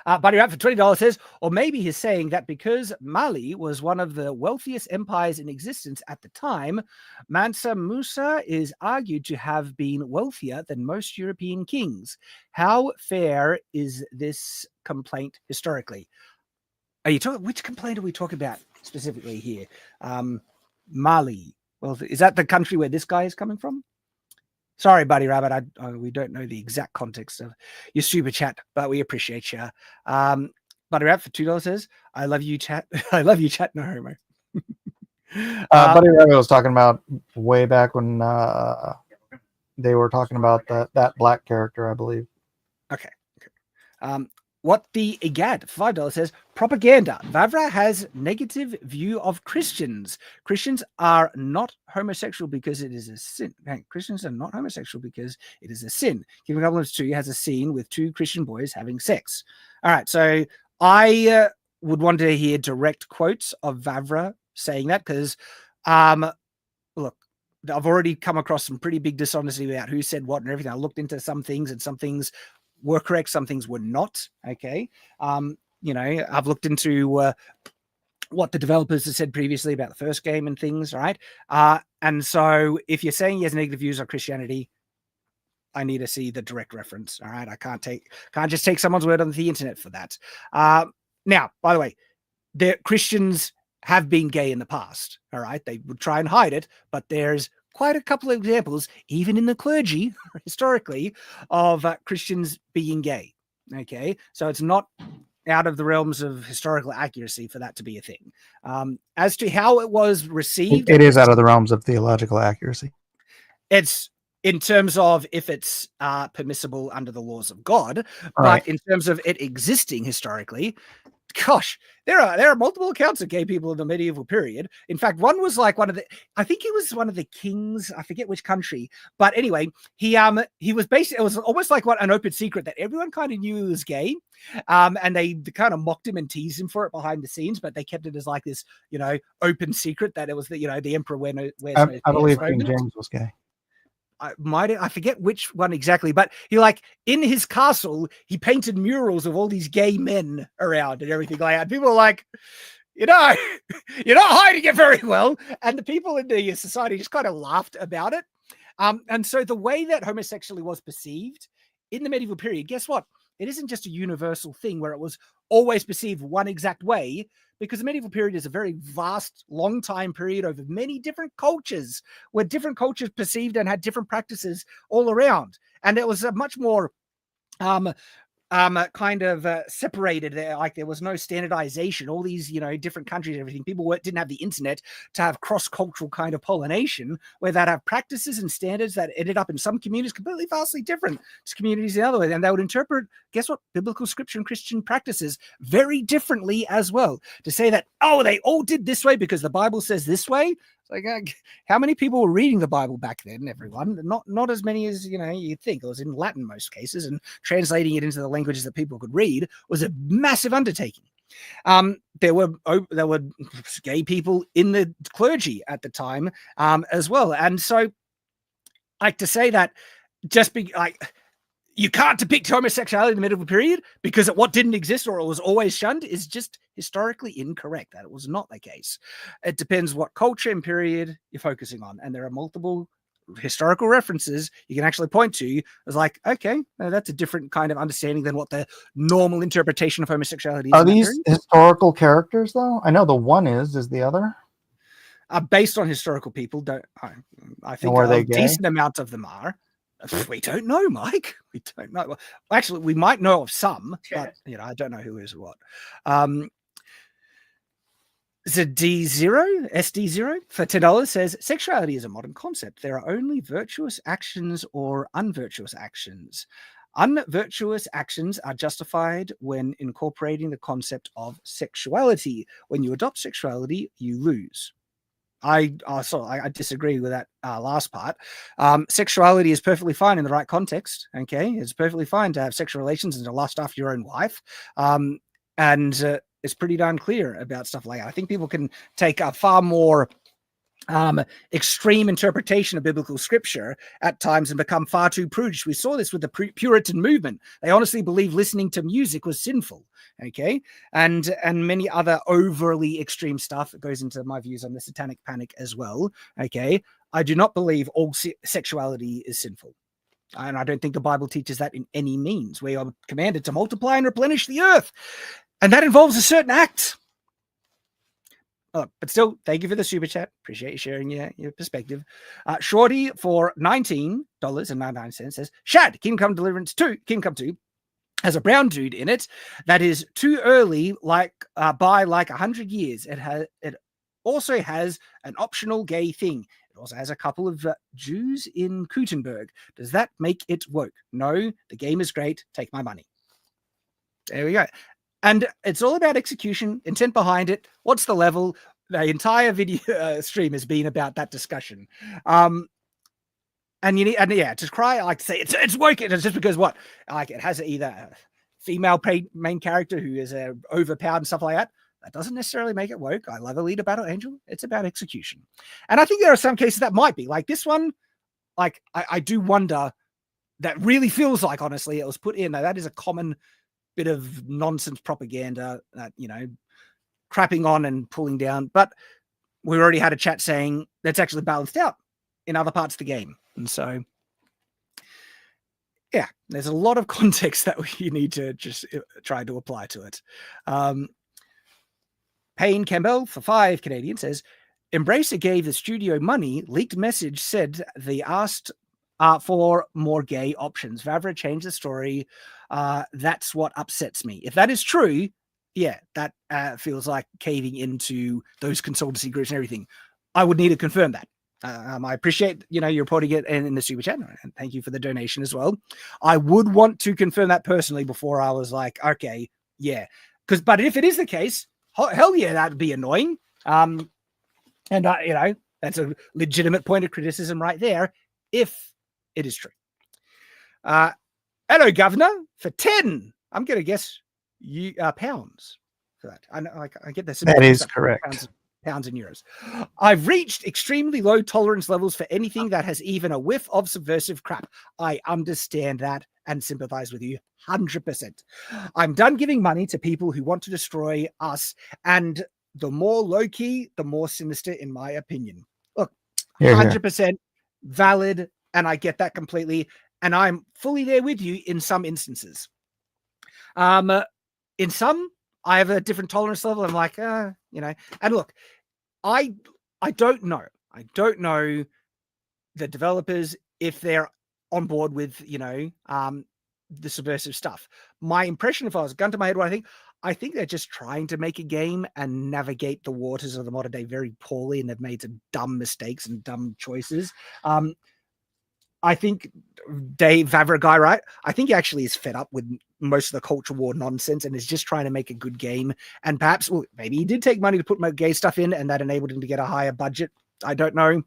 Buddy Rat for $20 says, or maybe he's saying that because Mali was one of the wealthiest empires in existence at the time, Mansa Musa is argued to have been wealthier than most European kings. How fair is this complaint historically? Which complaint are we talking about specifically here? Mali. Well, is that the country where this guy is coming from? Sorry, Buddy Rabbit. We don't know the exact context of your super chat, but we appreciate you. Buddy Rabbit for $2 says, "I love you, chat. I love you, chat. No homo." Buddy Rabbit was talking about way back when they were talking about that black character, I believe. Okay. What the Egad, $5 says, propaganda. Vavra has negative view of Christians. Christians are not homosexual because it is a sin. Christians are not homosexual because it is a sin. Kingdom Governments 2 has a scene with two Christian boys having sex. All right, so I would want to hear direct quotes of Vavra saying that because, look, I've already come across some pretty big dishonesty about who said what and everything. I looked into some things and some things were correct, some things were not. Okay. I've looked into what the developers have said previously about the first game and things, right? And so if you're saying he has negative views on Christianity, I need to see the direct reference. All right. I can't just take someone's word on the internet for that. Now, by the way, Christians have been gay in the past. All right. They would try and hide it, but there's quite a couple of examples, even in the clergy, historically, of Christians being gay. Okay. So it's not out of the realms of historical accuracy for that to be a thing. As to how it was received, it is out of the realms of theological accuracy. It's in terms of if it's permissible under the laws of God, Right. but in terms of it existing historically, gosh, there are multiple accounts of gay people in the medieval period. In fact, one was like I think he was one of the kings. I forget which country, but anyway, he was basically, it was almost like an open secret that everyone kind of knew he was gay, and they kind of mocked him and teased him for it behind the scenes, but they kept it as like this, open secret that it was the emperor wears no I believe pants King James was gay. I forget which one exactly, but he in his castle, he painted murals of all these gay men around and everything like that. People are like, you're not hiding it very well. And the people in the society just kind of laughed about it. And so the way that homosexuality was perceived in the medieval period, guess what? It isn't just a universal thing where it was always perceived one exact way, because the medieval period is a very vast, long time period over many different cultures, where different cultures perceived and had different practices all around. And it was a much more kind of separated. Like there was no standardization. All these, different countries, everything. People didn't have the internet to have cross-cultural kind of pollination, where they'd have practices and standards that ended up in some communities completely vastly different to communities the other way. And they would interpret, guess what, biblical scripture and Christian practices very differently as well. To say that, they all did this way because the Bible says this way. Like, how many people were reading the Bible back then, everyone? Not as many as, you'd think. It was in Latin most cases, and translating it into the languages that people could read was a massive undertaking. There were gay people in the clergy at the time as well. And so, to say that you can't depict homosexuality in the medieval period because what didn't exist or it was always shunned is just historically incorrect. That it was not the case. It depends what culture and period you're focusing on. And there are multiple historical references you can actually point to as like, okay, that's a different kind of understanding than what the normal interpretation of homosexuality is. Are these historical characters, though? I know the one is the other? Based on historical people. I think a decent amount of them are. We don't know, Mike. We don't know. Well, actually, we might know of some, but I don't know who is what. SD0 for $10 says sexuality is a modern concept. There are only virtuous actions or unvirtuous actions. Unvirtuous actions are justified when incorporating the concept of sexuality. When you adopt sexuality, you lose. I disagree with that last part. Sexuality is perfectly fine in the right context. Okay, it's perfectly fine to have sexual relations and to lust after your own wife, and it's pretty darn clear about stuff like that. I think people can take a far more extreme interpretation of biblical scripture at times and become far too prudish. We saw this with the Puritan movement. They honestly believed listening to music was sinful. Okay, and many other overly extreme stuff that goes into my views on the satanic panic as well. Okay, I do not believe all sexuality is sinful, and I don't think the Bible teaches that in any means. We are commanded to multiply and replenish the earth, and that involves a certain act. But still, thank you for the super chat. Appreciate you sharing your perspective. Shorty for $19.99 says, Shad, Kingdom Come Deliverance 2, Kingdom Come 2 has a brown dude in it that is too early, by 100 years. It also has an optional gay thing. It also has a couple of Jews in Gutenberg. Does that make it woke? No, the game is great. Take my money. There we go. And it's all about execution, intent behind it. What's the level? The entire video stream has been about that discussion. To cry, I like to say it's working. It's just because what? It has either a female main character who is overpowered and stuff like that. That doesn't necessarily make it woke. I love Alita Battle Angel. It's about execution. And I think there are some cases that might be like this one. Like, I do wonder, that really feels like, honestly, it was put in. Now, that is a common bit of nonsense propaganda that, crapping on and pulling down. But we already had a chat saying that's actually balanced out in other parts of the game. And so, yeah, there's a lot of context that you need to just try to apply to it. Payne Campbell for 5 Canadian says, Embracer gave the studio money. Leaked message said they asked for more gay options. Vavra changed the story. That's what upsets me. If that is true, yeah, that feels like caving into those consultancy groups and everything. I would need to confirm that. I appreciate, you're reporting it in the super chat, and thank you for the donation as well. I would want to confirm that personally before I was like, okay, yeah. But if it is the case, hell yeah, that'd be annoying. And that's a legitimate point of criticism right there, if it is true. Hello, Governor, for 10. I'm going to guess you pounds for that. I know, I get this. That is correct. Pounds and euros. I've reached extremely low tolerance levels for anything that has even a whiff of subversive crap. I understand that and sympathize with you 100%. I'm done giving money to people who want to destroy us, and the more low-key, the more sinister, in my opinion. Look, 100% valid, and I get that completely, and I'm fully there with you in some instances. In some, I have a different tolerance level. I'm like, and look, I don't know. I don't know the developers if they're on board with, the subversive stuff. My impression, if I was a gun to my head, I think they're just trying to make a game and navigate the waters of the modern day very poorly, and they've made some dumb mistakes and dumb choices. I think Dave Vavra guy, right? I think he actually is fed up with most of the culture war nonsense and is just trying to make a good game. And perhaps, maybe he did take money to put more gay stuff in, and that enabled him to get a higher budget. I don't know.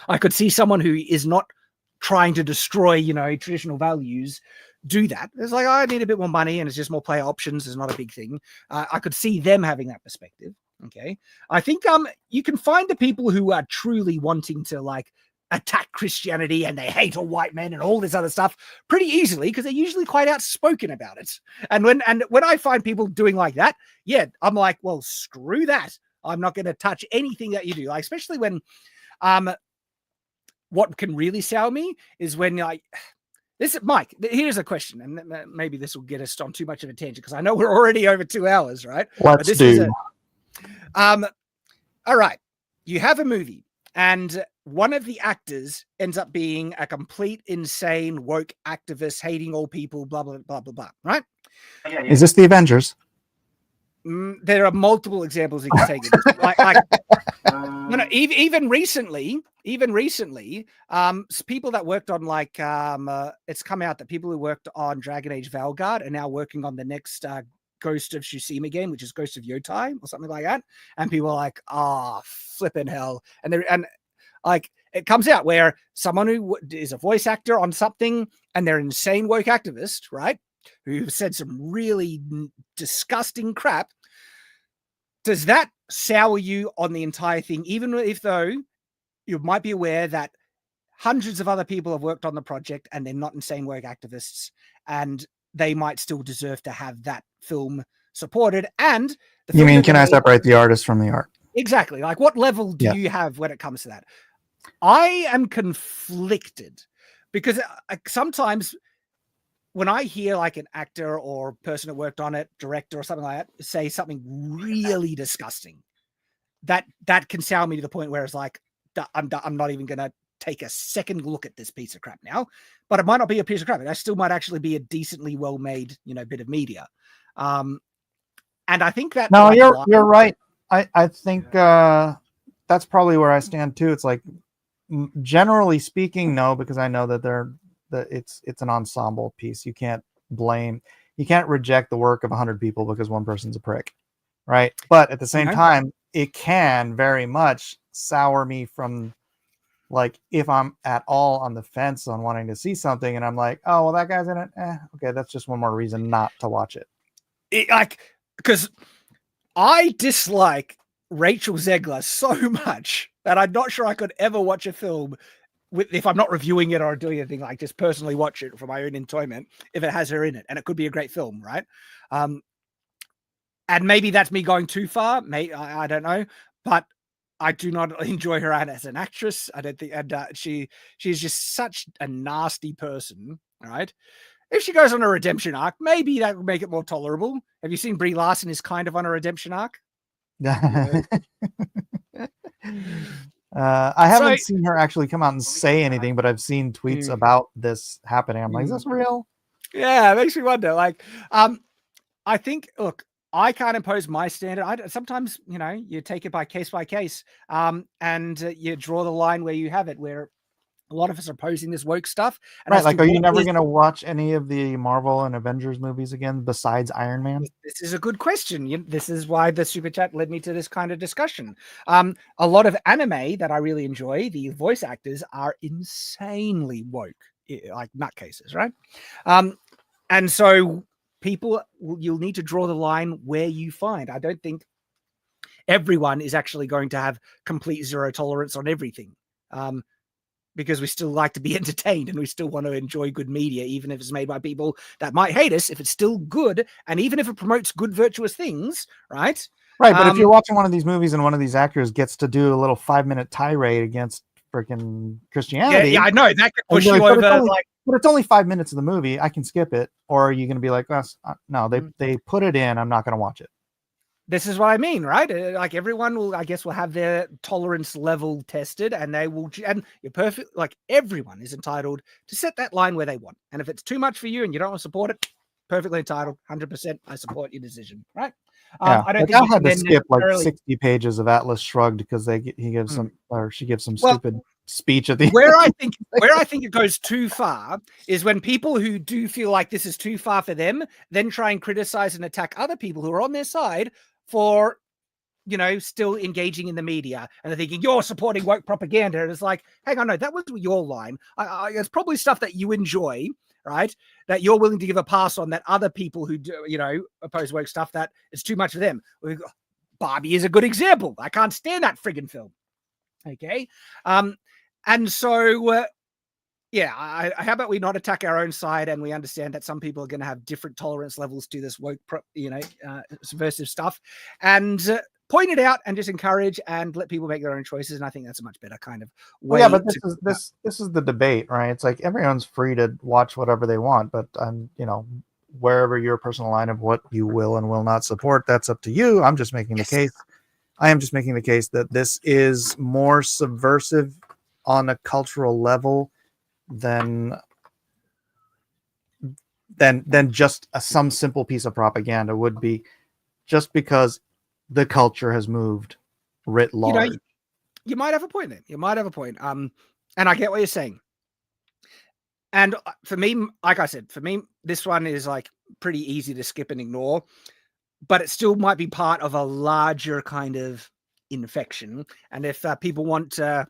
I could see someone who is not trying to destroy, traditional values do that. It's like, I need a bit more money, and it's just more player options. It's not a big thing. I could see them having that perspective. Okay. I think you can find the people who are truly wanting to attack Christianity and they hate all white men and all this other stuff pretty easily, because they're usually quite outspoken about it. And when I find people doing like that, yeah, I'm like, well, screw that. I'm not going to touch anything that you do. Especially when, what can really sour me is when Mike, here's a question, and maybe this will get us on too much of a tangent, because I know we're already over 2 hours, right? Let's do. All right. You have a movie, and one of the actors ends up being a complete insane woke activist, hating all people, blah, blah, blah, blah, blah, right? Yeah. Is this the Avengers? There are multiple examples you can take. Even recently, people that worked on it's come out that people who worked on Dragon Age Valguard are now working on the next Ghost of Tsushima game, which is Ghost of Yotai or something like that. And people are like, flipping hell. And it comes out where someone who is a voice actor on something, and they're an insane woke activist, right? Who said some really disgusting crap. Does that sour you on the entire thing? Even if though you might be aware that hundreds of other people have worked on the project and they're not insane woke activists, and they might still deserve to have that film supported. And you mean, can I separate the artist from the art? Exactly. What level do you have when it comes to that? I am conflicted, because sometimes when I hear an actor or person that worked on it, director or something like that, say something really disgusting, that can sour me to the point where it's like, I'm not even going to take a second look at this piece of crap now. But it might not be a piece of crap. It still might actually be a decently well-made, bit of media. And I think that... No, you're right. I think that's probably where I stand too. It's like, generally speaking, no, because I know that it's an ensemble piece. You can't reject the work of 100 people because one person's a prick, right? But at the same time, it can very much sour me from, if I'm at all on the fence on wanting to see something, and I'm like, oh, well, that guy's in it. Okay, that's just one more reason not to watch it. Because I dislike Rachel Zegler so much that I'm not sure I could ever watch a film if I'm not reviewing it or doing anything, like just personally watch it for my own enjoyment if it has her in it, and it could be a great film, right? And maybe that's me going too far. I don't know, but I do not enjoy her as an actress. I don't think, and she's just such a nasty person, right? If she goes on a redemption arc, maybe that would make it more tolerable. Have you seen Brie Larson is kind of on a redemption arc? I haven't seen her actually come out and say anything, but I've seen tweets about this happening. I'm like, is this real? Yeah, it makes me wonder. Like, I think, look, I can't impose my standard. Sometimes, you take it by case, and you draw the line where you have it, where a lot of us are opposing this woke stuff. And right, like, are you never going to watch any of the Marvel and Avengers movies again besides Iron Man? This is a good question. This is why the super chat led me to this kind of discussion. A lot of anime that I really enjoy, the voice actors are insanely woke, like nutcases, right? And so you'll need to draw the line where you find. I don't think everyone is actually going to have complete zero tolerance on everything. Because we still like to be entertained and we still want to enjoy good media, even if it's made by people that might hate us, if it's still good, and even if it promotes good, virtuous things, right? Right, but if you're watching one of these movies and one of these actors gets to do a little 5-minute tirade against freaking Christianity. Yeah, I know. That could push you over. But it's only 5 minutes of the movie. I can skip it. Or are you going to be like, no, they put it in. I'm not going to watch it. This is what I mean, right? Like everyone will have their tolerance level tested, and and you're perfect. Like everyone is entitled to set that line where they want. And if it's too much for you and you don't want to support it, perfectly entitled, 100%. I support your decision, right? Yeah, I don't think I had to skip like 60 pages of Atlas Shrugged because she gives some stupid speech at the where I think it goes too far is when people who do feel like this is too far for them then try and criticize and attack other people who are on their side for still engaging in the media, and they're thinking you're supporting woke propaganda, and it's like, hang on, no, that was your line. It's probably stuff that you enjoy, right, that you're willing to give a pass on, that other people who do oppose woke stuff, that it's too much for them. Barbie is a good example. I can't stand that friggin' film. Okay. And so how about we not attack our own side, and we understand that some people are going to have different tolerance levels to this woke, subversive stuff, and point it out and just encourage and let people make their own choices. And I think that's a much better kind of way. Well, yeah, but this is the debate, right? It's like everyone's free to watch whatever they want, but wherever your personal line of what you will and will not support, that's up to you. I'm just making the case. I am just making the case that this is more subversive on a cultural level than just some simple piece of propaganda would be, just because the culture has moved writ large. You might have a point there. You might have a point. And I get what you're saying. And for me, like I said, this one is like pretty easy to skip and ignore, but it still might be part of a larger kind of infection. And if people want to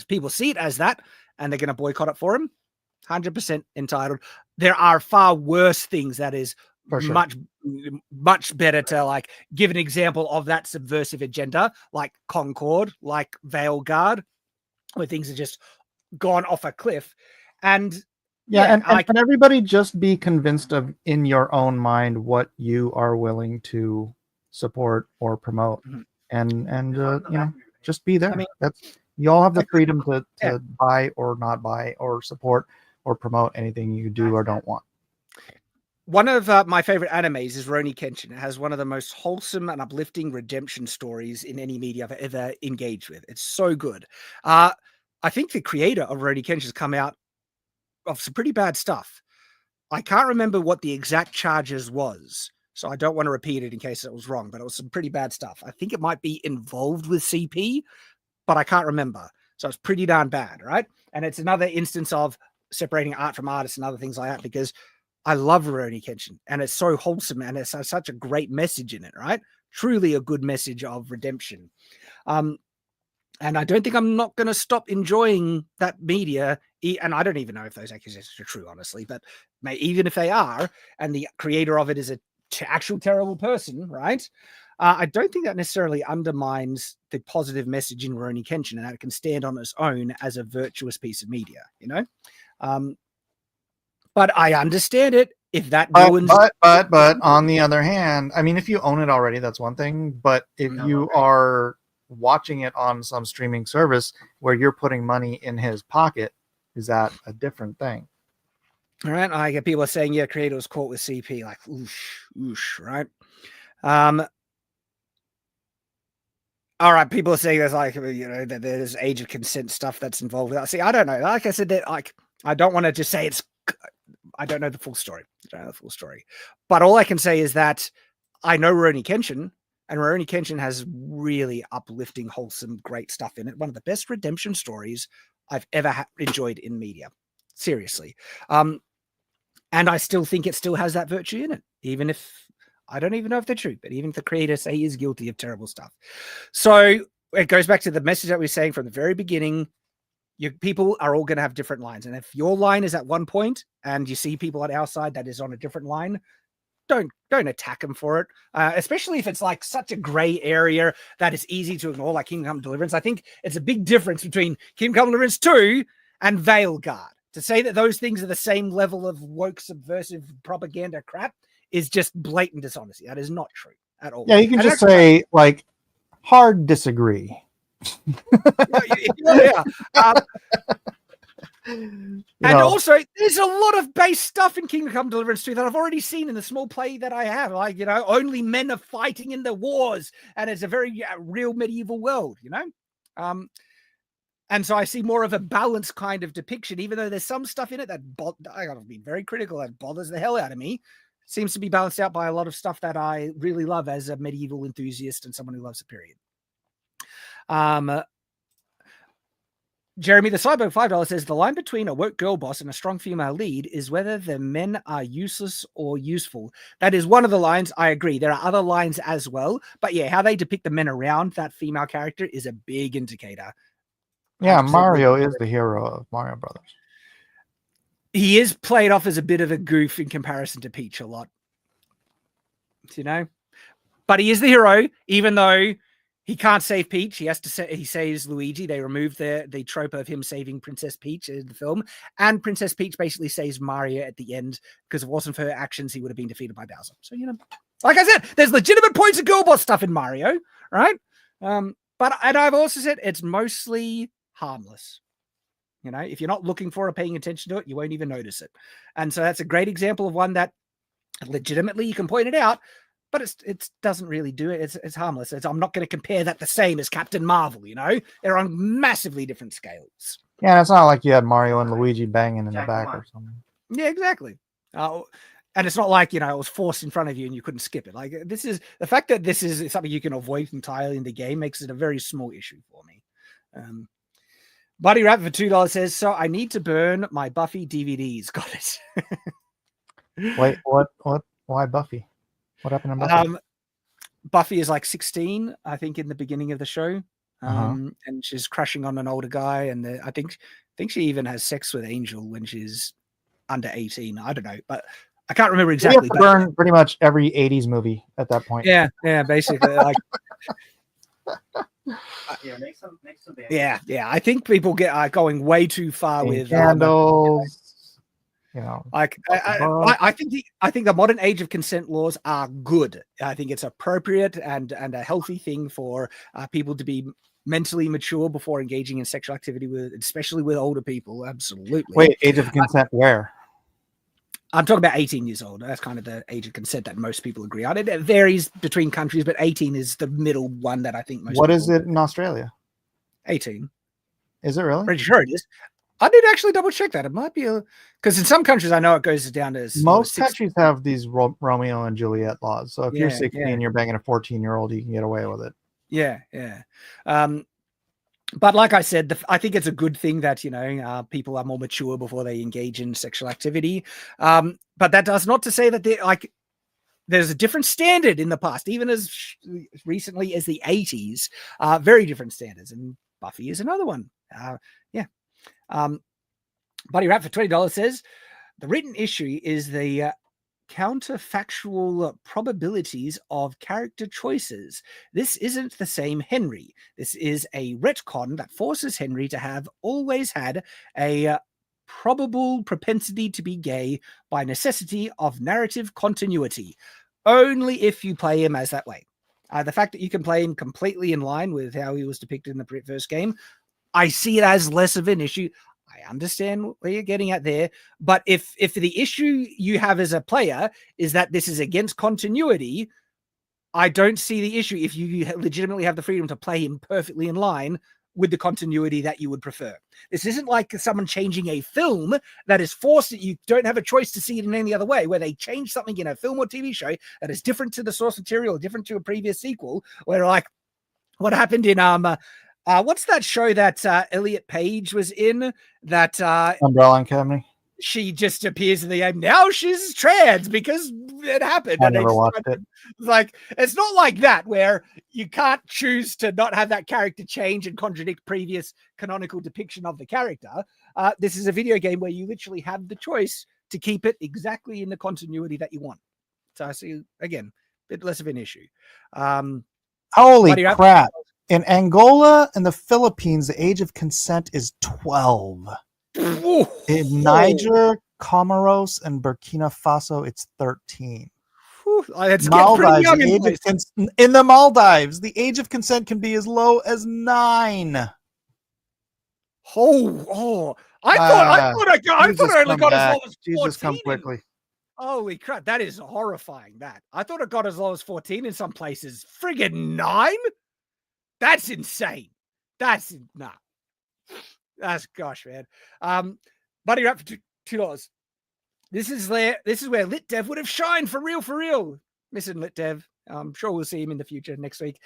people see it as that, and they're going to boycott it for him, 100% entitled. There are far worse things that is much better to like give an example of that subversive agenda, like Concord, like Vale Guard, where things are just gone off a cliff. And and everybody just be convinced of in your own mind what you are willing to support or promote, and just be there. You all have the freedom to buy or not buy or support or promote anything you do or don't want. One of my favorite animes is Rurouni Kenshin. It has one of the most wholesome and uplifting redemption stories in any media I've ever engaged with. It's so good. I think the creator of Rurouni Kenshin has come out of some pretty bad stuff. I can't remember what the exact charges was, so I don't want to repeat it in case it was wrong, but it was some pretty bad stuff. I think it might be involved with CP, but I can't remember. So it's pretty darn bad, right? And it's another instance of separating art from artists and other things like that, because I love Rurouni Kenshin, and it's so wholesome, and it's such a great message in it, right? Truly a good message of redemption. And I don't think I'm not going to stop enjoying that media. And I don't even know if those accusations are true, honestly, but even if they are, and the creator of it is a actual terrible person, right? I don't think that necessarily undermines the positive message in Rurouni Kenshin, and that it can stand on its own as a virtuous piece of media, you know? But I understand it if that ruins. But on the other hand, I mean, if you own it already, that's one thing. But if you are watching it on some streaming service where you're putting money in his pocket, is that a different thing? All right. I get people saying, yeah, creator was caught with CP, like, oosh, right? All right, people are saying there's like, you know, that there's age of consent stuff that's involved with that. See, I don't know. Like I said, that like I don't want to just say it's. I don't know the full story. But all I can say is that I know Rurouni Kenshin, and Rurouni Kenshin has really uplifting, wholesome, great stuff in it. One of the best redemption stories I've ever enjoyed in media. Seriously. And I still think it still has that virtue in it, even if I don't even know if they're true, but even if the creator say he is guilty of terrible stuff. So it goes back to the message that we were saying from the very beginning. People are all going to have different lines. And if your line is at one point and you see people at our side that is on a different line, don't attack them for it. Especially if it's like such a gray area that is easy to ignore, like Kingdom Come Deliverance. I think it's a big difference between Kingdom Come Deliverance 2 and Veilguard. To say that those things are the same level of woke subversive propaganda crap is just blatant dishonesty. That is not true at all. Yeah, you can just say like hard disagree. Yeah. Also, there's a lot of base stuff in Kingdom Come Deliverance 2 that I've already seen in the small play that I have. Like, you know, only men are fighting in the wars, and it's a very real medieval world, you know? And so I see more of a balanced kind of depiction, even though there's some stuff in it that I gotta be very critical, that bothers the hell out of me. It seems to be balanced out by a lot of stuff that I really love as a medieval enthusiast and someone who loves the period. Jeremy the Cyborg $5 says the line between a woke girl boss and a strong female lead is whether the men are useless or useful. That is one of the lines. I agree. There are other lines as well, but yeah, how they depict the men around that female character is a big indicator. Yeah, Mario is the hero of Mario Brothers. He is played off as a bit of a goof in comparison to Peach a lot, you know, but he is the hero, even though he can't save Peach. He has to say he saves Luigi. They remove the trope of him saving Princess Peach in the film, and Princess Peach basically saves Mario at the end because if it wasn't for her actions, he would have been defeated by Bowser. So, you know, like I said, there's legitimate points of girlboss stuff in Mario, right? And I've also said it's mostly harmless. You know, if you're not looking for or paying attention to it, you won't even notice it. And so that's a great example of one that legitimately you can point it out, but it doesn't really do it. It's harmless. I'm not going to compare that the same as Captain Marvel, you know? They're on massively different scales. Yeah, it's not like you had Mario and Luigi banging in the back or something. Yeah, exactly. And it's not like, you know, it was forced in front of you and you couldn't skip it. Like, this is the fact that this is something you can avoid entirely in the game makes it a very small issue for me. Buddy Rap for $2 says, so I need to burn my Buffy DVDs. Got it. Wait, what? Why Buffy? What happened to Buffy? Buffy is like 16, I think, in the beginning of the show. And she's crushing on an older guy. And I think she even has sex with Angel when she's under 18. I don't know, but I can't remember exactly. You have to burn pretty much every 80s movie at that point. Yeah, basically. Like, make some yeah. I think people get going way too far with candles. You know, like I think the modern age of consent laws are good. I think it's appropriate and a healthy thing for people to be mentally mature before engaging in sexual activity especially with older people. Absolutely. Wait, age of consent where? I'm talking about 18 years old. That's kind of the age of consent that most people agree on. It varies between countries, but 18 is the middle one that I think most. What is it in Australia? 18. Is it really? Pretty sure it is. I did actually double check that. It might be because in some countries I know it goes down to most countries have these Romeo and Juliet laws. So if you're 16, you're banging a 14-year-old, you can get away with it. Yeah. But like I said, I think it's a good thing that, you know, people are more mature before they engage in sexual activity. But that does not to say that there's a different standard in the past, even as recently as the 80s, very different standards. And Buffy is another one. Buddy Rap for $20 says, the written issue is the counterfactual probabilities of character choices. This isn't the same Henry. This is a retcon that forces Henry to have always had a probable propensity to be gay by necessity of narrative continuity, only if you play him as that way. The fact that you can play him completely in line with how he was depicted in the first game, I see it as less of an issue. I understand where you're getting at there, but if the issue you have as a player is that this is against continuity, I don't see the issue if you legitimately have the freedom to play him perfectly in line with the continuity that you would prefer. This isn't like someone changing a film that is forced that you don't have a choice to see it in any other way, where they change something in a film or TV show that is different to the source material, different to a previous sequel, where like what happened in what's that show that Elliot Page was in? That Umbrella Academy. She just appears in the game. Now she's trans because it happened. I never watched it. Like, it's not like that where you can't choose to not have that character change and contradict previous canonical depiction of the character. This is a video game where you literally have the choice to keep it exactly in the continuity that you want. So I see, again, a bit less of an issue. Holy crap. In Angola and the Philippines, the age of consent is 12. In Niger, Comoros, and Burkina Faso, it's 13. Maldives, in the Maldives, the age of consent can be as low as 9. I thought I only got as low as 14. Jesus, come quickly. Holy crap, that is horrifying. That I thought it got as low as 14 in some places. Friggin' 9? That's insane. That's nah. That's gosh, man. Buddy, you're up for $2. This is where Lit Dev would have shined for real. Missing Lit Dev. I'm sure we'll see him in the future next week.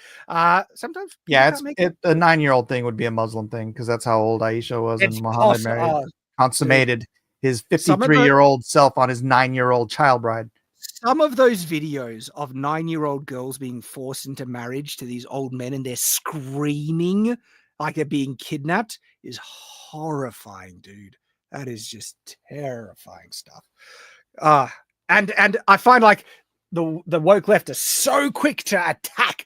Sometimes, yeah, a 9-year-old thing would be a Muslim thing because that's how old Aisha was, and Muhammad consummated his 53-year-old self on his 9-year-old child bride. Some of those videos of 9-year-old girls being forced into marriage to these old men and they're screaming like they're being kidnapped is horrifying, dude. That is just terrifying stuff. And I find like the woke left are so quick to attack,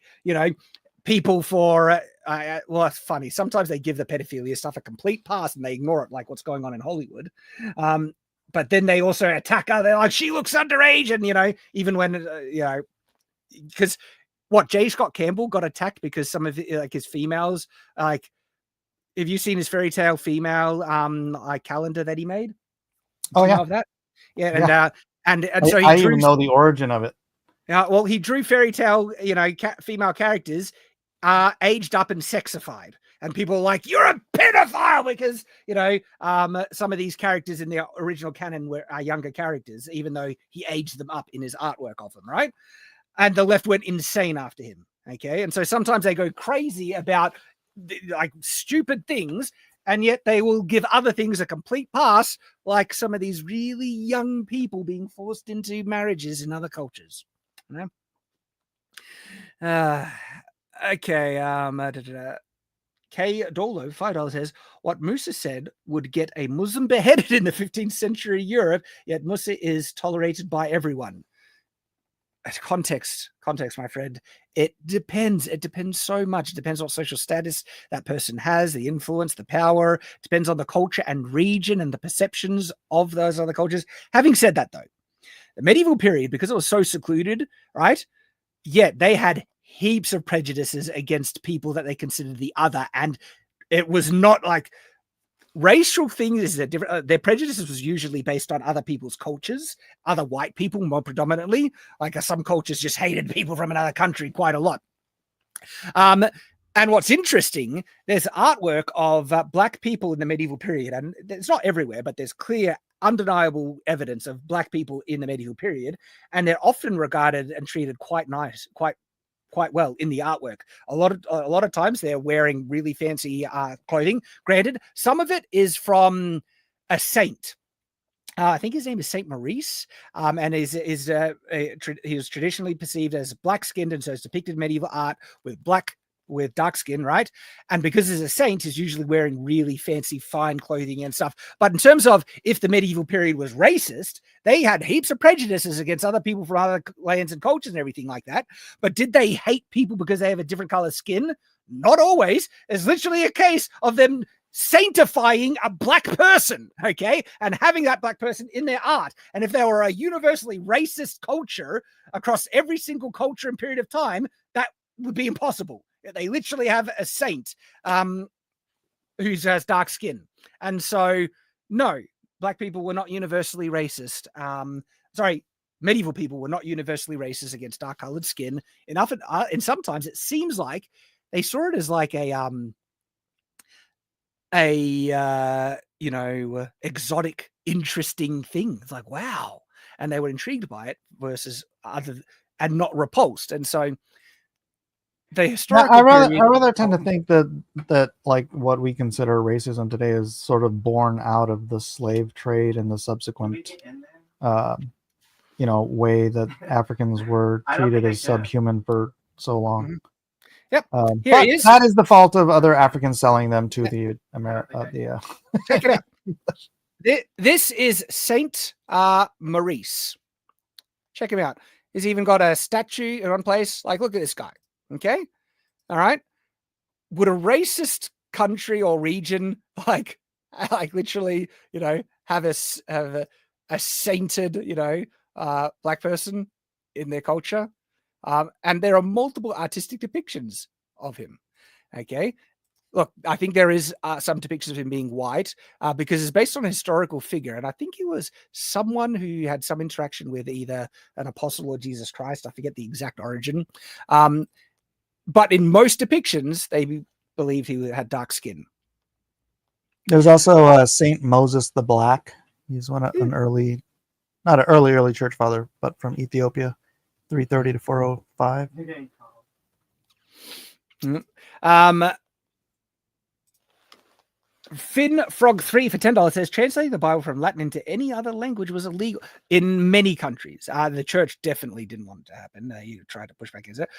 people for well, it's funny. Sometimes they give the pedophilia stuff a complete pass and they ignore it, like what's going on in Hollywood. But then they also attack her. They're like, she looks underage, and even when because J. Scott Campbell got attacked because some of his females, like, have you seen his fairy tale female calendar that he made? Oh yeah, of that. Yeah, and so I even know the origin of it. Well, he drew fairy tale, female characters, aged up and sexified. And people are like, you're a pedophile because, some of these characters in the original canon are younger characters, even though he aged them up in his artwork of them, right? And the left went insane after him, okay? And so sometimes they go crazy about like stupid things, and yet they will give other things a complete pass, like some of these really young people being forced into marriages in other cultures. Okay. K Dolo, $5 says, what Musa said would get a Muslim beheaded in the 15th century Europe, yet Musa is tolerated by everyone. Context, my friend. It depends. It depends so much. It depends what social status that person has, the influence, the power. It depends on the culture and region and the perceptions of those other cultures. Having said that, though, the medieval period, because it was so secluded, right? Yet they had heaps of prejudices against people that they considered the other. And it was not like racial things is that different. Their prejudices was usually based on other people's cultures, other white people more predominantly. Like some cultures just hated people from another country quite a lot. And what's interesting, there's artwork of black people in the medieval period, and it's not everywhere, but there's clear, undeniable evidence of black people in the medieval period, and they're often regarded and treated quite well in the artwork. A lot of times they're wearing really fancy clothing. Granted, some of it is from a saint. I think his name is Saint Maurice, and he was traditionally perceived as black-skinned, and so it's depicted in medieval art with black with dark skin, right? And because he's a saint, he's usually wearing really fancy, fine clothing and stuff. But in terms of if the medieval period was racist, they had heaps of prejudices against other people from other lands and cultures and everything like that. But did they hate people because they have a different color skin? Not always. It's literally a case of them sanctifying a black person, okay, and having that black person in their art. And if they were a universally racist culture across every single culture and period of time, that would be impossible. They literally have a saint who has dark skin. And so, no, black people were not universally racist. Medieval people were not universally racist against dark-colored skin. And sometimes it seems like they saw it as like exotic, interesting thing. It's like, wow. And they were intrigued by it versus and not repulsed. And so the historical I rather tend to think that like what we consider racism today is sort of born out of the slave trade and the subsequent way that Africans were treated as subhuman for so long. Mm-hmm. Yep. But that is the fault of other Africans selling them to the Check it out. This is Saint Maurice. Check him out. He's even got a statue in one place. Like, look at this guy. Okay. All right. Would a racist country or region like literally, have a sainted, black person in their culture? And there are multiple artistic depictions of him. Okay. Look, I think there is some depictions of him being white because it's based on a historical figure. And I think he was someone who had some interaction with either an apostle or Jesus Christ. I forget the exact origin. But in most depictions, they believed he had dark skin. There's also Saint Moses the Black. He's not an early church father, but from Ethiopia. 330 to 405. Finn Frog 3 for $10 says translating the Bible from Latin into any other language was illegal in many countries. The church definitely didn't want it to happen. You tried to push back against it.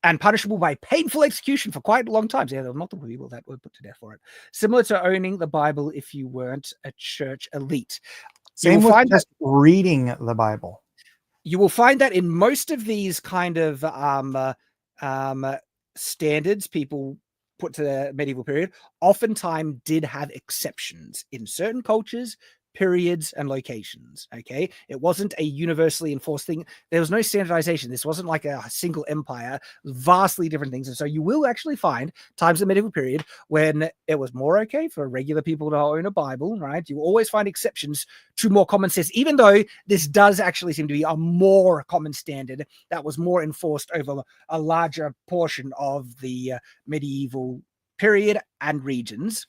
And punishable by painful execution for quite a long time. So yeah, there were multiple people that were put to death for it. Similar to owning the Bible if you weren't a church elite. Same with just reading the Bible. You will find that in most of these kind of standards people put to the medieval period, oftentimes did have exceptions in certain cultures, periods, and locations. Okay, it wasn't a universally enforced thing. There was no standardization. This wasn't like a single empire, vastly different things. And so you will actually find times in the medieval period when it was more okay for regular people to own a Bible, right? You always find exceptions to more common sense, even though this does actually seem to be a more common standard that was more enforced over a larger portion of the medieval period and regions.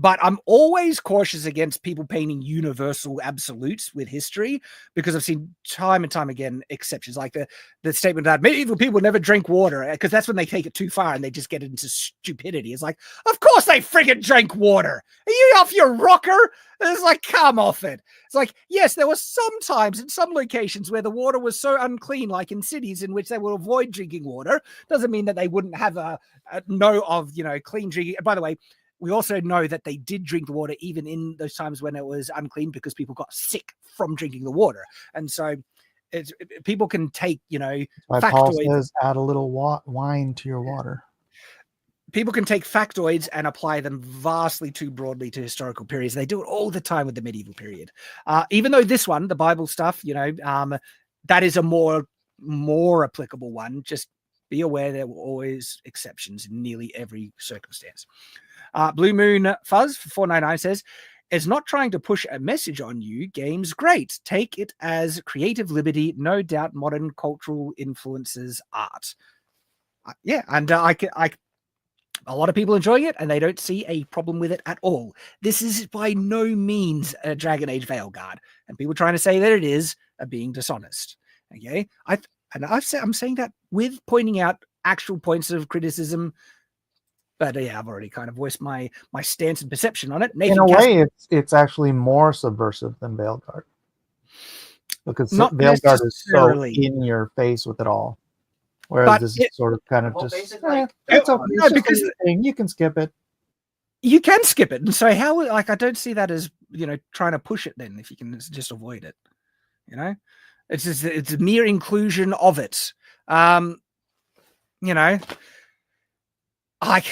But I'm always cautious against people painting universal absolutes with history because I've seen time and time again exceptions, like the statement that medieval people never drink water, because that's when they take it too far and they just get into stupidity. It's like, of course they friggin' drank water. Are you off your rocker? It's like, come off it. It's like, yes, there were some times in some locations where the water was so unclean, like in cities in which they would avoid drinking water. Doesn't mean that they wouldn't have a know of, clean drinking. By the way, we also know that they did drink the water even in those times when it was unclean because people got sick from drinking the water. And so people can take, factoids. Paul says, add a little wine to your water. People can take factoids and apply them vastly too broadly to historical periods. They do it all the time with the medieval period. Even though this one, the Bible stuff, that is a more applicable one. Just be aware there were always exceptions in nearly every circumstance. Blue Moon Fuzz for 499 says, "It's not trying to push a message on you. Game's great. Take it as creative liberty. No doubt modern cultural influences art." And a lot of people enjoying it, and they don't see a problem with it at all. This is by no means a Dragon Age Veilguard, and people trying to say that it is are being dishonest. Okay, I'm saying that with pointing out actual points of criticism. But I've already kind of voiced my stance and perception on it. In a way, it's actually more subversive than Veilguard, because Veilguard is so in your face with it all. Whereas But this is sort of kind of Well, just, basically, it's okay. no, It's just because a thing. You can skip it. you can skip it. And so how, like, I don't see that as, trying to push it then if you can just avoid it, it's just, it's a mere inclusion of it. Like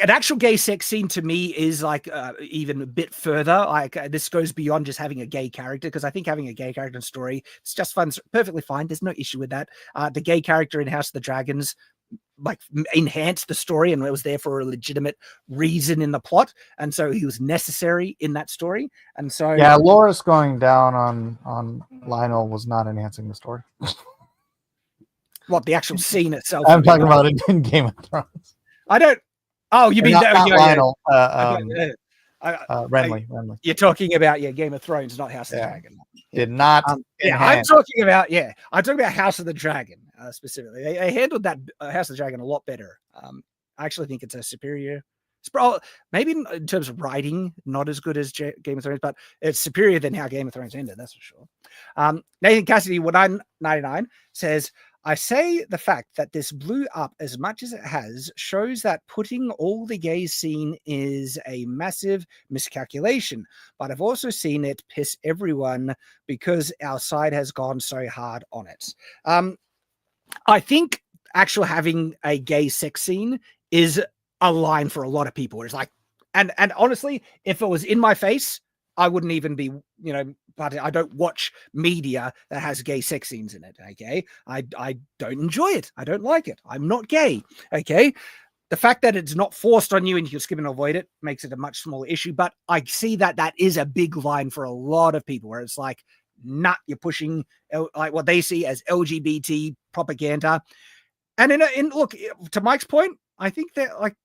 an actual gay sex scene to me is like even a bit further. Like this goes beyond just having a gay character, because I think having a gay character in story, it's just fun, it's perfectly fine. There's no issue with that. The gay character in House of the Dragons like enhanced the story, and it was there for a legitimate reason in the plot, and so he was necessary in that story. And so yeah, Loris going down on Lionel was not enhancing the story. What, the actual scene itself? I'm talking about it in Game of Thrones. I don't. Oh, you mean not Lionel? Renly. Renly. You're talking about Game of Thrones, not House of the Dragon. Did not. I'm talking about House of the Dragon specifically. They handled that House of the Dragon a lot better. I actually think it's a superior. Maybe in terms of writing, not as good as Game of Thrones, but it's superior than how Game of Thrones ended. That's for sure. Nathan Cassidy 1999 says, I say the fact that this blew up as much as it has shows that putting all the gay scene is a massive miscalculation, but I've also seen it piss everyone because our side has gone so hard on it. I think actual having a gay sex scene is a line for a lot of people. It's like, and honestly, if it was in my face, I wouldn't even be, but I don't watch media that has gay sex scenes in it. Okay. I don't enjoy it. I don't like it. I'm not gay. Okay. The fact that it's not forced on you and you can skip and avoid it makes it a much smaller issue. But I see that is a big line for a lot of people where it's like, nah, you're pushing like what they see as LGBT propaganda. And in look, to Mike's point, I think that like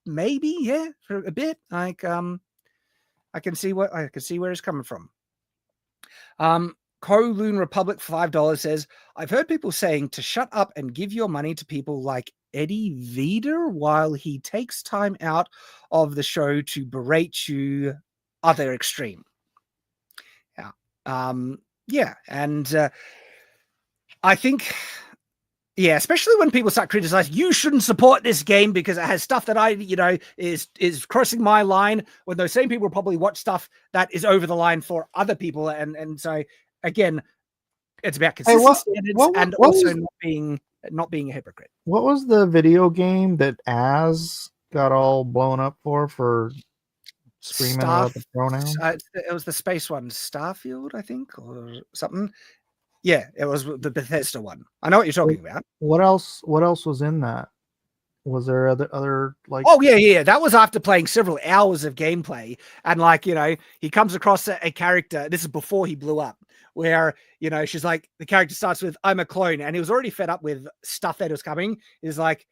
maybe, for a bit, like, I can see where it's coming from. Kowloon Republic $5 says, I've heard people saying to shut up and give your money to people like Eddie Vedder while he takes time out of the show to berate you other extreme. Yeah. And I think, especially when people start criticizing, you shouldn't support this game because it has stuff that is crossing my line, when those same people probably watch stuff that is over the line for other people. And so again, it's about consistency and also not being a hypocrite. What was the video game that Az got all blown up for screaming about the pronouns? It was the space one, Starfield, I think, or something. Yeah, it was the Bethesda one. I know what you're talking about. What else was in that? Was there other like? Oh yeah. That was after playing several hours of gameplay, and like he comes across a character. This is before he blew up, where she's like, the character starts with, "I'm a clone," and he was already fed up with stuff that was coming. He's like,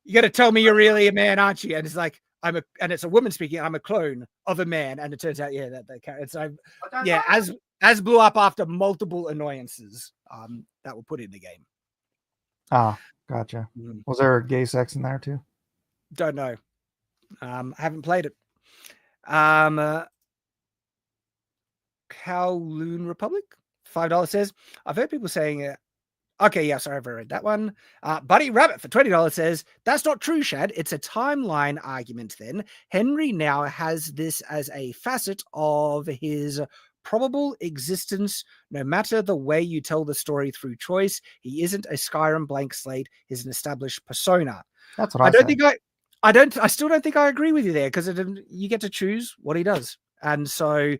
"You got to tell me you're really a man, aren't you?" And it's like, and it's a woman speaking. "I'm a clone of a man," and it turns out, that character. So as blew up after multiple annoyances that were put in the game. Oh, gotcha. Was there gay sex in there too? Don't know. Haven't played it. Kowloon Republic $5 says, I've heard people saying okay, yeah, sorry, I've read that one. Buddy Rabbit for $20 says, that's not true, Shad. It's a timeline argument then. Henry now has this as a facet of his probable existence, no matter the way you tell the story through choice. He isn't a Skyrim blank slate. He's an established persona. That's what I still don't think I agree with you there, because you get to choose what he does. And so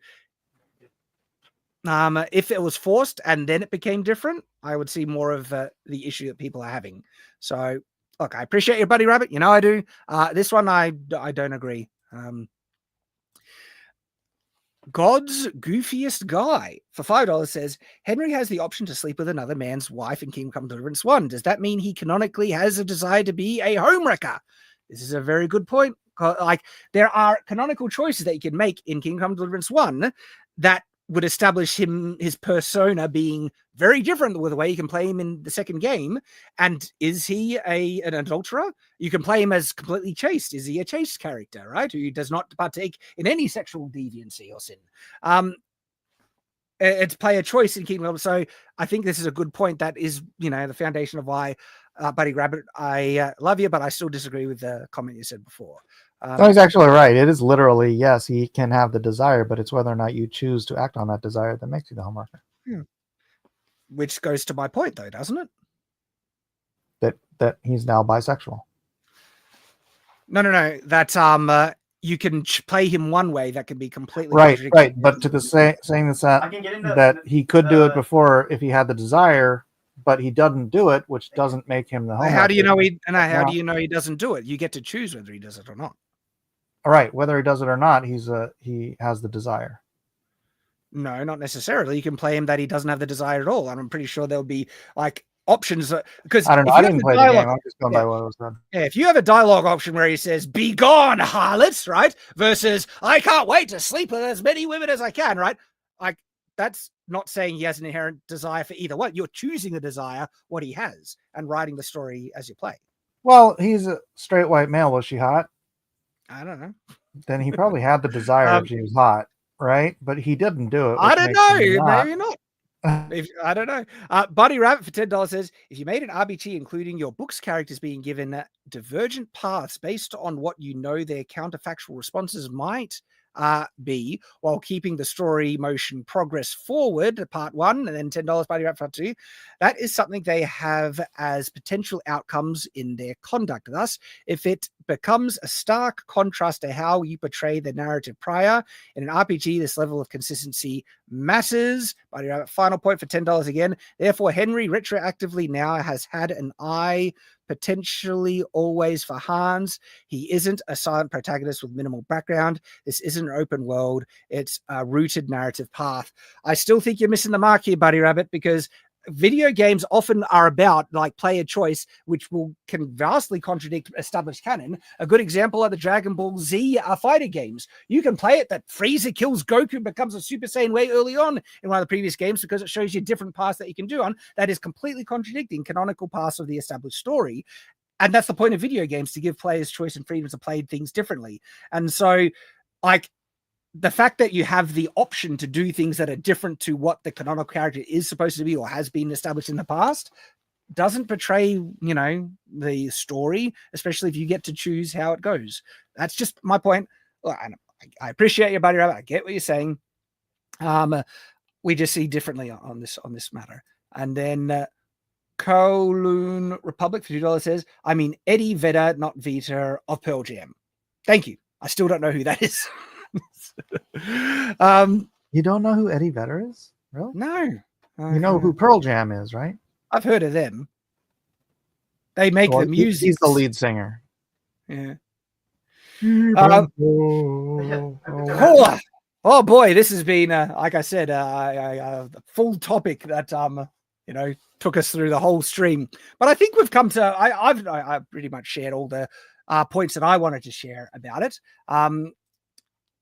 if it was forced and then it became different, I would see more of the issue that people are having. So look, I appreciate your Buddy Rabbit. I do. This one, I don't agree. God's goofiest guy for $5 says, Henry has the option to sleep with another man's wife in Kingdom Come Deliverance 1. Does that mean he canonically has a desire to be a homewrecker? This is a very good point. Like, there are canonical choices that you can make in Kingdom Come Deliverance 1 that would establish his persona being very different with the way you can play him in the second game. And is he an adulterer? You can play him as completely chaste. Is he a chaste character, right? Who does not partake in any sexual deviancy or sin? it's player choice in Kingdom. So I think this is a good point. That is, the foundation of why, Buddy Rabbit, I love you, but I still disagree with the comment you said before. No, he's actually right. It is literally, yes, he can have the desire, but it's whether or not you choose to act on that desire that makes you the homeworker. Which goes to my point, though, doesn't it? That he's now bisexual. No. That you can play him one way that can be completely right. But to the saying that he could do it before if he had the desire, but he doesn't do it, which doesn't make him the homeworker. How do you know do you know he doesn't do it? You get to choose whether he does it or not. All right, whether he does it or not, he has the desire. No, not necessarily. You can play him that he doesn't have the desire at all, and I'm pretty sure there'll be like options because I don't know. I didn't play the game. I'm just going by what was said. Yeah, if you have a dialogue option where he says "Be gone, harlots," right, versus "I can't wait to sleep with as many women as I can," right? Like that's not saying he has an inherent desire for either one. You're choosing the desire, what he has, and writing the story as you play. Well, he's a straight white male. Was she hot? I don't know. Then he probably had the desire if she was hot, right? But he didn't do it. I don't know. Maybe not. I don't know. Buddy Rabbit for $10 says, if you made an RPG including your book's characters being given divergent paths based on what you know their counterfactual responses might be, while keeping the story motion progress forward, part 1, and then $10 Buddy Rabbit part 2, that is something they have as potential outcomes in their conduct. Thus, if it becomes a stark contrast to how you portray the narrative prior in an RPG, this level of consistency matters. Buddy Rabbit final point for $10 again. Therefore, Henry retroactively now has had an eye potentially always for Hans. He isn't a silent protagonist with minimal background. This isn't an open world. It's a rooted narrative path. I still think you're missing the mark here, Buddy Rabbit, because video games often are about like player choice, which can vastly contradict established canon. A good example are the Dragon Ball Z fighter games. You can play it that Frieza kills Goku, becomes a Super Saiyan way early on in one of the previous games because it shows you different paths that you can do on. That is completely contradicting canonical paths of the established story. And that's the point of video games, to give players choice and freedom to play things differently. And so, like, the fact that you have the option to do things that are different to what the canonical character is supposed to be or has been established in the past doesn't portray, the story, especially if you get to choose how it goes. That's just my point. And I appreciate you, Buddy Rabbit. I get what you're saying. We just see differently on this matter. And then Kowloon Republic for $2 says, I mean Eddie Vedder, not Vita of Pearl Jam. Thank you. I still don't know who that is. You don't know who Eddie Vedder is? Really? No. You know who Pearl Jam is, right? I've heard of them. They make the music. He's the lead singer. Yeah. Oh boy, this has been like I said, a full topic that took us through the whole stream. But I think we've come to. I've pretty much shared all the points that I wanted to share about it.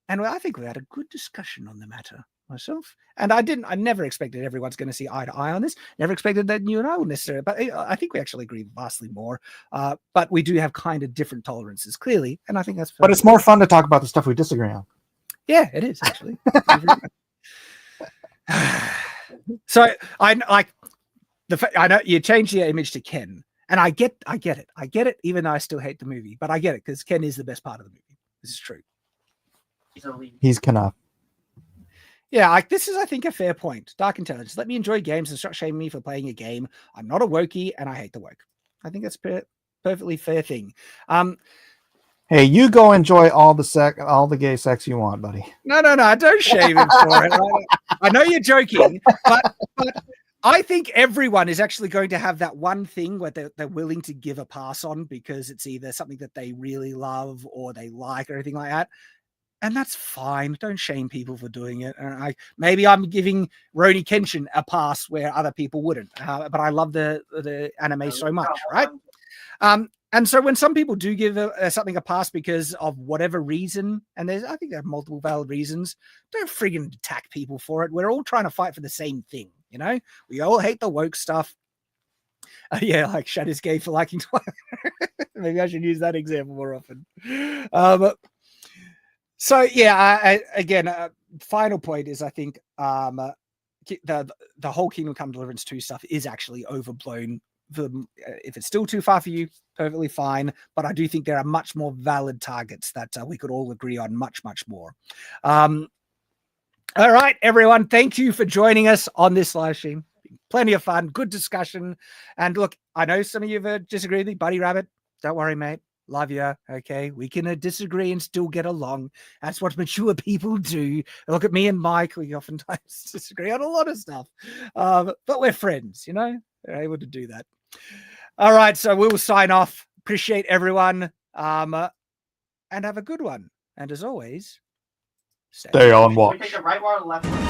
And I think we had a good discussion on the matter myself. And I never expected everyone's going to see eye to eye on this. Never expected that you and I would necessarily, but I think we actually agree vastly more. But we do have kind of different tolerances, clearly. And I think that's But it's more fun to talk about the stuff we disagree on. Yeah, it is actually. So I know you changed your image to Ken. And I get it, even though I still hate the movie. But I get it, because Ken is the best part of the movie. This is true. He's Knuff. Yeah, this is, I think, a fair point. Dark Intelligence. Let me enjoy games and stop shaming me for playing a game. I'm not a wokey, and I hate the woke. I think that's a perfectly fair thing. Hey, you go enjoy all the gay sex you want, buddy. No, don't shame him for it. I know you're joking, but I think everyone is actually going to have that one thing where they're willing to give a pass on because it's either something that they really love or they like or anything like that. And that's fine. Don't shame people for doing it. And maybe I'm giving Rurouni Kenshin a pass where other people wouldn't. But I love the anime so much, right? And so when some people do give something a pass because of whatever reason, and I think there are multiple valid reasons, don't friggin' attack people for it. We're all trying to fight for the same thing, We all hate the woke stuff. Yeah, like Shad is gay for liking Twilight. Maybe I should use that example more often. So yeah, again, final point is I think the whole Kingdom Come Deliverance 2 stuff is actually overblown. If it's still too far for you, perfectly fine. But I do think there are much more valid targets that we could all agree on much more. All right, everyone. Thank you for joining us on this live stream. Plenty of fun, good discussion. And look, I know some of you have disagreed with me, Buddy Rabbit. Don't worry, mate. Love you. Okay. We can disagree and still get along. That's what mature people do. Look at me and Mike. We oftentimes disagree on a lot of stuff. But we're friends, you know, we're able to do that. All right. So we will sign off. Appreciate everyone. And have a good one. And as always, stay on watch. We take the right one or the left one?